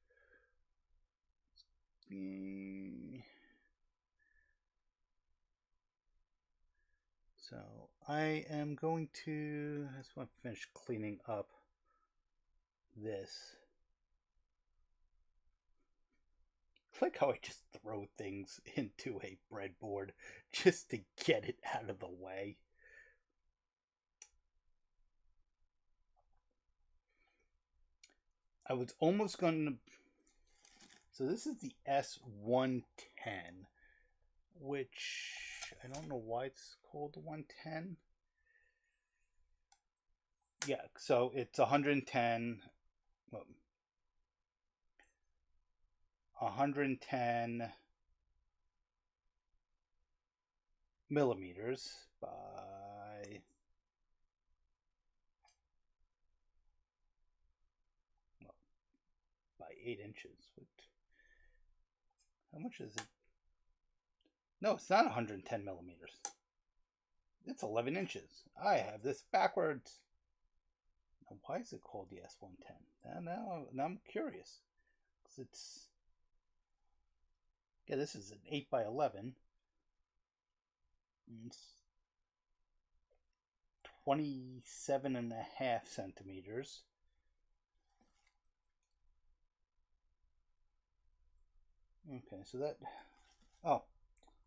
S1: So I am going to, I just want to finish cleaning up this. I like how I just throw things into a breadboard just to get it out of the way. I was almost going to. So this is the S110, which I don't know why it's called the 110. Yeah, so it's 110. Well, 110 millimeters by 8 inches. How much is it? No, it's not 110 millimeters. It's 11 inches. I have this backwards. Now, why is it called the S110? Now I'm curious. It's, yeah, this is an 8 by 11. It's 27.5 centimeters. Okay, so that, oh,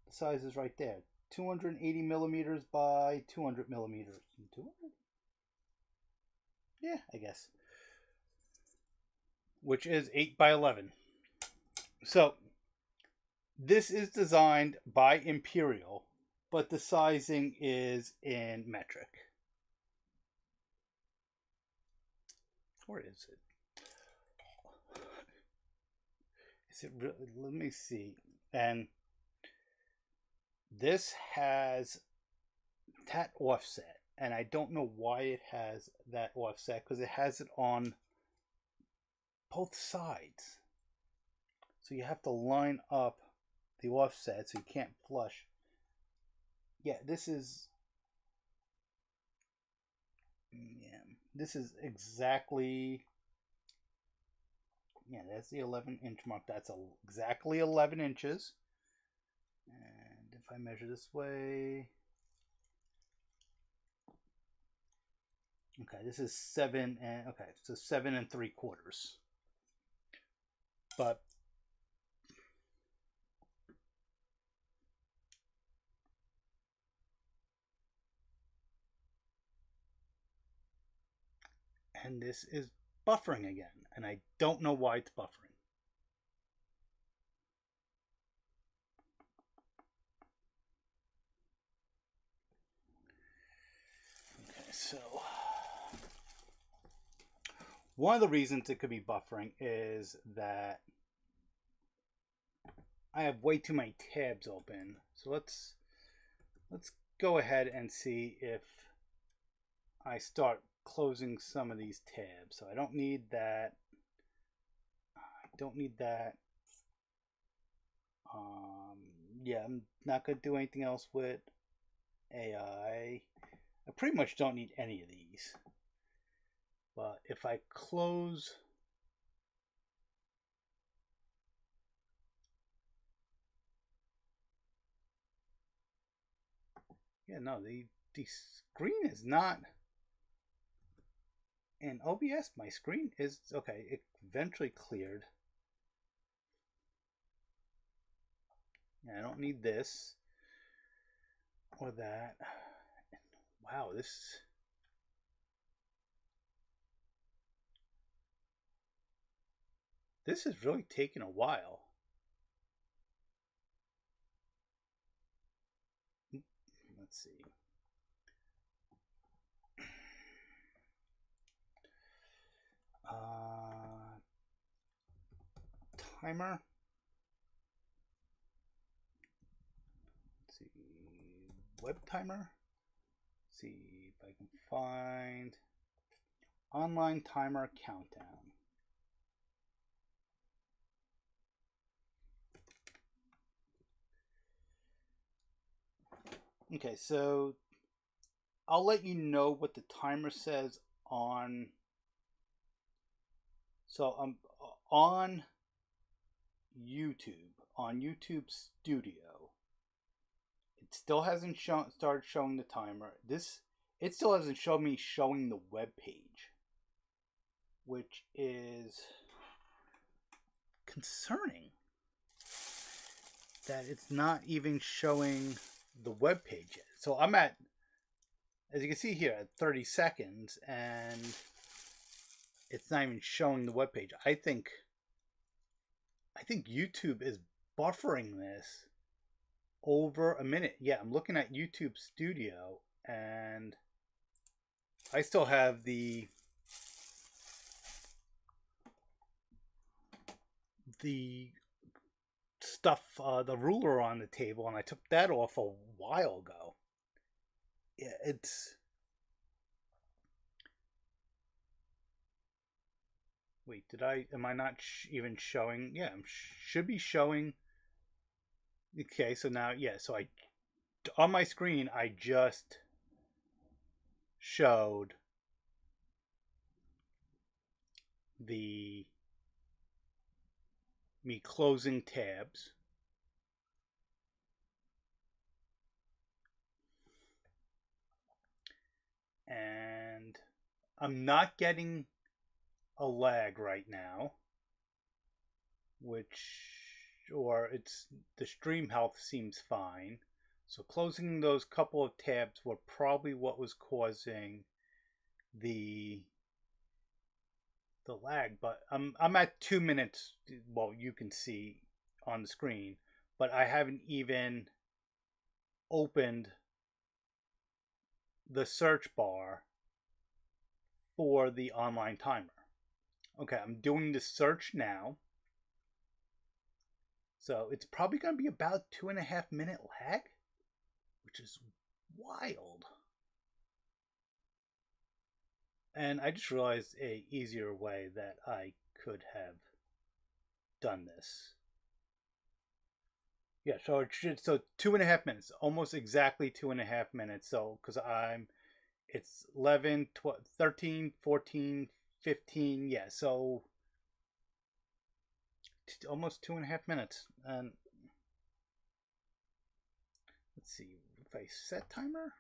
S1: the size is right there. 280 millimeters by 200 millimeters. 200? Yeah, I guess. Which is 8 by 11. So, this is designed by Imperial, but the sizing is in metric. Where is it? Is it really? Let me see. And this has that offset, and I don't know why it has that offset, because it has it on both sides. So you have to line up the offset so you can't flush. Yeah, this is exactly, yeah, that's the 11-inch mark. That's exactly 11 inches. And if I measure this way, okay, this is 7 and, okay, so 7 3/4. But and this is buffering again, and I don't know why it's buffering. Okay, so one of the reasons it could be buffering is that I have way too many tabs open. So let's go ahead and see if I start closing some of these tabs. So I don't need that. I don't need that. Yeah, I'm not going to do anything else with AI. I pretty much don't need any of these. But if I close, yeah, no, the screen is not. In OBS, my screen is okay. It eventually cleared. Yeah, I don't need this or that. Wow, this is really taking a while. Let's see. Timer. Let's see. Web timer. Let's see if I can find online timer countdown. Okay, so I'll let you know what the timer says on. So I'm on YouTube, on YouTube Studio. It still hasn't started showing the timer. It still hasn't shown me showing the web page, which is concerning. That it's not even showing the web page yet. So I'm at, as you can see here, at 30 seconds, and it's not even showing the web page. I think YouTube is buffering this over a minute. Yeah, I'm looking at YouTube Studio, and I still have the stuff, the ruler on the table, and I took that off a while ago. Yeah, it's. Wait, am I not even showing? Yeah, should be showing. Okay, so now, yeah, so on my screen, I just showed me closing tabs. And I'm not getting a lag right now, the stream health seems fine. So closing those couple of tabs were probably what was causing the lag. But I'm at 2 minutes. Well, you can see on the screen, but I haven't even opened the search bar for the online timer. Okay, I'm doing the search now. So it's probably going to be about 2.5 minute lag, which is wild. And I just realized a easier way that I could have done this. Yeah, so 2.5 minutes, almost exactly 2.5 minutes. So because it's 11, 12, 13, 14, 15. Yeah, so almost 2.5 minutes. And let's see, if I set timer,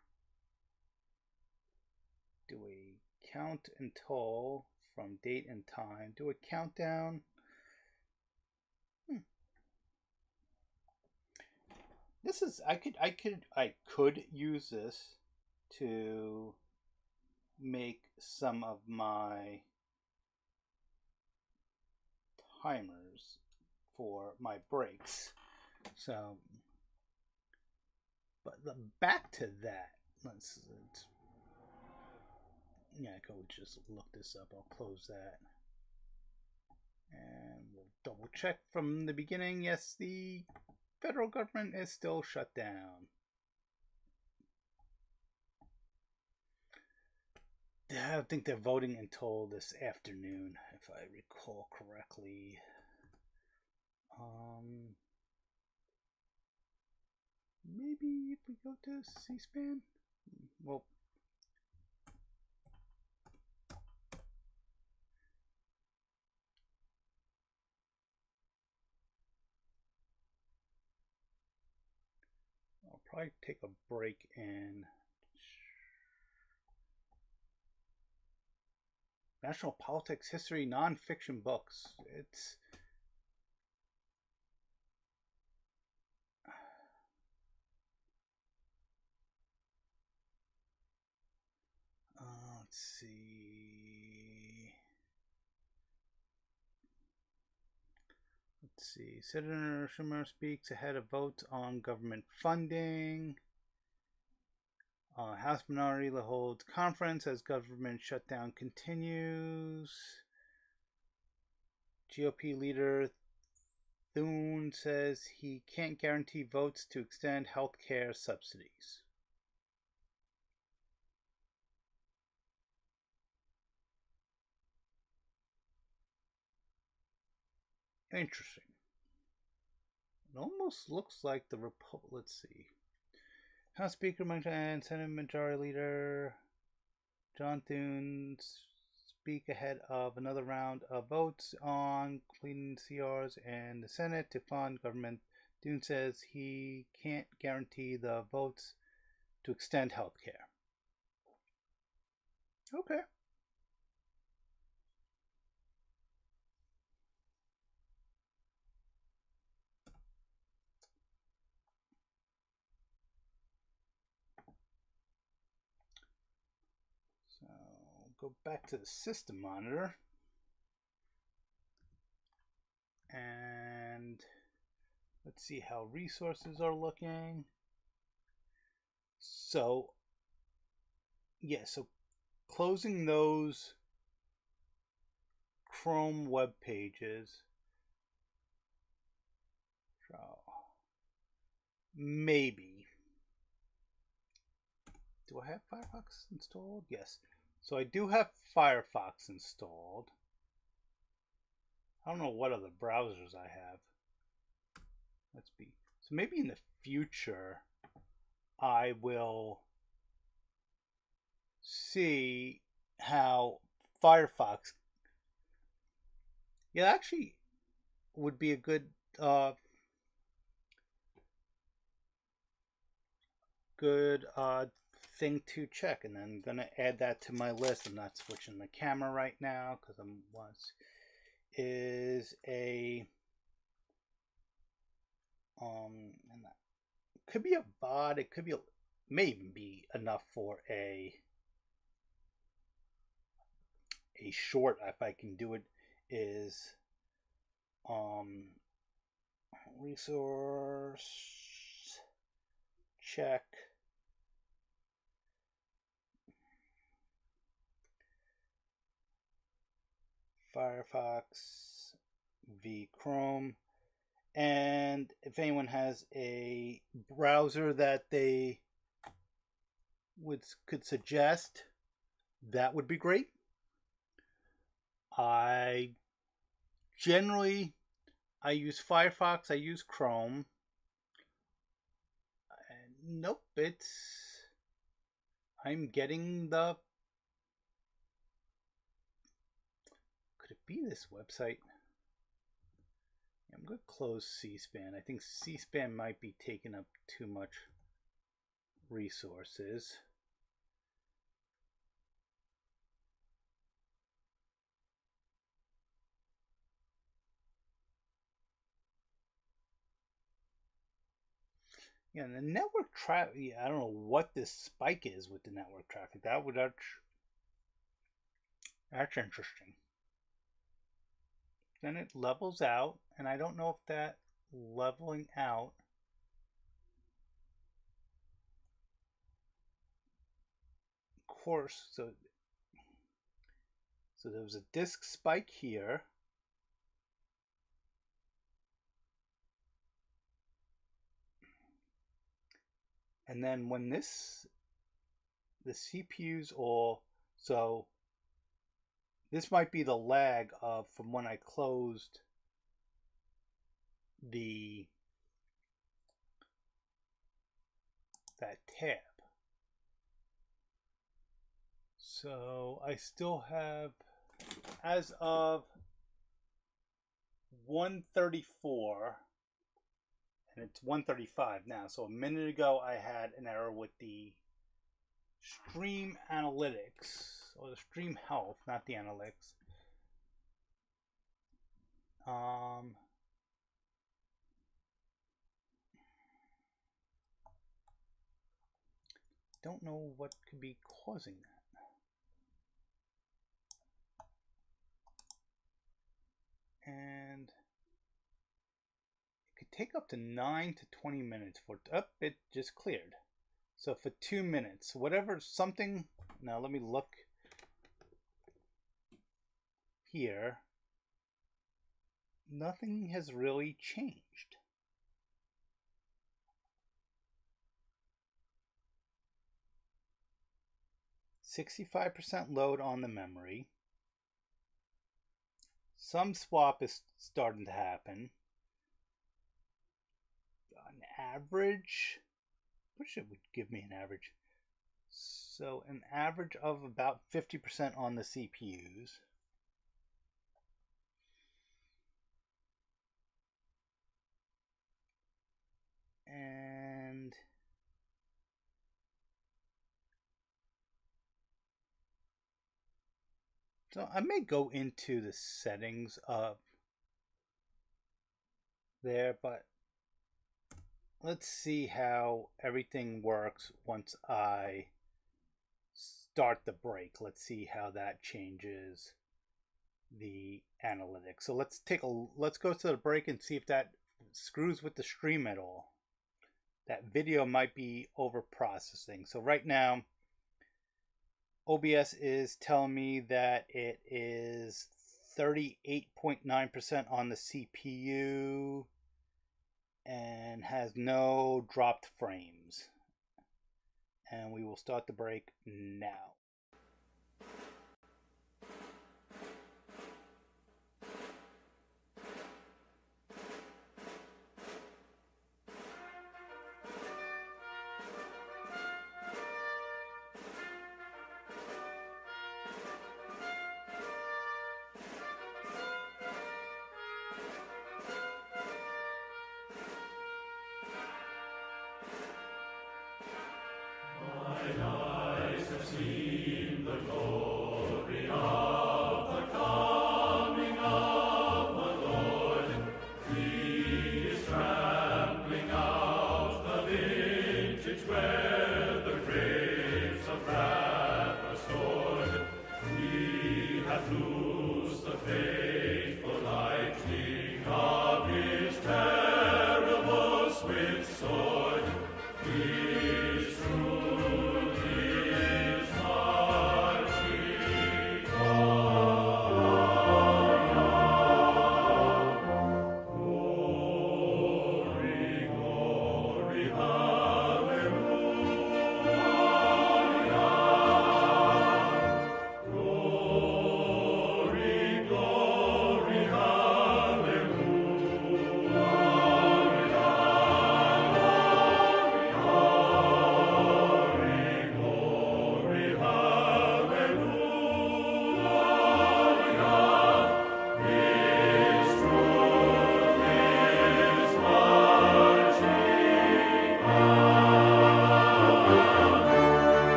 S1: do a count until from date and time, do a countdown. This is I could use this to make some of my timers for my breaks. So, but back to that. Let's yeah, I could just look this up. I'll close that. And we'll double check from the beginning. Yes, the federal government is still shut down. I think they're voting until this afternoon, if I recall correctly. Maybe if we go to C-SPAN, well, I'll probably take a break in national politics, history, nonfiction books. It's let's see. Let's see. Senator Schumer speaks ahead of votes on government funding. House Minority holds conference as government shutdown continues. GOP leader Thune says he can't guarantee votes to extend health care subsidies. Interesting. It almost looks like the Republic. Let's see. House Speaker and Senate Majority Leader John Thune speak ahead of another round of votes on completing CRs in the Senate to fund government. Thune says he can't guarantee the votes to extend health care. Okay. So go back to the system monitor. And let's see how resources are looking. So, yeah, so closing those Chrome web pages. So, maybe. Do I have Firefox installed? Yes. So I do have Firefox installed. I don't know what other browsers I have. Let's be. So maybe in the future, I will see how Firefox. Yeah, actually, would be a good thing to check, and I'm gonna add that to my list. I'm not switching the camera right now because I'm once is a and that could be a VOD. It could be may even be enough for a short if I can do it. Is resource check Firefox v Chrome, and if anyone has a browser that they could suggest, that would be great. I use Firefox, I use Chrome. Nope, I'm getting the. Could it be this website? I'm going to close C-SPAN. I think C-SPAN might be taking up too much resources. Yeah, and the network traffic, I don't know what this spike is with the network traffic. That's interesting. Then it levels out, and I don't know if that leveling out course, so there was a disk spike here. And then when the CPUs all, so this might be the lag of from when I closed that tab. So I still have, as of 1:34, and it's 1:35 now. So a minute ago I had an error with the stream analytics, or the stream health, not the analytics. Don't know what could be causing that. And it could take up to 9 to 20 minutes for it just cleared. So for 2 minutes, whatever, something. Now let me look here. Nothing has really changed. %65% load on the memory. Some swap is starting to happen. On average, wish it would give me an average. So an average of about 50% on the CPUs. And so I may go into the settings of there, but let's see how everything works once I start the break. Let's see how that changes the analytics. So let's go to the break and see if that screws with the stream at all. That video might be over processing. So right now OBS is telling me that it is 38.9% on the CPU and has no dropped frames. And we will start the break now.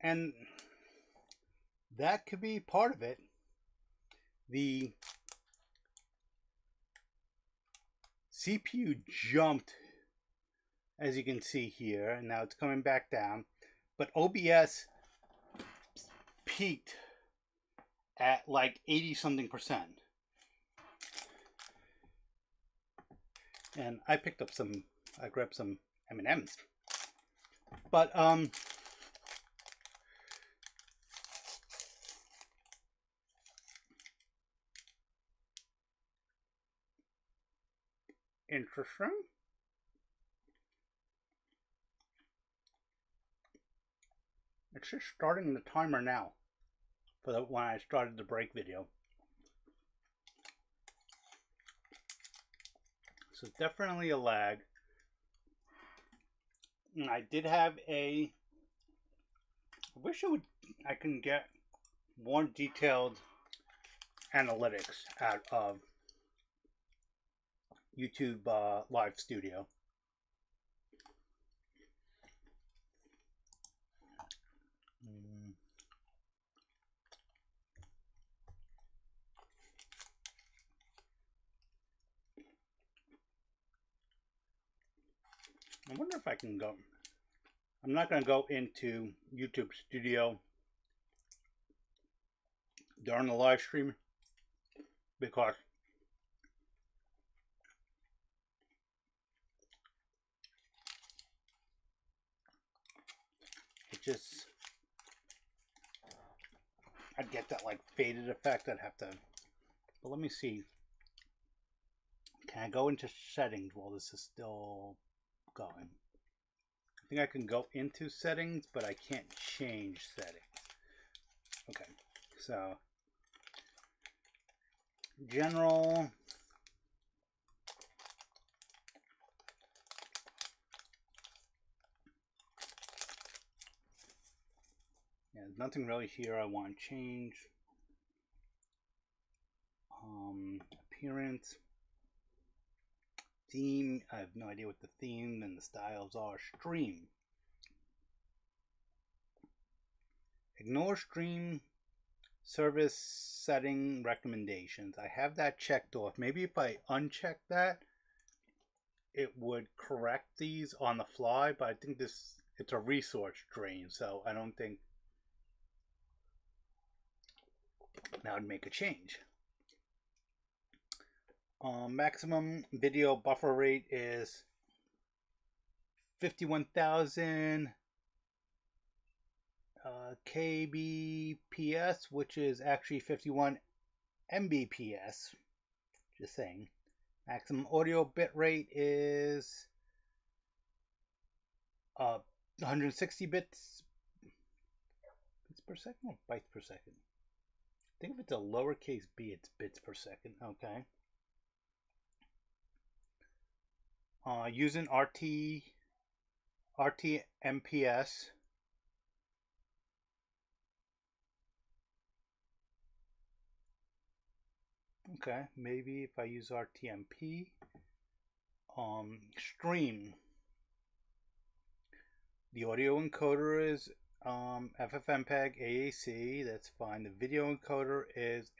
S1: And that could be part of it. The CPU jumped, as you can see here, and now it's coming back down. But OBS peaked at like 80-something%. And I picked up I grabbed some M&Ms. But interesting. It's just starting the timer now for when I started the break video. So definitely a lag. And I did have I wish I can get more detailed analytics out of YouTube Live Studio. I wonder if I can go. I'm not going to go into YouTube Studio during the live stream because it just, I'd get that like faded effect. I'd have to, but let me see. Can I go into settings while this is still going? I think I can go into settings, but I can't change settings. Okay, so general. Yeah, there's nothing really here I want to change. Appearance. Theme. I have no idea what the theme and the styles are. Stream. Ignore stream service setting recommendations. I have that checked off. Maybe if I uncheck that, it would correct these on the fly, but I think it's a resource drain, so I don't think that would make a change. Maximum video buffer rate is 51,000 kbps, which is actually 51 mbps. Just saying. Maximum audio bit rate is 160 bits per second or bytes per second. I think if it's a lowercase b, it's bits per second. Okay. Using RTMPS. Okay, maybe if I use RTMP. Stream. The audio encoder is FFmpeg AAC. That's fine. The video encoder is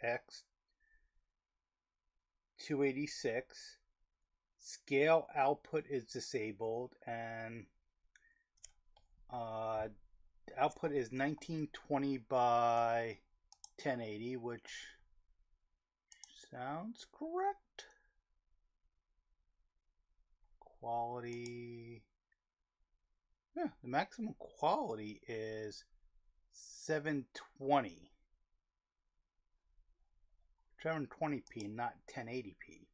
S1: X286. Scale output is disabled, and output is 1920 by 1080, which sounds correct. Quality. Yeah, the maximum quality is 720. 720p, not 1080p.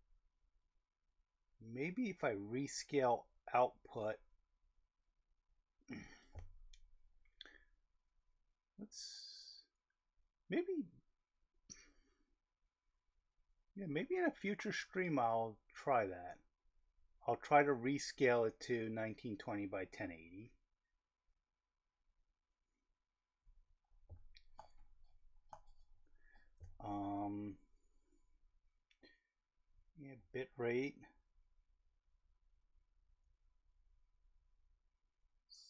S1: Maybe if I rescale output, maybe in a future stream I'll try that. I'll try to rescale it to 1920 by 1080. Yeah, bit rate.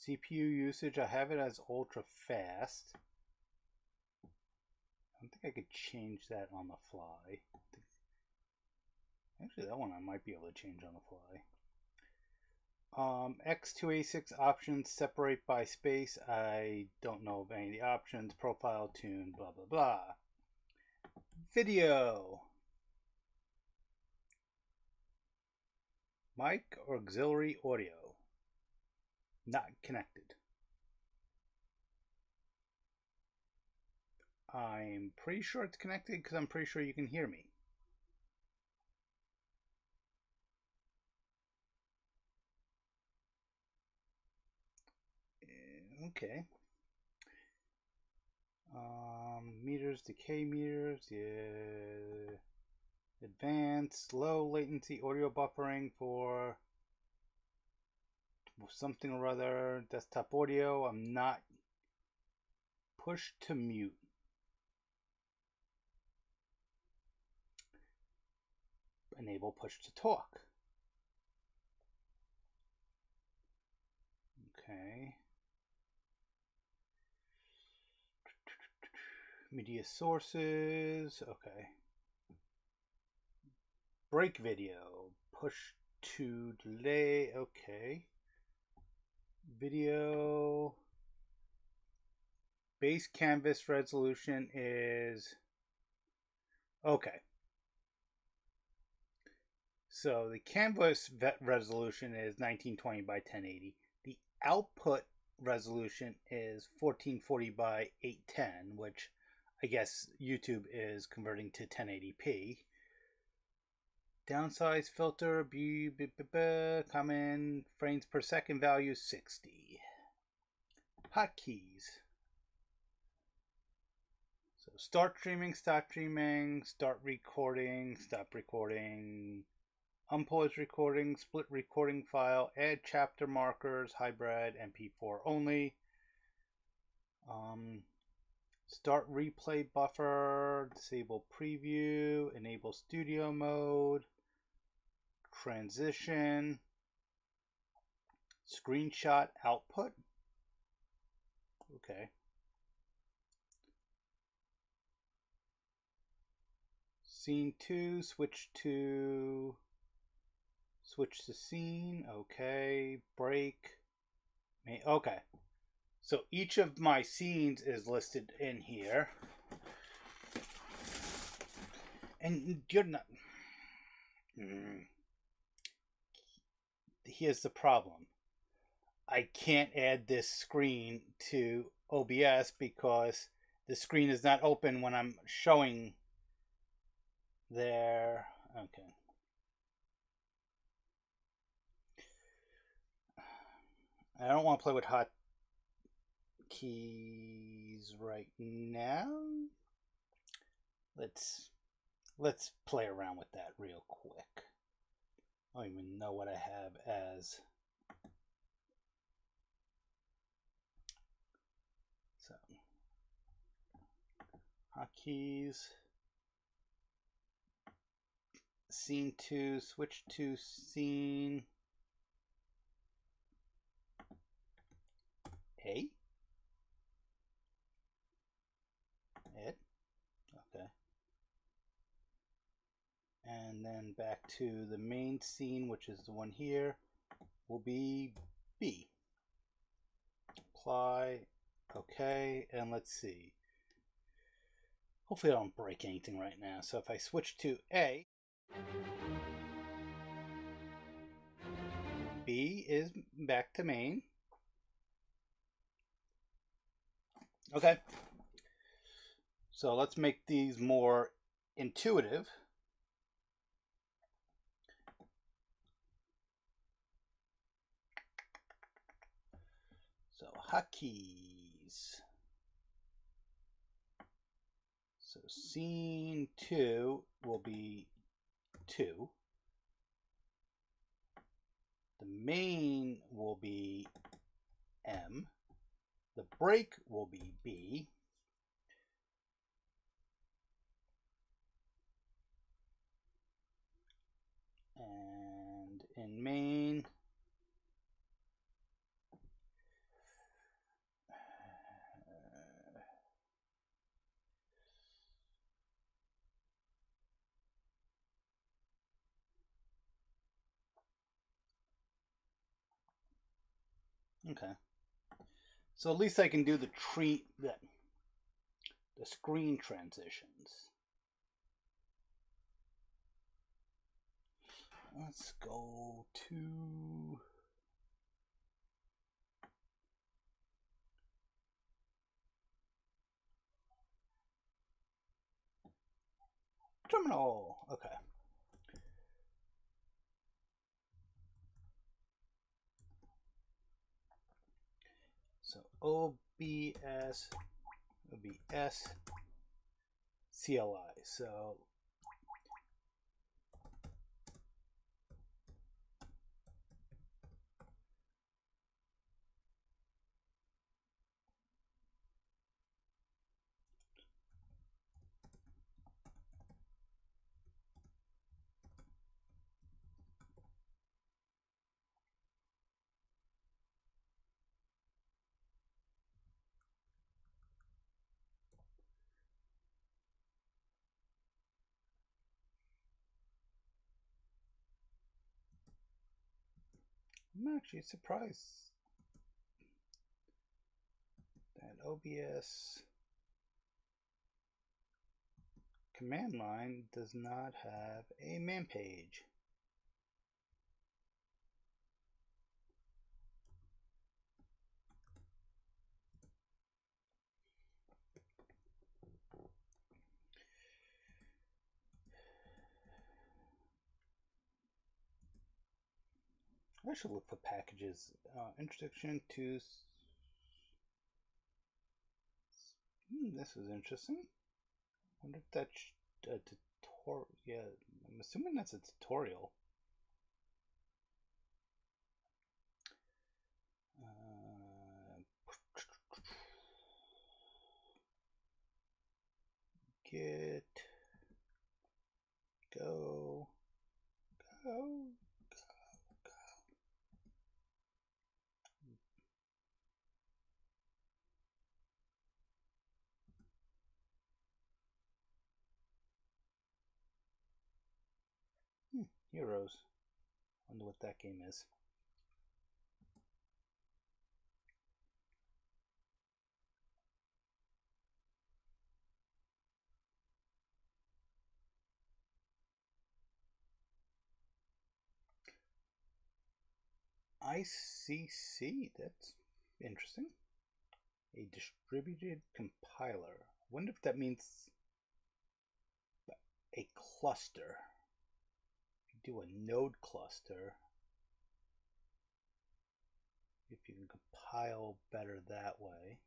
S1: CPU usage, I have it as ultra fast. I don't think I could change that on the fly. Actually, that one I might be able to change on the fly. X286 options, separate by space. I don't know of any of the options. Profile, tune, blah, blah, blah. Video. Mic or auxiliary audio. Not connected. I'm pretty sure it's connected because I'm pretty sure you can hear me. Okay. Meters, decay meters, yeah. Advanced, low latency audio buffering for something or other. Desktop audio, I'm not. Push to mute. Enable push to talk. Okay. Media sources. Okay. Break video. Push to delay. Okay. Video. Base canvas resolution is. Okay. So the canvas resolution is 1920 by 1080. The output resolution is 1440 by 810, which I guess YouTube is converting to 1080p. Downsize filter, common frames per second value 60. Hotkeys. So start streaming, stop streaming, start recording, stop recording, unpause recording, split recording file, add chapter markers, hybrid, MP4 only. Start replay buffer, disable preview, enable studio mode, transition, screenshot output. Okay. Scene 2, switch to scene. Okay. Break. Okay. So each of my scenes is listed in here. And you're not... Here's the problem. I can't add this screen to OBS because the screen is not open when I'm showing there. Okay. I don't want to play with hot keys right now. Let's play around with that real quick. I don't even know what I have as. So hotkeys, scene 2, switch to scene A. It. Okay. And then back to the main scene, which is the one here, will be B. Apply. Okay, and let's see. Hopefully I don't break anything right now. So if I switch to A, B is back to main. Okay. So let's make these more intuitive. So hotkeys. So scene 2 will be 2. The main will be M. The break will be B. And in main, okay. So at least I can do the screen transitions. Let's go to terminal. Okay. So OBS would be CLI. So I'm actually surprised that OBS command line does not have a man page. I should look for packages. Introduction to. This is interesting. Wonder if that's a tutorial. Yeah, I'm assuming that's a tutorial. Get, go, go. Heroes. Wonder what that game is. ICC, that's interesting. A distributed compiler. I wonder if that means a cluster. If you do a node cluster, if you can compile better that way.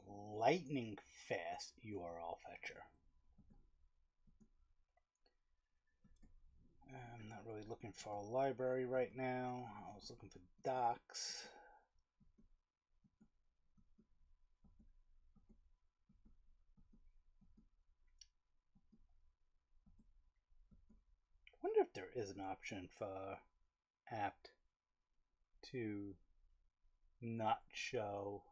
S1: A lightning fast URL fetcher. I'm not really looking for a library right now. I was looking for docs. I wonder if there is an option for apt to not show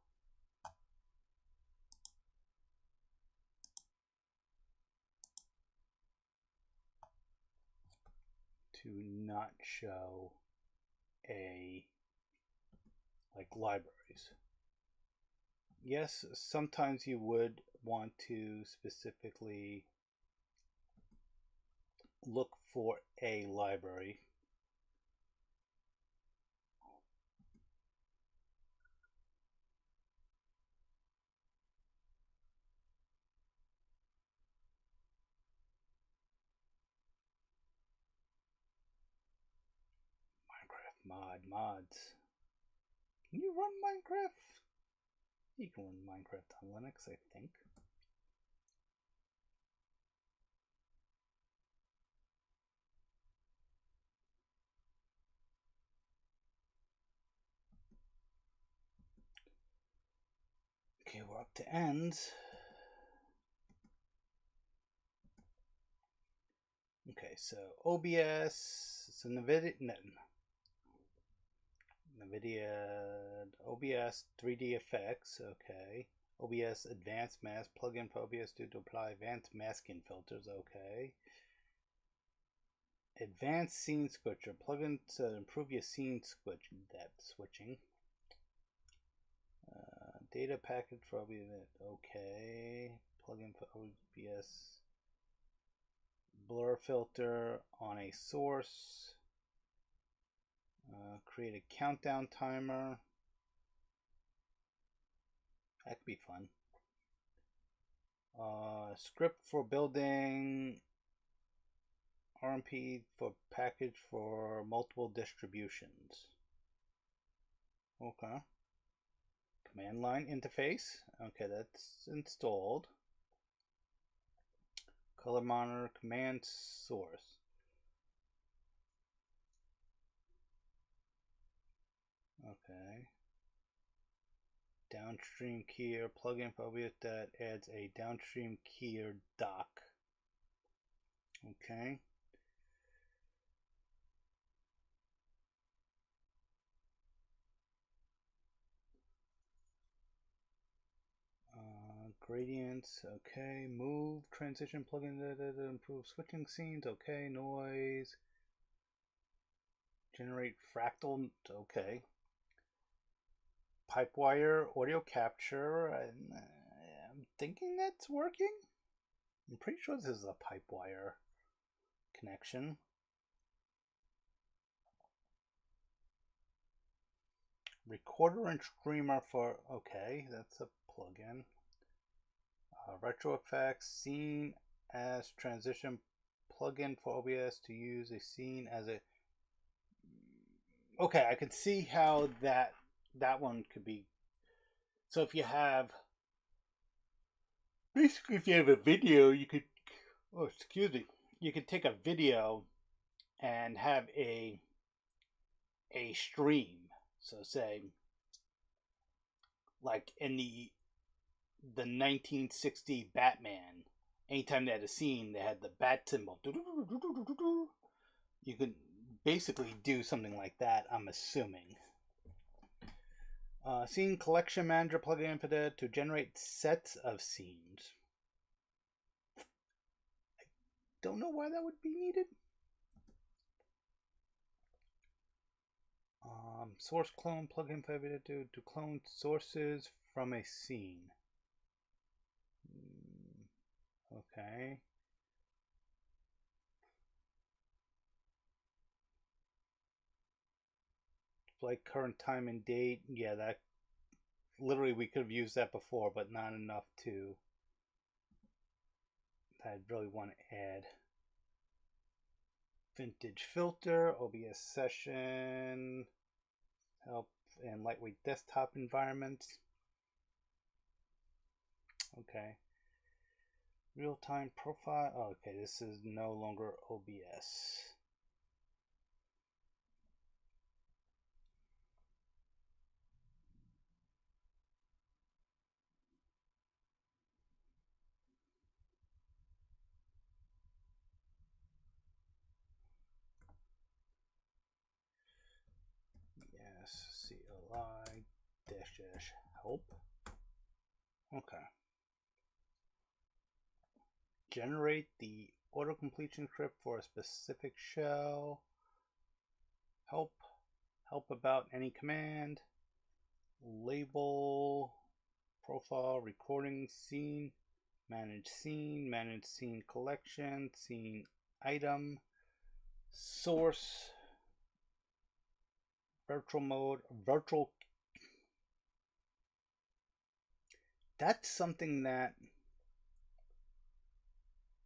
S1: a like libraries. Yes, sometimes you would want to specifically look for a library. Minecraft mods. Can you run Minecraft? You can run Minecraft on Linux, I think. Okay, we're up to ends. Okay, so OBS, so NVIDIA, OBS 3D effects, okay. OBS advanced mask, plugin for OBS to apply advanced masking filters, okay. Advanced scene switcher, plugin to improve your scene switching. Data package for OBS, okay. Plugin for OBS blur filter on a source. Create a countdown timer. That could be fun. Script for building RMP for package for multiple distributions. Okay. Command line interface. Okay, that's installed. Color monitor command source. Okay. Downstream keyer plugin for OBS that adds a downstream keyer dock. Okay. gradients, okay. Move, transition, plugin, improve switching scenes, okay. Noise, generate fractal, okay. Pipewire, audio capture, I'm thinking that's working. I'm pretty sure this is a pipewire connection. Recorder and streamer for, okay, that's a plugin. Retro effects, scene as transition plugin for OBS to use a scene as a. Okay, I could see how that one could be. So if you have, basically, if you have a video, you could, oh, excuse me, you could take a video and have a stream. So say, like in the 1960 Batman, anytime they had a scene, they had the bat symbol. You could basically do something like that, I'm assuming. Scene collection manager plugin for that to generate sets of scenes. I don't know why that would be needed. Source clone plugin for to clone sources from a scene. Okay. Like current time and date. Yeah, that literally we could have used that before, but not enough to that I'd really want to add. Vintage filter, OBS session, help in lightweight desktop environments. Okay. Real-time profile. Oh, okay, this is no longer OBS. Yes, CLI dash help. Okay. Generate the auto completion script for a specific shell. Help about any command. Label, profile, recording, scene, manage scene collection, scene item, source, virtual mode, virtual. That's something that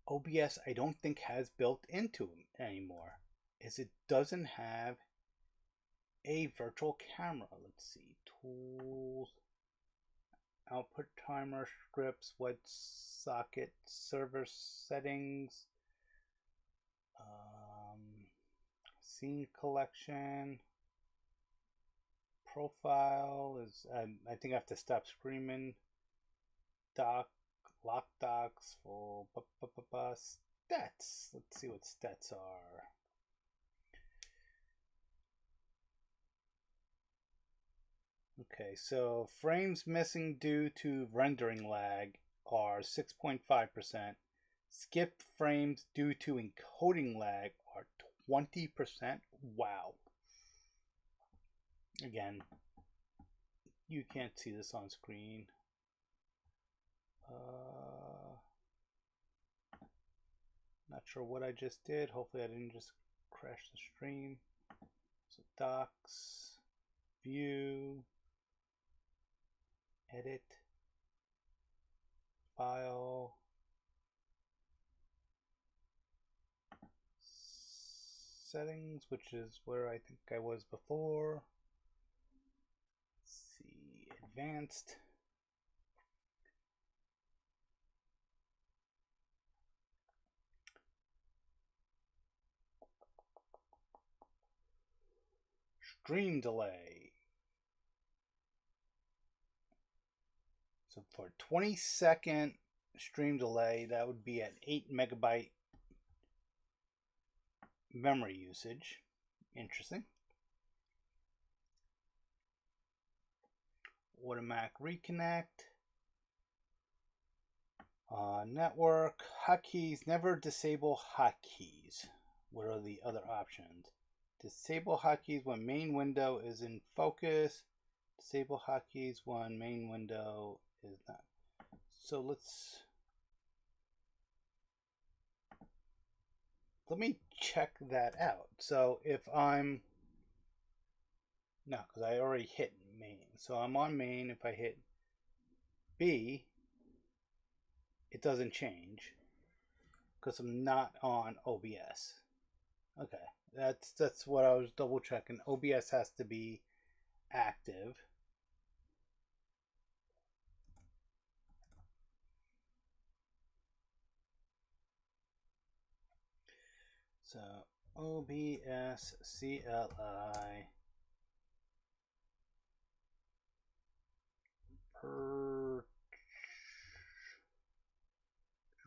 S1: OBS I don't think has built into it anymore, is it doesn't have a virtual camera. Let's see, tools, output timer, scripts, web socket, server settings, scene collection, profile is, I think I have to stop screaming. Lock docs for stats. Let's see what stats are. Okay, so frames missing due to rendering lag are 6.5%. Skipped frames due to encoding lag are 20%. Wow. Again, you can't see this on screen. Not sure what I just did. Hopefully I didn't just crash the stream. So docs, view, edit, file, settings, which is where I think I was before. Let's see, advanced. Stream delay. So for 20-second stream delay, that would be at 8 megabyte memory usage. Interesting. Automatic reconnect. Network hotkeys. Never disable hotkeys. What are the other options? Disable hotkeys when main window is in focus. Disable hotkeys when main window is not. So let me check that out. So if I'm, no, because I already hit main. So I'm on main. If I hit B, it doesn't change because I'm not on OBS. Okay, that's what I was double checking. OBS has to be active. So OBS CLI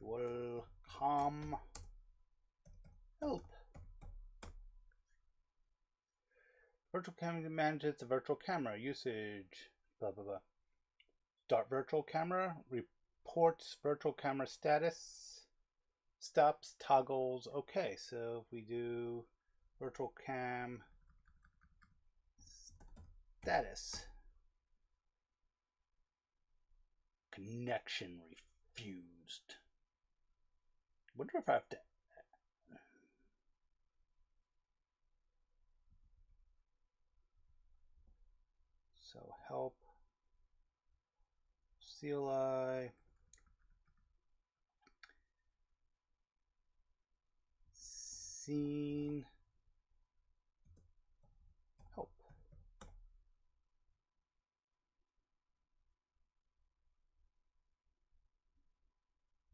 S1: virtual com help. Virtual camera manages the virtual camera usage. Blah blah blah. Start virtual camera. Reports virtual camera status. Stops toggles. Okay, so if we do virtual cam status. Connection refused. Wonder if I have to. So help CLI scene help.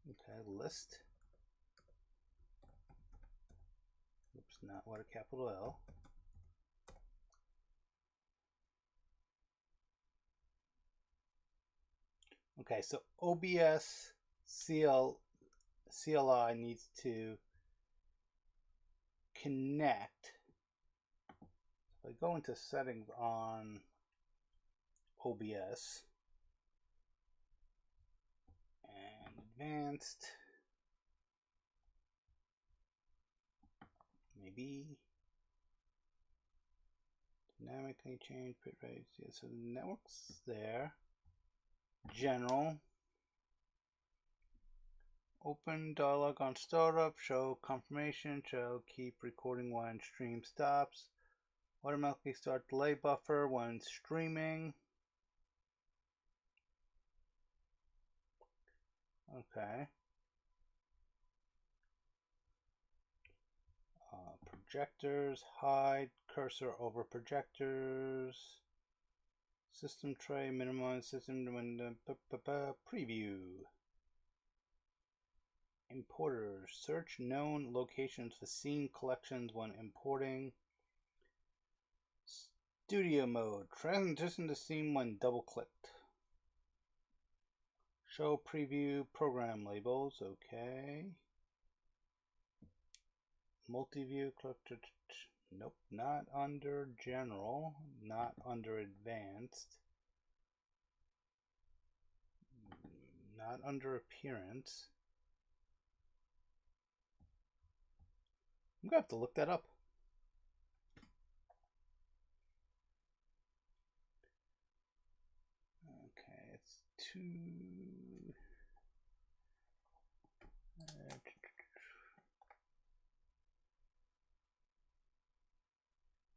S1: Okay, list. Oops, not what a capital L. Okay, so OBS CLI needs to connect. If I go into settings on OBS and advanced, maybe dynamically change bit rates. Yeah, so the network's there. General. Open dialog on startup. Show confirmation. Show keep recording when stream stops. Automatically start delay buffer when streaming. Okay. Projectors. Hide cursor over projectors. System tray. Minimize system window. Preview. Importers. Search known locations for scene collections when importing. Studio mode. Transition to scene when double clicked. Show preview program labels. Okay. Multi-view. Nope. Not under general. Not under advanced. Not under appearance. I'm gonna have to look that up. Okay, it's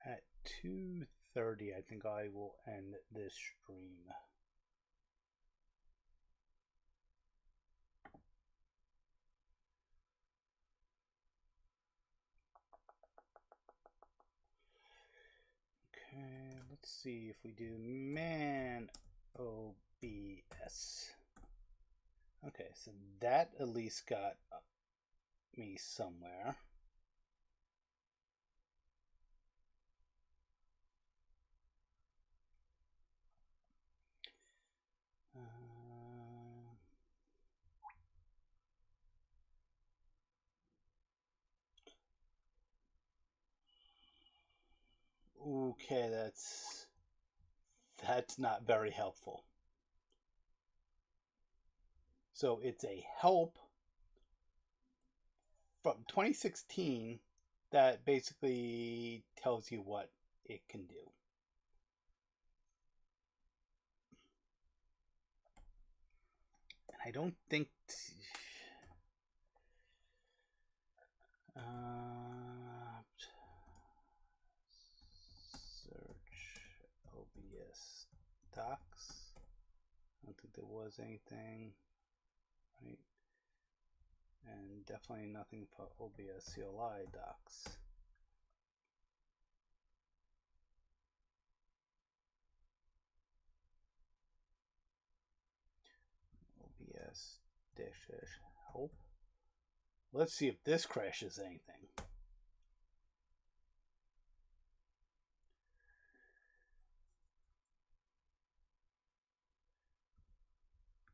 S1: at 2:30. I think I will end this stream. Okay, let's see if we do man OBS. Okay, so that at least got me somewhere. Okay, that's not very helpful. So it's a help from 2016 that basically tells you what it can do. And I don't think search OBS docs. I don't think there was anything, right? And definitely nothing for OBS CLI docs. OBS dash help. Let's see if this crashes anything.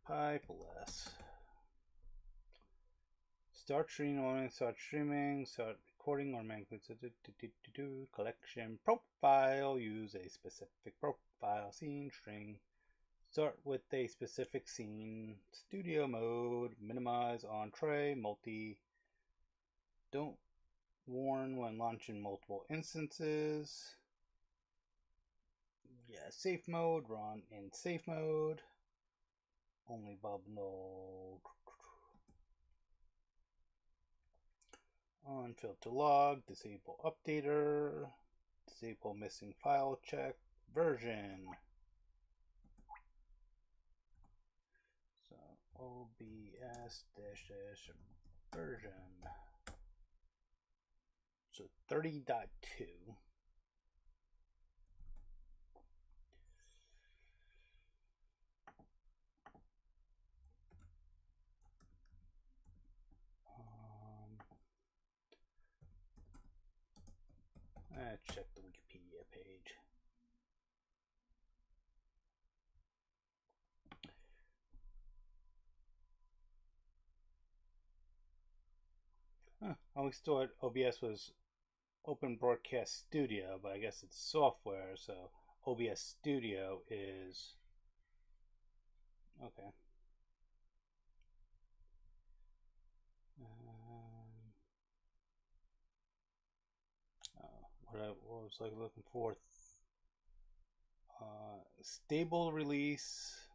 S1: Pipe less. Start streaming, start recording or making collection profile. Use a specific profile scene string. Start with a specific scene. Studio mode. Minimize entree. Multi. Don't warn when launching multiple instances. Yeah, safe mode. Run in safe mode. Only bubble. On filter log, disable updater, disable missing file check, version. So OBS dash version. So 30.2. Check the Wikipedia page. I always thought OBS was Open Broadcast Studio, but I guess it's software, so OBS Studio is okay. What was I looking for? Stable release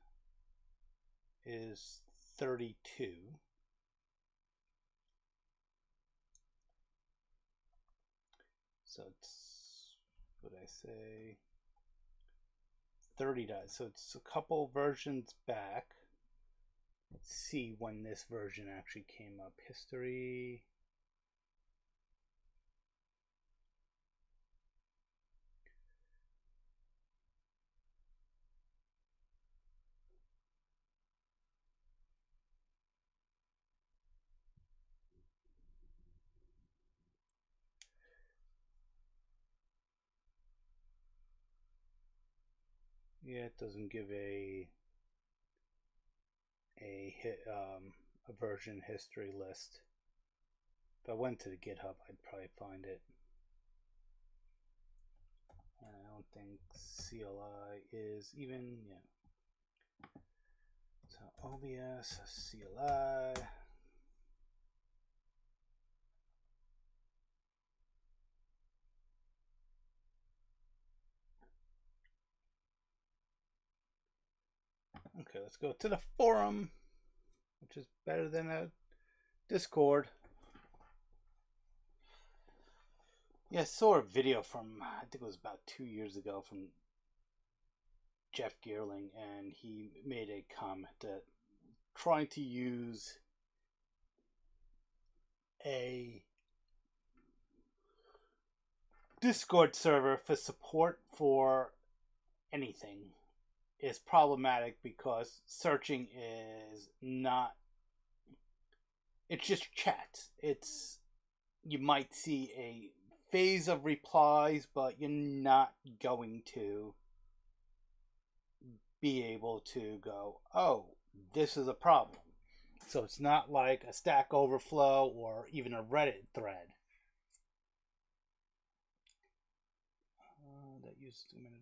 S1: is 32. So it's, what did I say? 30 dies. So it's a couple versions back. Let's see when this version actually came up. History. Yeah, it doesn't give a version history list. If I went to the GitHub, I'd probably find it. And I don't think CLI is even, yeah. So OBS, CLI. Okay, let's go to the forum, which is better than a Discord. Yeah, I saw a video from, I think it was about 2 years ago, from Jeff Geerling, and he made a comment that trying to use a Discord server for support for anything is problematic because searching is not, it's just chat. It's, you might see a phase of replies, but you're not going to be able to go, oh, this is a problem. So it's not like a Stack Overflow or even a Reddit thread. That uses 2 minutes.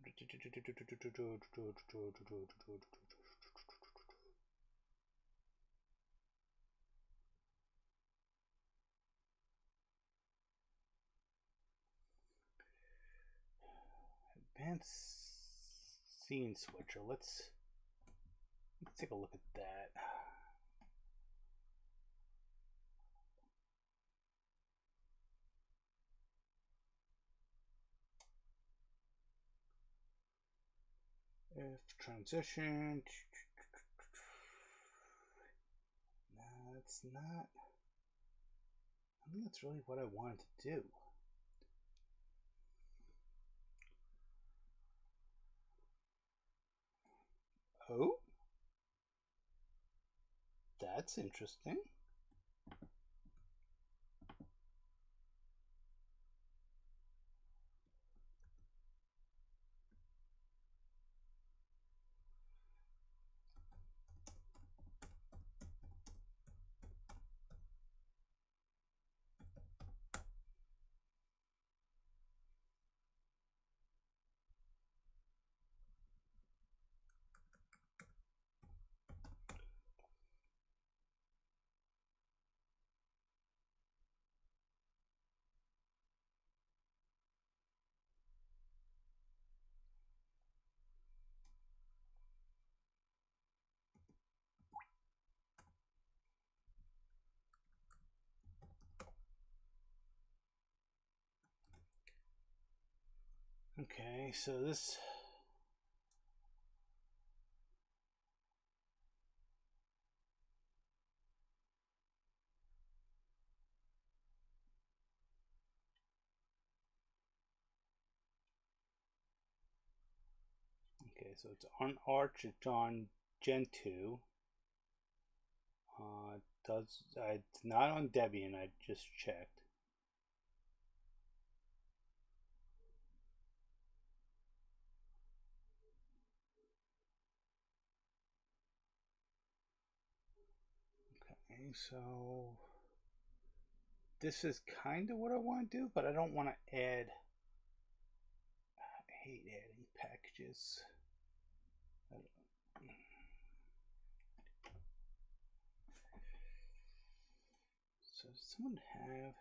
S1: Advanced scene switcher. Let's take a look at that. If transition. No, it's not. I think that's really what I wanted to do. Oh, that's interesting. Okay, so this. Okay, so it's on Arch, it's on Gen 2. It's not on Debian, I just checked. Okay, so this is kind of what I want to do, but I don't want to add. I hate adding packages. So does someone have.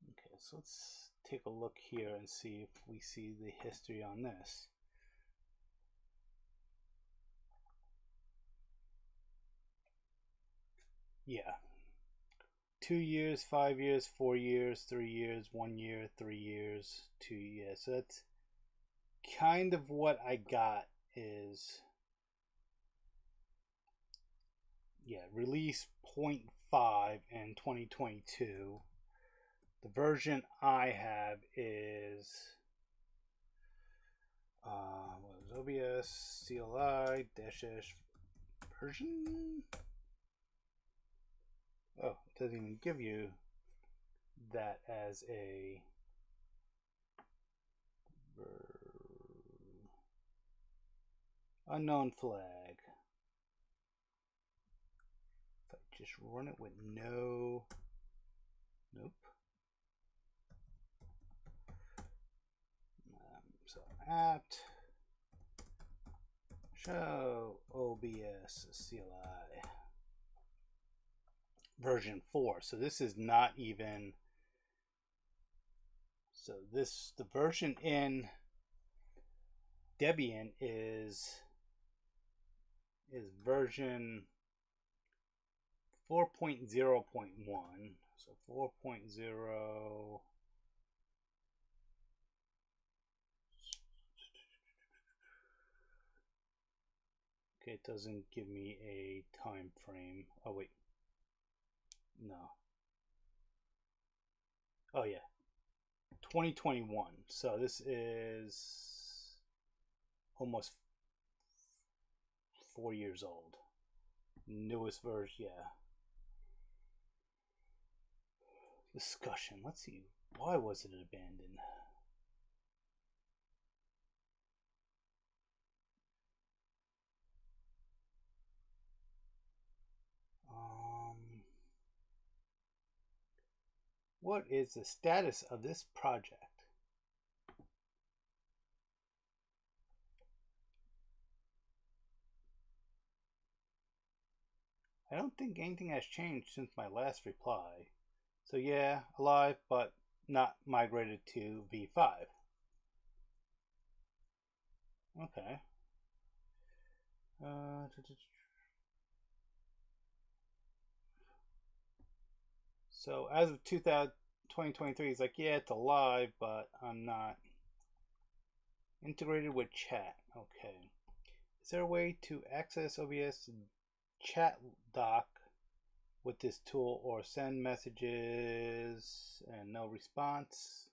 S1: Okay, so let's take a look here and see if we see the history on this. Yeah. 2 years, 5 years, 4 years, 3 years, 1 year, 3 years, 2 years. So that's kind of what I got is, yeah, release 0.5 in 2022. The version I have is what is OBS CLI dash version. Oh, it doesn't even give you that as a unknown flag. If I just run it with no, nope. So apt show OBS CLI version 4. So this is not even. So the version in Debian is version 4.0.1. So 4.0. Okay, it doesn't give me a time frame. Oh wait, no. Oh yeah, 2021. So this is almost 4 years old. Newest version, yeah. Discussion. Let's see. Why was it abandoned? What is the status of this project? I don't think anything has changed since my last reply. So yeah, alive, but not migrated to V5. Okay. Uh, so as of 2023, it's like, yeah, it's alive, but I'm not integrated with chat. Okay. Is there a way to access OBS chat doc with this tool or send messages and no response?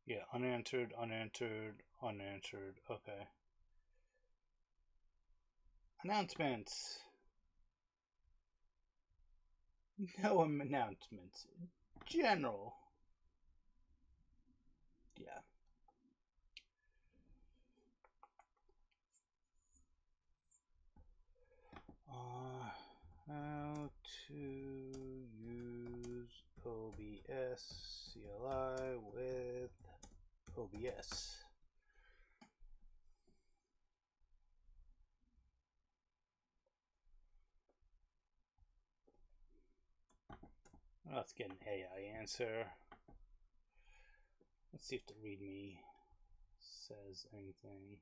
S1: Yeah, unanswered, unanswered, unanswered. Okay. Announcements. No announcements. General. Yeah. How to use OBS CLI with OBS. Let's get an AI answer. Let's see if the README says anything.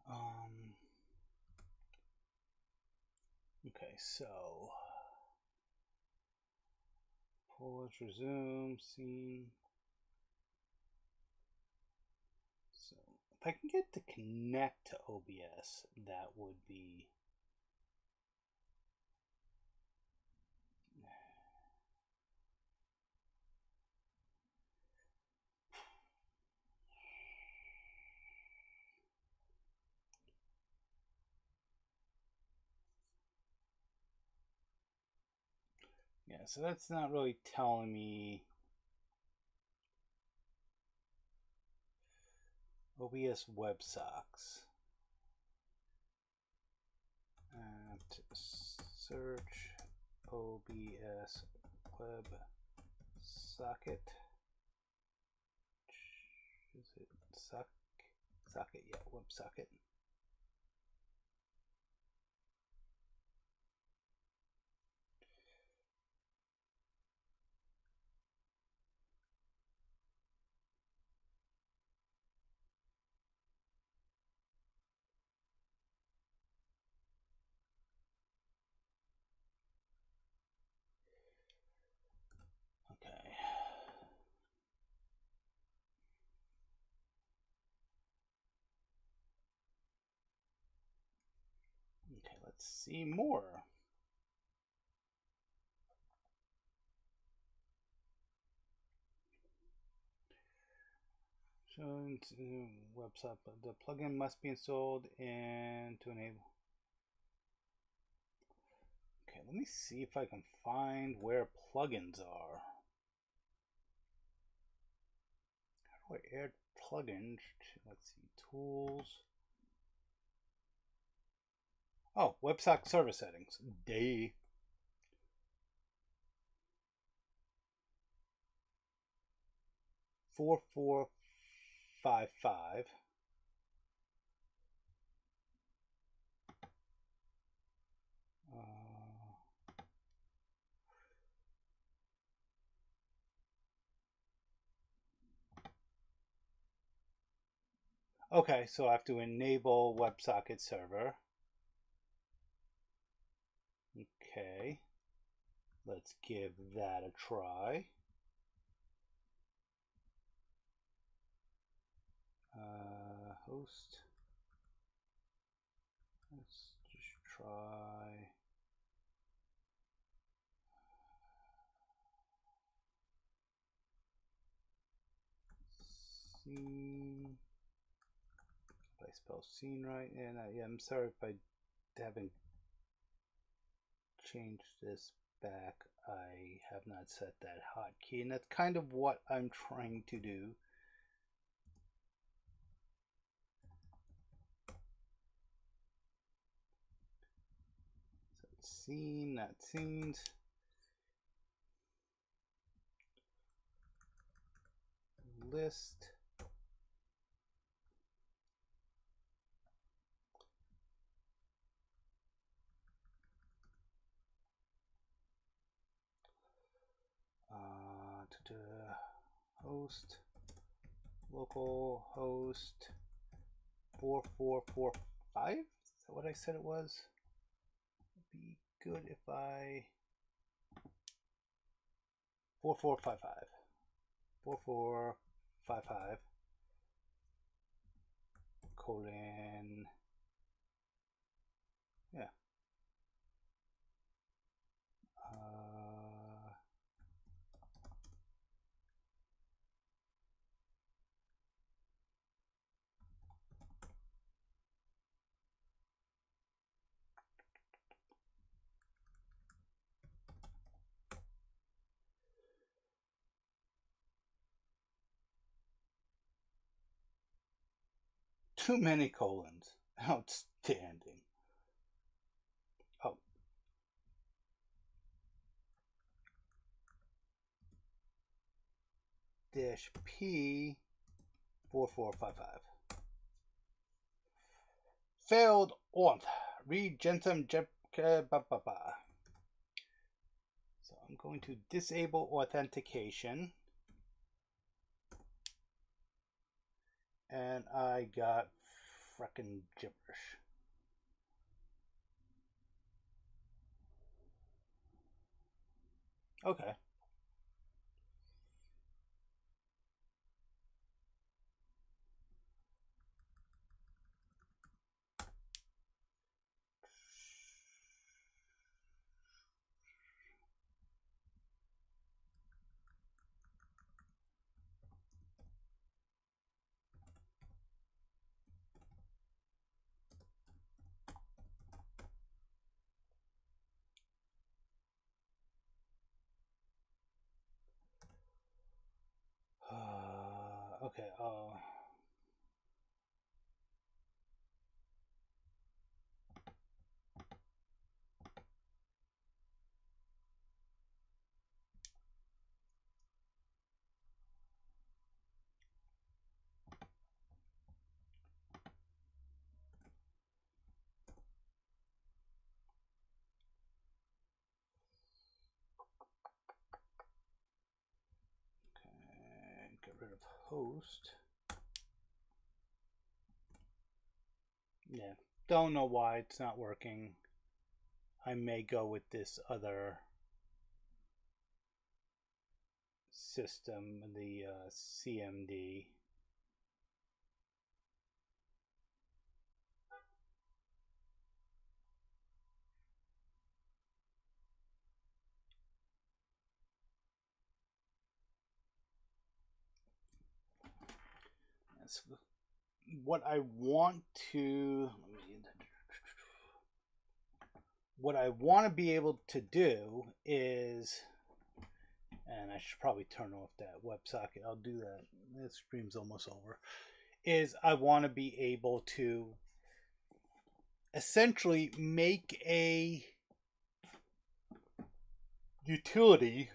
S1: Um, okay, so let's resume scene. So if I can get to connect to OBS, that would be yeah. So that's not really telling me OBS WebSockets. And search OBS WebSocket. Is it socket? Yeah, WebSocket. Okay. Okay, let's see more. Showing website, but the plugin must be installed and to enable. Okay, let me see if I can find where plugins are. How do I add plugins? Let's see, tools. Oh, WebSocket server settings. Day. Four 455. Okay, so I have to enable WebSocket server. Okay, let's give that a try. Host. Let's just try. Scene. If I spell scene right, and yeah, I'm sorry if I haven't changed this back. I have not set that hotkey, and that's kind of what I'm trying to do. So it's scene, not scenes. List. To host, local host 4445. Is that what I said it was? It'd be good if I 4455. 4455 colon, yeah. Too many colons. Outstanding. Oh, dash P 4455. Failed auth. Read gensum jep. So I'm going to disable authentication. And I got frickin' gibberish. Okay. Okay. Get rid of host. Yeah. Don't know why it's not working. I may go with this other system, the CMD. That's what I want to. What I want to be able to do is, and I should probably turn off that WebSocket. I'll do that. This stream's almost over. Is I want to be able to essentially make a utility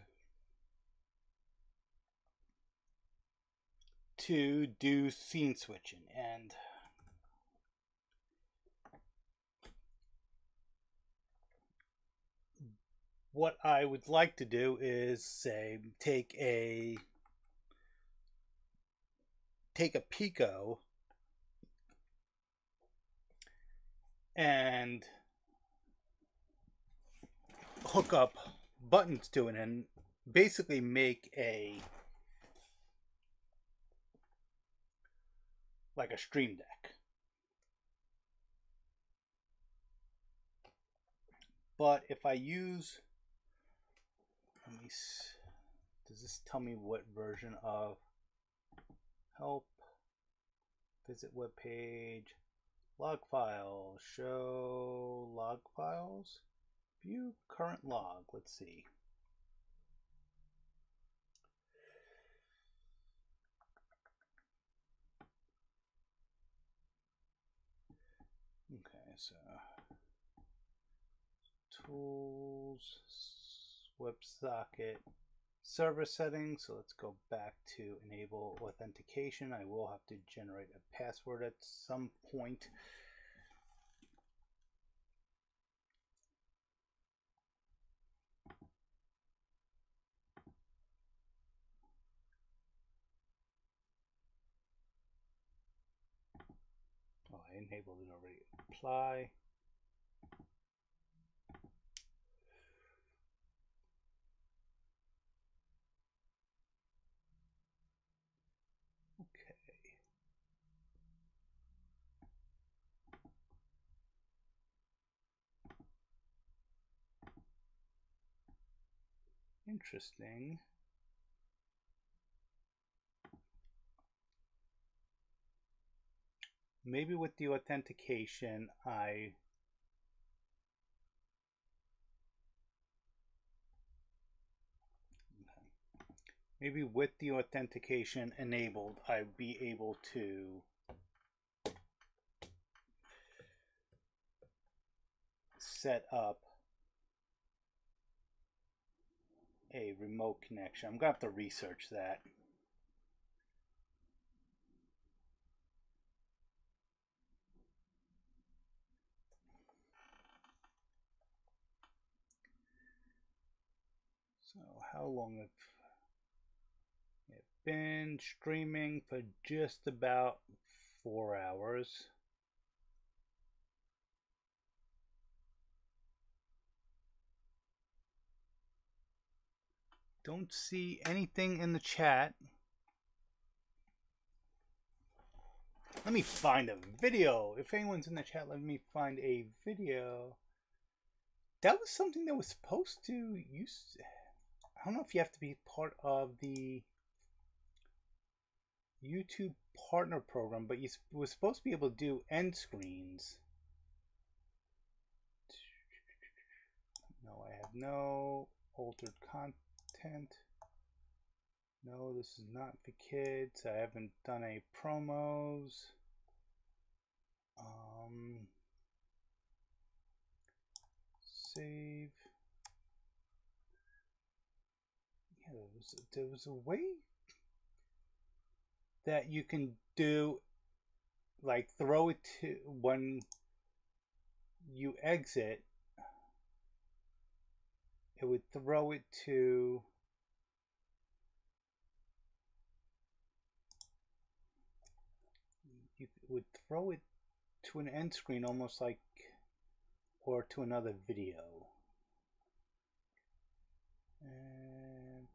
S1: to do scene switching. And what I would like to do is say take a Pico and hook up buttons to it and basically make a like a stream deck. But if I use, let me, does this tell me what version of help? Visit web page, log files, show log files, view current log. Let's see. Okay, so tools, WebSocket, server settings. So let's go back to enable authentication. I will have to generate a password at some point. Oh, I enabled it already. Apply. Okay. Interesting. Maybe with the authentication, okay. Maybe with the authentication enabled, I'd be able to set up a remote connection. I'm gonna have to research that. So how long have it been streaming? For just about 4 hours. Don't see anything in the chat. Let me find a video. If anyone's in the chat, let me find a video. That was something that was supposed to use. I don't know if you have to be part of the YouTube partner program, but you was supposed to be able to do end screens. No, I have no altered content. No, this is not for kids. I haven't done any promos. Save. Yeah, there was a way that you can do, like, throw it to when you exit. It would throw it to you would throw it to an end screen almost like, or to another video. And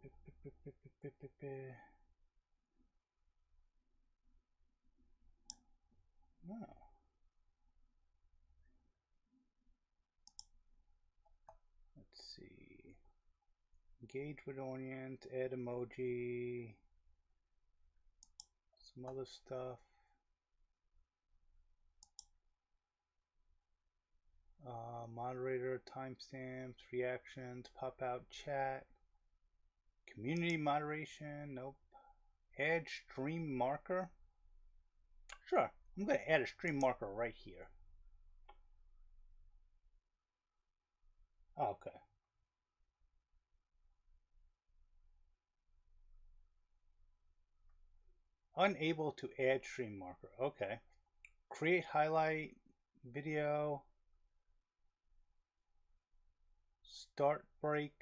S1: no. Let's see. Engage with audience, add emoji, some other stuff. Moderator, timestamps, reactions, pop out chat, community moderation, nope. Add stream marker. Sure, I'm going to add a stream marker right here. Okay. Unable to add stream marker. Okay. Create highlight video. Start break.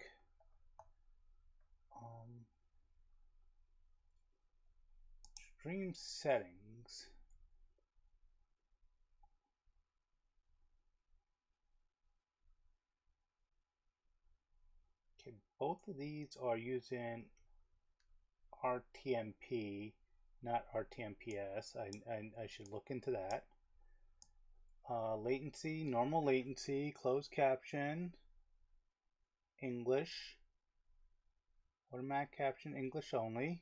S1: Stream settings. both of these are using RTMP, not RTMPS. I should look into that. Latency, normal latency, closed caption, English, automatic caption, English only.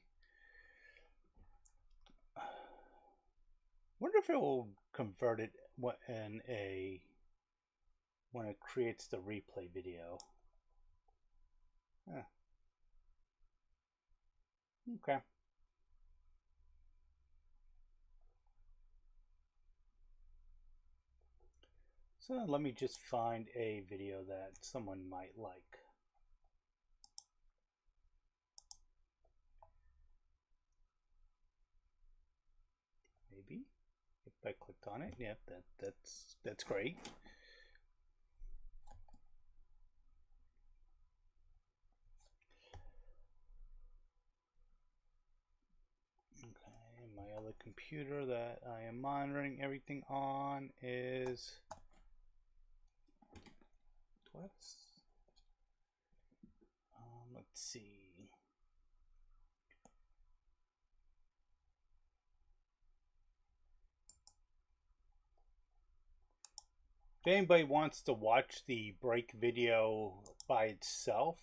S1: Wonder if it will convert it in when it creates the replay video. Okay. So let me just find a video that someone might like. Maybe if I clicked on it, yeah, that's great. Okay, my other computer that I am monitoring everything on is let's see. If anybody wants to watch the break video by itself,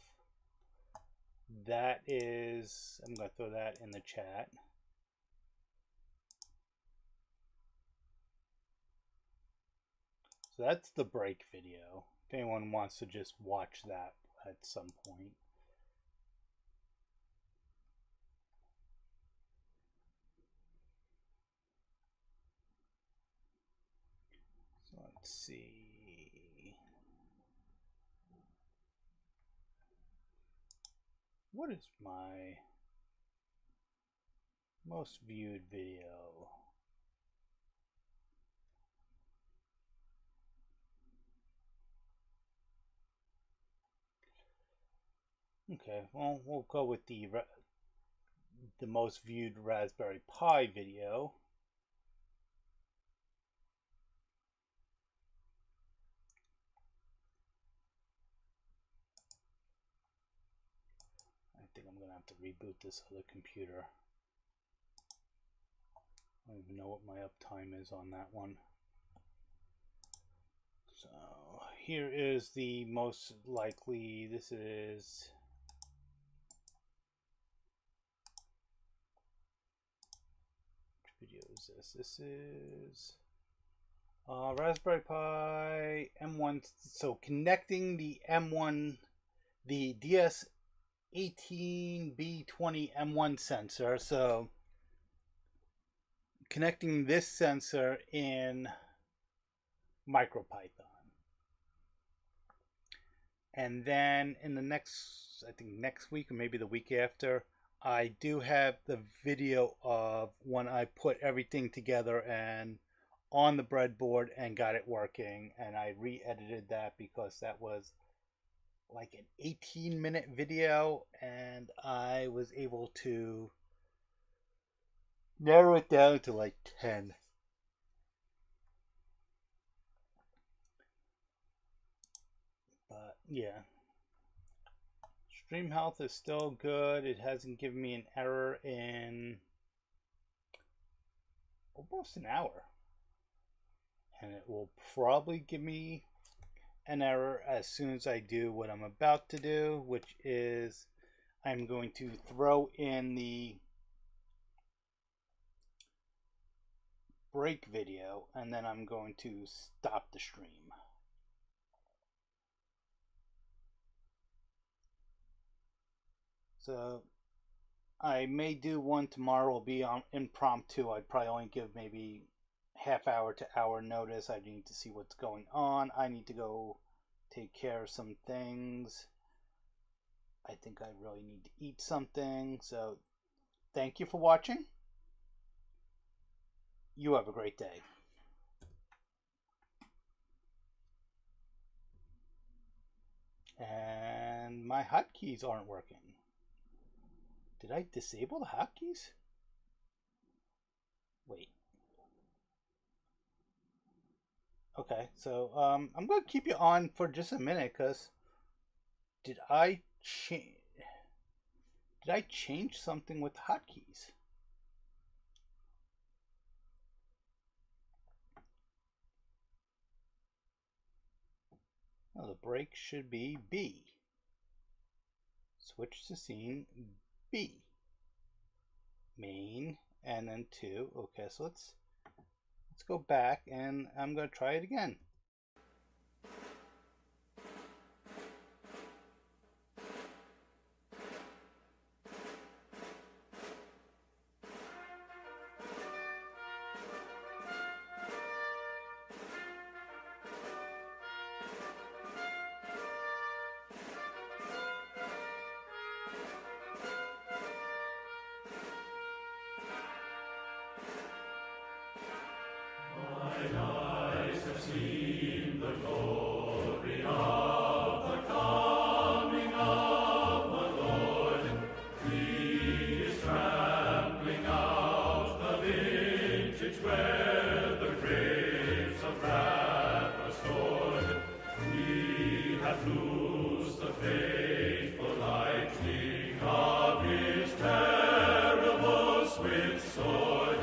S1: that is, I'm going to throw that in the chat. So that's the break video. If anyone wants to just watch that at some point. So let's see. What is my most viewed video? Okay, well, we'll go with the most viewed Raspberry Pi video. I think I'm gonna have to reboot this other computer. I don't even know what my uptime is on that one. So here is the most likely. This is which video is this? This is Raspberry Pi M1. So connecting the M1, the DS18B20 M1 sensor. So connecting this sensor in MicroPython. And then in the next, I think next week or maybe the week after, I do have the video of when I put everything together and on the breadboard and got it working. And I re-edited that because that was like an 18-minute video and I was able to narrow it down to like 10. But yeah, stream health is still good. It hasn't given me an error in almost an hour, and it will probably give me an error as soon as I do what I'm about to do, which is I'm going to throw in the break video and then I'm going to stop the stream. So I may do one tomorrow. Will be on impromptu. I'd probably only give maybe half hour to hour notice. I need to see what's going on. I need to go take care of some things. I think I really need to eat something. So thank you for watching. You have a great day. And my hotkeys aren't working. Did I disable the hotkeys? Wait. Okay, so I'm going to keep you on for just a minute because did I Did I change something with hotkeys? Oh, the break should be B. Switch to scene B. Main and then 2. Okay, so let's go back and I'm going to try it again.
S2: With sword,